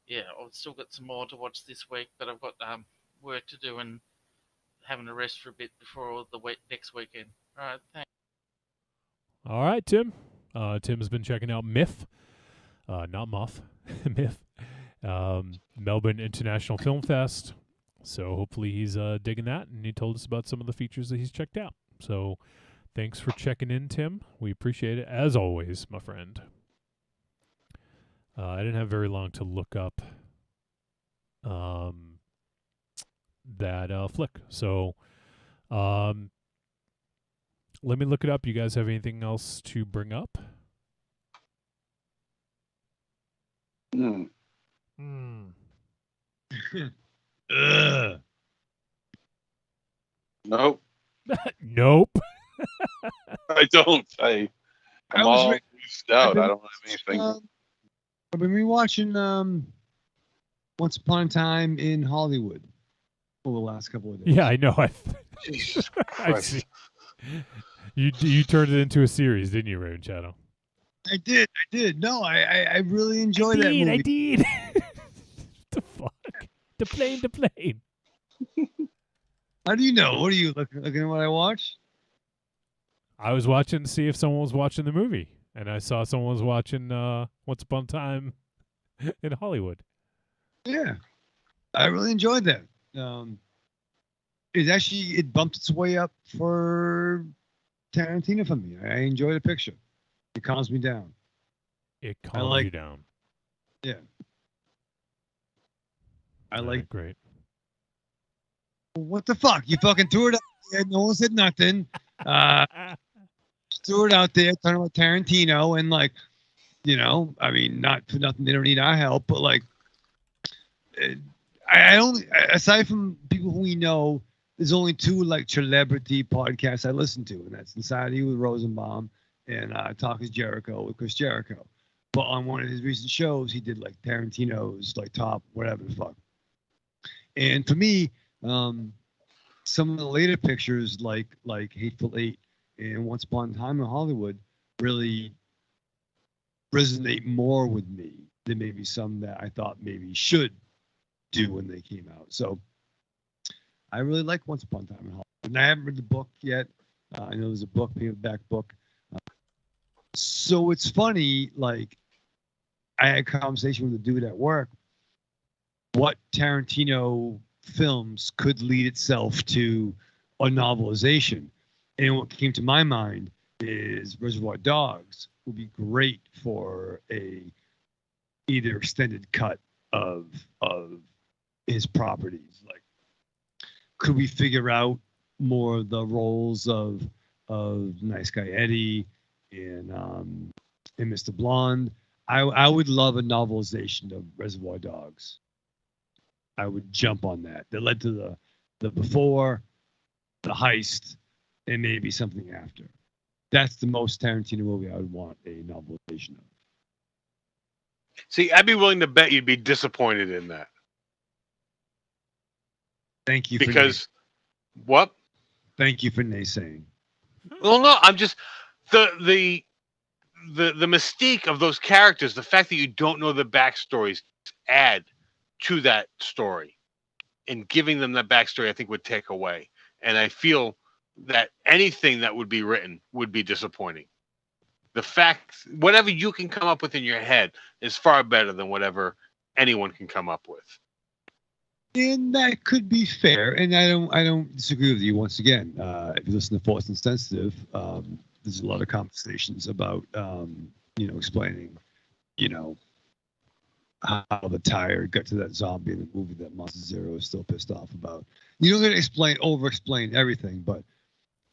yeah, I've still got some more to watch this week, but I've got work to do and having a rest for a bit before the next weekend. All right, thanks. All right, Tim. Tim's been checking out Myth, not Muff, Myth, Melbourne International Film Fest. So hopefully he's digging that, and he told us about some of the features that he's checked out. So thanks for checking in, Tim. We appreciate it, as always, my friend. I didn't have very long to look up that flick. So let me look it up. You guys have anything else to bring up? Nope. Nope. I don't. I'm all used out. I don't have anything. I've been rewatching Once Upon a Time in Hollywood over the last couple of days. Yeah, I know. Jesus I Christ. see. You turned it into a series, didn't you, Raven Shadow? I did. No, I really enjoyed that movie. I did. The fuck? The plane. How do you know? What are you looking at what I watched? I was watching to see if someone was watching the movie, and I saw someone was watching Once Upon a Time in Hollywood. Yeah, I really enjoyed that. It bumped its way up for Tarantino for me. I enjoy the picture. It calms me down. It calms you down. Yeah. I like. Great. What the fuck? You fucking threw it out there. No one said nothing. Threw it out there talking about Tarantino and like, I mean, not for nothing. They don't need our help, but like, I only, aside from people who we know, there's only two like celebrity podcasts I listen to, and that's Insanity with Rosenbaum and Talk is Jericho with Chris Jericho. But on one of his recent shows, he did like Tarantino's like top whatever the fuck. And for me, some of the later pictures like Hateful Eight and Once Upon a Time in Hollywood really resonate more with me than maybe some that I thought maybe should do when they came out. So I really like Once Upon a Time in Hollywood. And I haven't read the book yet. I know there's a book, paperback book. So it's funny, like I had a conversation with a dude at work. What Tarantino films could lead itself to a novelization? And what came to my mind is Reservoir Dogs would be great for a either extended cut of his properties. Like, could we figure out more of the roles of Nice Guy Eddie and Mr. Blonde? I would love a novelization of Reservoir Dogs. I would jump on that. That led to the before, the heist, and maybe something after. That's the most Tarantino movie I would want a novelization of. See, I'd be willing to bet you'd be disappointed in that. Thank you. Because what? Thank you for naysaying. Well, no, I'm just the mystique of those characters, the fact that you don't know the backstories, add to that story, and giving them that backstory, I think would take away. And I feel that anything that would be written would be disappointing. The fact, whatever you can come up with in your head is far better than whatever anyone can come up with. And that could be fair, and I don't disagree with you. Once again, if you listen to Force and Sensitive, there's a lot of conversations about explaining, how the tire got to that zombie in the movie that Monster Zero is still pissed off about. You don't get to over-explain everything, but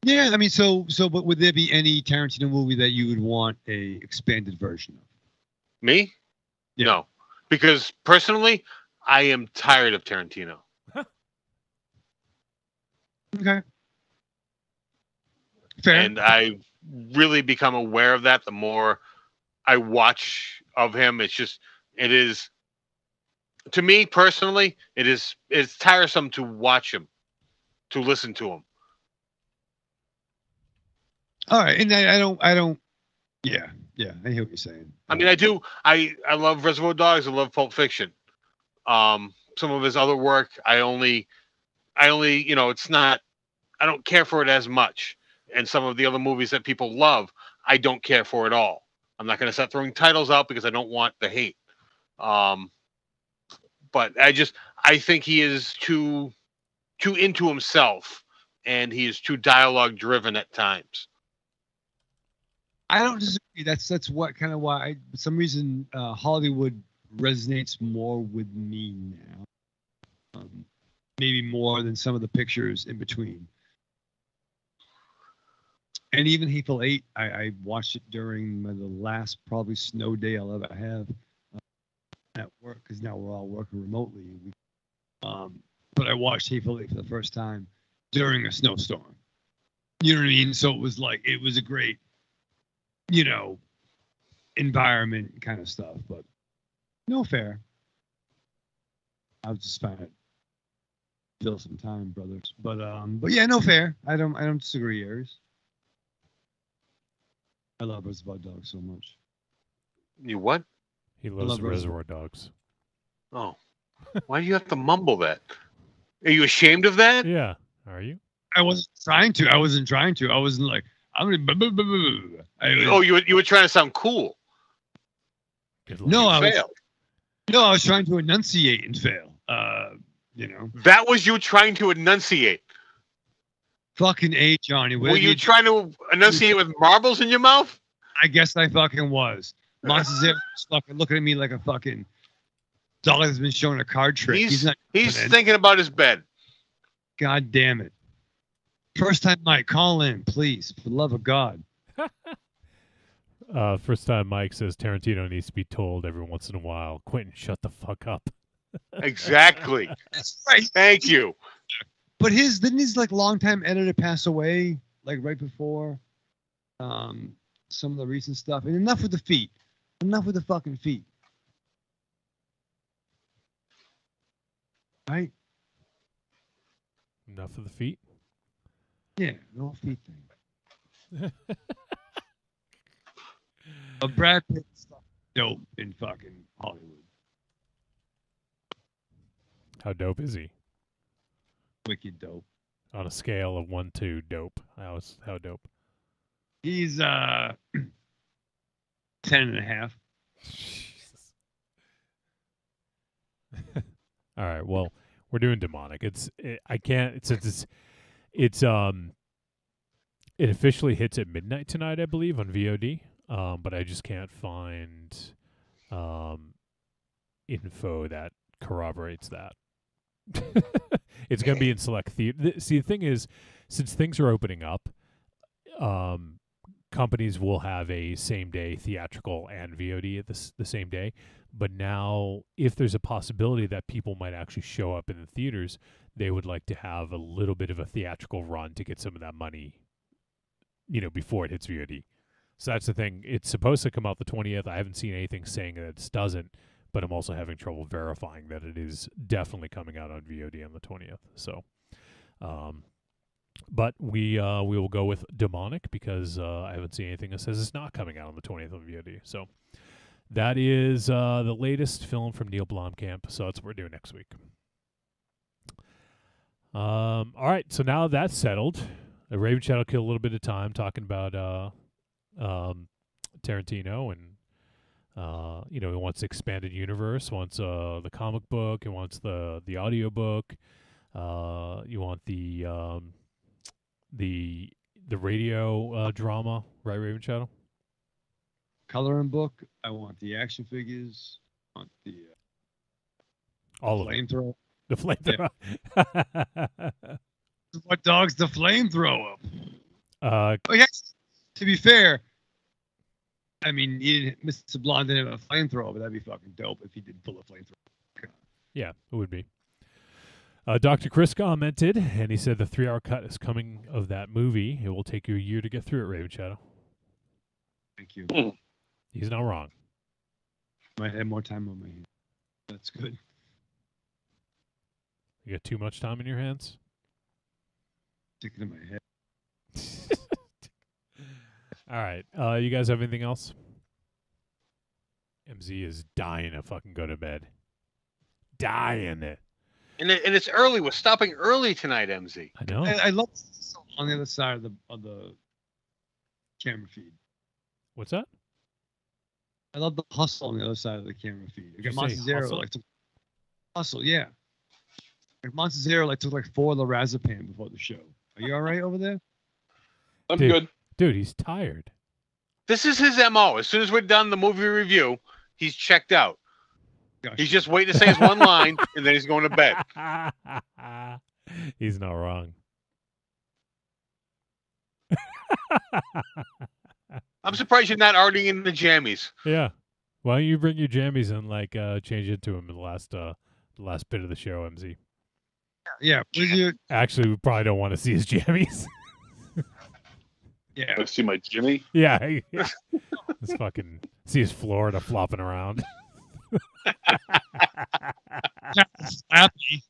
yeah, I mean, but would there be any Tarantino movie that you would want a expanded version of? Me? Yeah. No, because personally, I am tired of Tarantino. Okay. Fair. And I really become aware of that the more I watch of him. It is, to me personally, it's tiresome to watch him, to listen to him. All right. And I don't, yeah, I hear what you're saying. I mean, I do. I love Reservoir Dogs. I love Pulp Fiction. Some of his other work, I only, it's not, I don't care for it as much. And some of the other movies that people love, I don't care for at all. I'm not going to start throwing titles out because I don't want the hate. But I think he is too into himself, and he is too dialogue driven at times. I don't disagree. That's what kind of why for some reason Hollywood resonates more with me now. Maybe more than some of the pictures in between. And even Hateful Eight, I watched it during the last probably snow day I'll ever have at work, because now we're all working remotely. But I watched Hateful Eight for the first time during a snowstorm. You know what I mean? So it was a great, environment kind of stuff. But no fair. I was just trying to fill some time, brothers. But yeah, no fair. I don't disagree, Aries. I love Reservoir Dogs so much. You what? He loves Reservoir Dogs. Oh. Why do you have to mumble that? Are you ashamed of that? Yeah. Are you? I wasn't trying to. I wasn't like, I'm going to... Oh, you were trying to sound cool. No, I was trying to enunciate and fail. That was you trying to enunciate. Fucking A, Johnny. Were you trying to enunciate with marbles in your mouth? I guess I fucking was. Monster Zero was fucking looking at me like a fucking dog that's been shown a card trick. He's coming in. thinking about his bed. God damn it. First time Mike, call in, please. For the love of God. First time Mike says Tarantino needs to be told every once in a while, Quentin, shut the fuck up. Exactly. That's right. Thank you. But didn't his like longtime editor pass away like right before some of the recent stuff? And enough with the feet. Enough with the fucking feet. Right? Enough of the feet? Yeah, no feet thing. A Brad Pitt stuff dope in fucking Hollywood. How dope is he? Wicked dope. On a scale of 1 to dope. How dope? He's 10.5. All right. Well, we're doing demonic. It officially hits at midnight tonight, I believe, on VOD. But I just can't find info that corroborates that. It's going to be in select theater. See, the thing is, since things are opening up, companies will have a same-day theatrical and VOD at the same day. But now, if there's a possibility that people might actually show up in the theaters, they would like to have a little bit of a theatrical run to get some of that money, before it hits VOD. So that's the thing. It's supposed to come out the 20th. I haven't seen anything saying that it doesn't, but I'm also having trouble verifying that it is definitely coming out on VOD on the 20th. So, but we will go with demonic because I haven't seen anything that says it's not coming out on the 20th on VOD. So that is the latest film from Neil Blomkamp. So that's what we're doing next week. All right. So now that's settled. Raven Shadow killed a little bit of time talking about Tarantino and he wants expanded universe, wants the comic book, he wants the audio book, you want the radio drama, right, Raven Shadow? Coloring book. I want the action figures. I want the all of flamethrower. The flamethrower. Yeah. What dog's the flamethrower? Oh yes. To be fair, I mean, Mr. Blonde didn't have a flamethrower, but that'd be fucking dope if he did pull a flamethrower. Yeah, it would be. Dr. Chris commented, and he said the 3-hour cut is coming of that movie. It will take you a year to get through it, Raven Shadow. Thank you. He's not wrong. Might have more time on my hands. That's good. You got too much time in your hands? Sticking in my head. All right. You guys have anything else? MZ is dying to fucking go to bed. Dying it. And it's early. We're stopping early tonight, MZ. I know. I love on the other side of the camera feed. What's that? I love the hustle on the other side of the camera feed. You got Monster Zero hustle, yeah. Like Monster Zero took 4 lorazepam before the show. Are you all right over there? I'm good. Dude, he's tired. This is his MO. As soon as we're done the movie review, he's checked out. Gosh. He's just waiting to say his one line, and then he's going to bed. He's not wrong. I'm surprised you're not already in the jammies. Yeah. Why don't you bring your jammies and change into him in the last bit of the show, MZ? Yeah. Actually, we probably don't want to see his jammies. Yeah. I see my Jimmy. Yeah. Let's fucking see his Florida flopping around. Happy.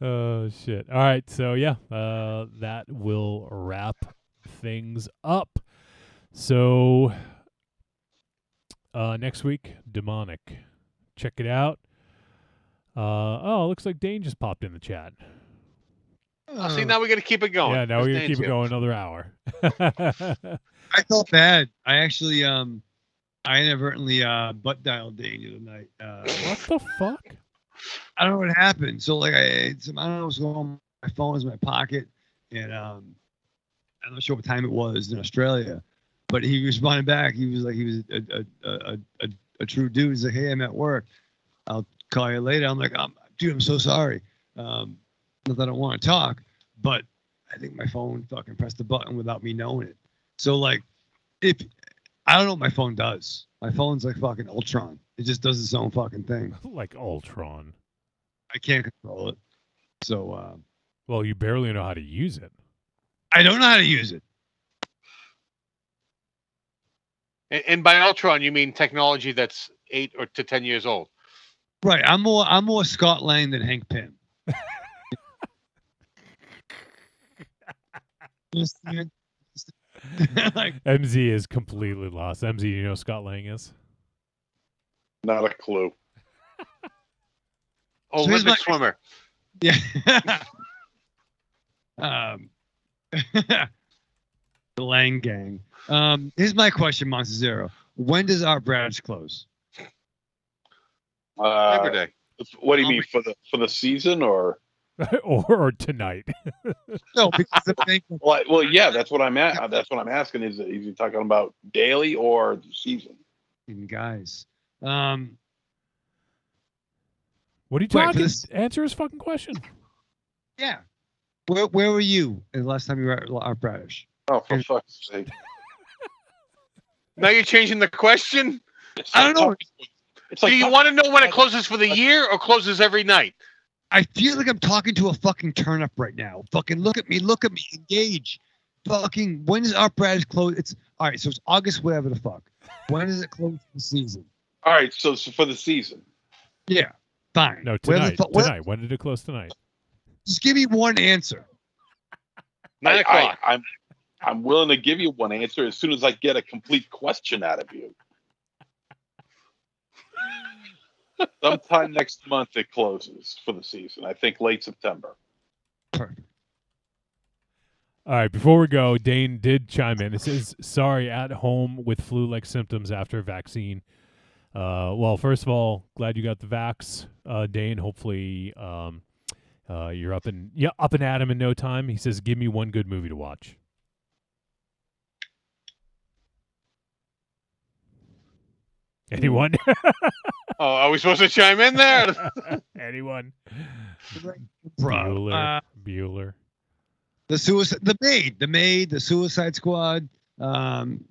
Oh shit. All right, so yeah, that will wrap things up. So next week, demonic. Check it out. Looks like Dane just popped in the chat. See, now we got to keep it going. Yeah, now we're gonna keep it going another hour. I felt bad. I actually I inadvertently butt dialed Dane the other night. What the fuck? I don't know what happened. So like I don't know what's going on. My phone was in my pocket, and I'm not sure what time it was in Australia, but he responded back. He was like, he was a true dude. He's like, hey, I'm at work. I'll call you later. I'm like, dude, I'm so sorry. Not that I don't want to talk, but I think my phone fucking pressed the button without me knowing it. So like, if I don't know what my phone does. My phone's like fucking Ultron. It just does its own fucking thing. Like Ultron. I can't control it. So, well, you barely know how to use it. I don't know how to use it. And by Ultron, you mean technology that's 8 or to 10 years old. Right. I'm more Scott Lang than Hank Pym. Like, MZ is completely lost. MZ, you know who Scott Lang is? Not a clue. Olympic swimmer. Yeah. The Lang gang. Here's my question, Monster Zero. When does Art Bradish close? Every day. What do you mean, for the season or or tonight? No, because the thing. Well, yeah, that's what I'm at. That's what I'm asking. Is he talking about daily or the season? Guys, what are you talking? Answer his fucking question. Yeah. Where were you the last time you were at Art Bradish? Oh, for fuck's sake! Now you're changing the question. I don't know. Do you want to know when it closes for the year or closes every night? I feel like I'm talking to a fucking turnip right now. Fucking look at me, engage. Fucking when does Art Bradish close? It's all right. So it's August, whatever the fuck. When does it close for the season? All right, so for the season. Yeah, fine. No, tonight. Tonight. When did it close tonight? Just give me one answer. 9 o'clock. I'm willing to give you one answer as soon as I get a complete question out of you. Sometime next month it closes for the season. I think late September. Perfect. All right, before we go, Dane did chime in. It says, sorry, at home with flu-like symptoms after vaccine. Well, first of all, glad you got the vax, Dane. Hopefully you're up and at 'em in no time. He says, give me one good movie to watch. Anyone? Oh, are we supposed to chime in there? Anyone? Bro, Bueller. The Maid, the Suicide Squad. Don't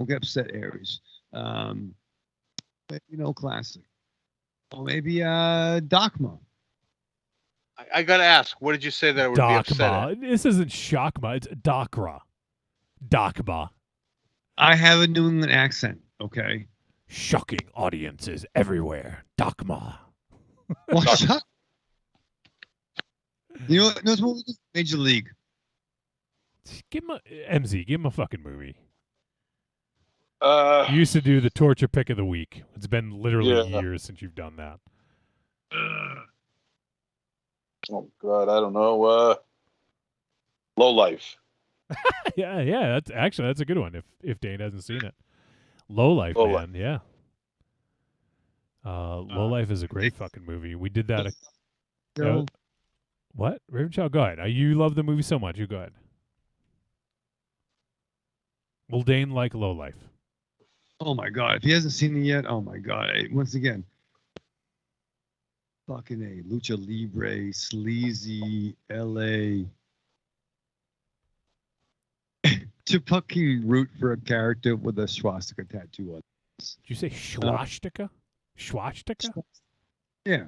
get upset, Aries. Maybe classic. Or maybe Dachra. I gotta ask, what did you say that I would be upset at? This isn't Shockma, it's Dachra. Dachra. I have a New England accent, okay? Shocking audiences everywhere. Dachra. Well, shut. You know what movie? Major League. Give him MZ. Give him a fucking movie. You used to do the torture pick of the week. It's been literally years since you've done that. Oh God, I don't know. Low Life. yeah. That's a good one. If Dane hasn't seen it, Low Life, man. Yeah. Low Life is a great fucking movie. We did that. What? Ravenchild, go ahead. You love the movie so much. You go ahead. Will Dane like Low Life? Oh my God! If he hasn't seen it yet, oh my God! Once again, fucking A, lucha libre, sleazy, LA. To fucking root for a character with a swastika tattoo on it. Did you say swastika? Swastika? Yeah.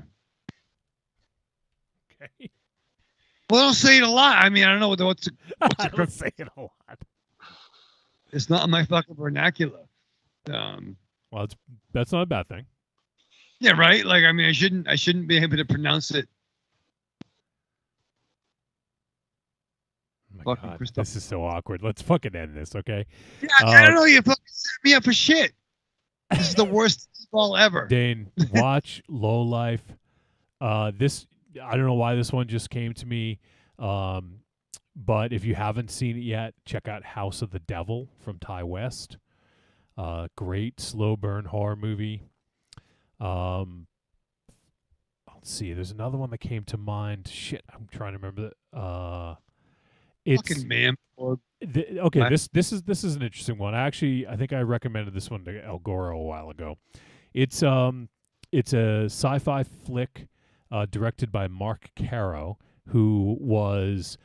Okay. Well, don't say it a lot. I mean, I don't know what's I don't say it a lot. It's not in my fucking vernacular. Well, that's not a bad thing. Yeah, right. Like, I mean, I shouldn't be able to pronounce it. Oh my God, this is so awkward. Let's fucking end this, okay? Yeah, I don't know. You fucking set me up for shit. This is the worst ball ever. Dane, watch Low Life. This, I don't know why this one just came to me. But if you haven't seen it yet, check out House of the Devil from Ty West. Great slow burn horror movie. let's see. There's another one that came to mind. Shit, I'm trying to remember that. It's Fucking man. okay. This is an interesting one. I think I recommended this one to El Goro a while ago. It's a sci-fi flick directed by Mark Caro, who was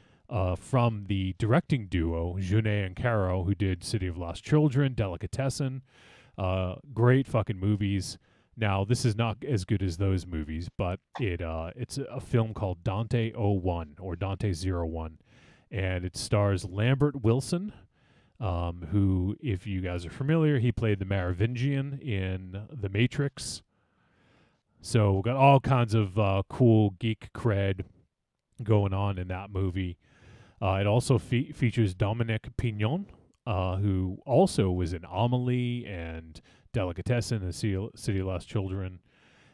from the directing duo Jeunet and Caro, who did City of Lost Children, Delicatessen. Great fucking movies. Now, this is not as good as those movies, but it's a film called Dante 01 or Dante 01, and it stars Lambert Wilson, who, if you guys are familiar, he played the Merovingian in The Matrix. So we've got all kinds of cool geek cred going on in that movie. It also features Dominique Pignon, who also was in Amelie and Delicatessen and City of Lost Children.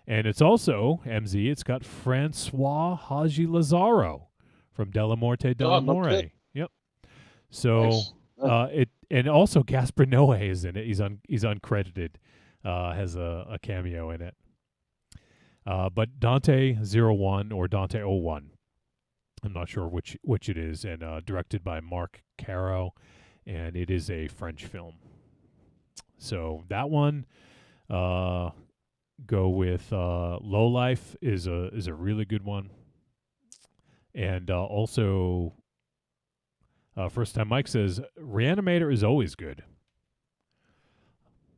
And it's also, MZ, it's got Francois Haji Lazaro from Della Morte Dell'Amore. Okay. Yep. So Nice. and also Gaspar Noé is in it. He's uncredited, has a cameo in it. But Dante 01 or Dante 01, I'm not sure which it is, and directed by Mark Caro, and it is a French film. So that one, go with Low Life is a really good one, and also First Time Mike says Reanimator is always good.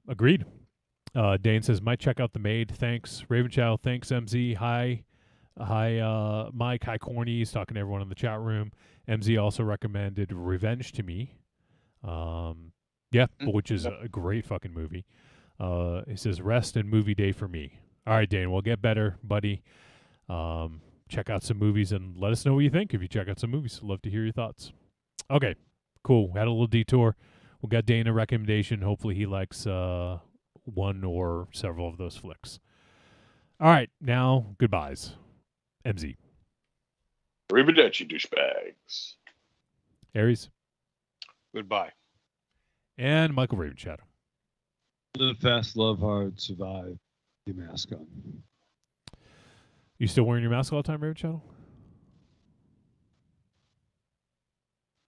Agreed. Dane says might check out The Maid. Thanks Raven Chow. Thanks MZ. Hi Mike. Hi Corny. He's talking to everyone in the chat room. MZ also recommended Revenge to me. Which is a great fucking movie. He says rest and movie day for me. All right, Dane, we'll get better, buddy. Check out some movies and let us know what you think if you check out some movies. Love to hear your thoughts. Okay, cool. Had a little detour. We got Dane a recommendation. Hopefully he likes one or several of those flicks. All right, now goodbyes. MZ. Arrivederci, douchebags. Aries. Goodbye. And Michael Raven Shadow. Live fast, love hard, survive. Your mask on. You still wearing your mask all the time, Raven Shadow?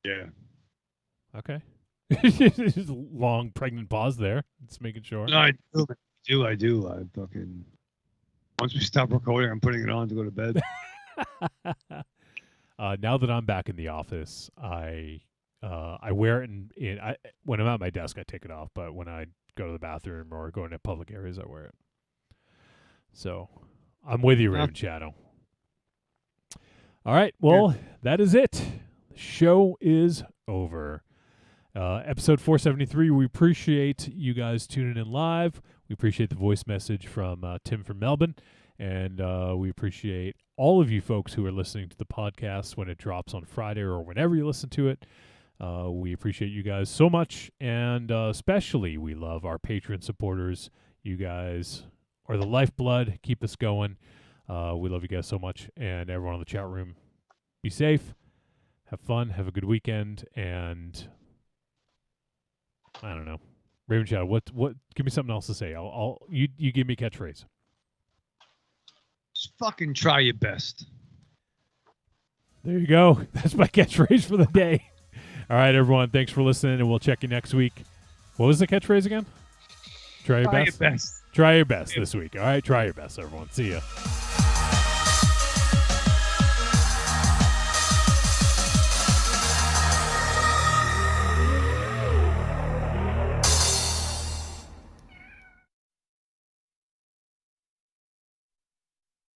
Yeah. Okay. Just a long pregnant pause there. Just making sure. No, I do. I fucking. Once we stop recording, I'm putting it on to go to bed. Now that I'm back in the office, I wear it when I'm at my desk, I take it off. But when I go to the bathroom or go into public areas, I wear it. So I'm with you, Raven Shadow. All right. Well, that is it. The show is over. Episode 473, we appreciate you guys tuning in live. We appreciate the voice message from Tim from Melbourne. And we appreciate all of you folks who are listening to the podcast when it drops on Friday or whenever you listen to it. We appreciate you guys so much. And especially we love our Patreon supporters. You guys are the lifeblood. Keep us going. We love you guys so much. And everyone in the chat room, be safe. Have fun. Have a good weekend. And I don't know. Raven Shadow, what give me something else to say. You give me a catchphrase. Just fucking try your best. There you go. That's my catchphrase for the day. All right, everyone. Thanks for listening, and we'll check you next week. What was the catchphrase again? Try your best. Your best. Try your best this week. All right, try your best, everyone. See ya.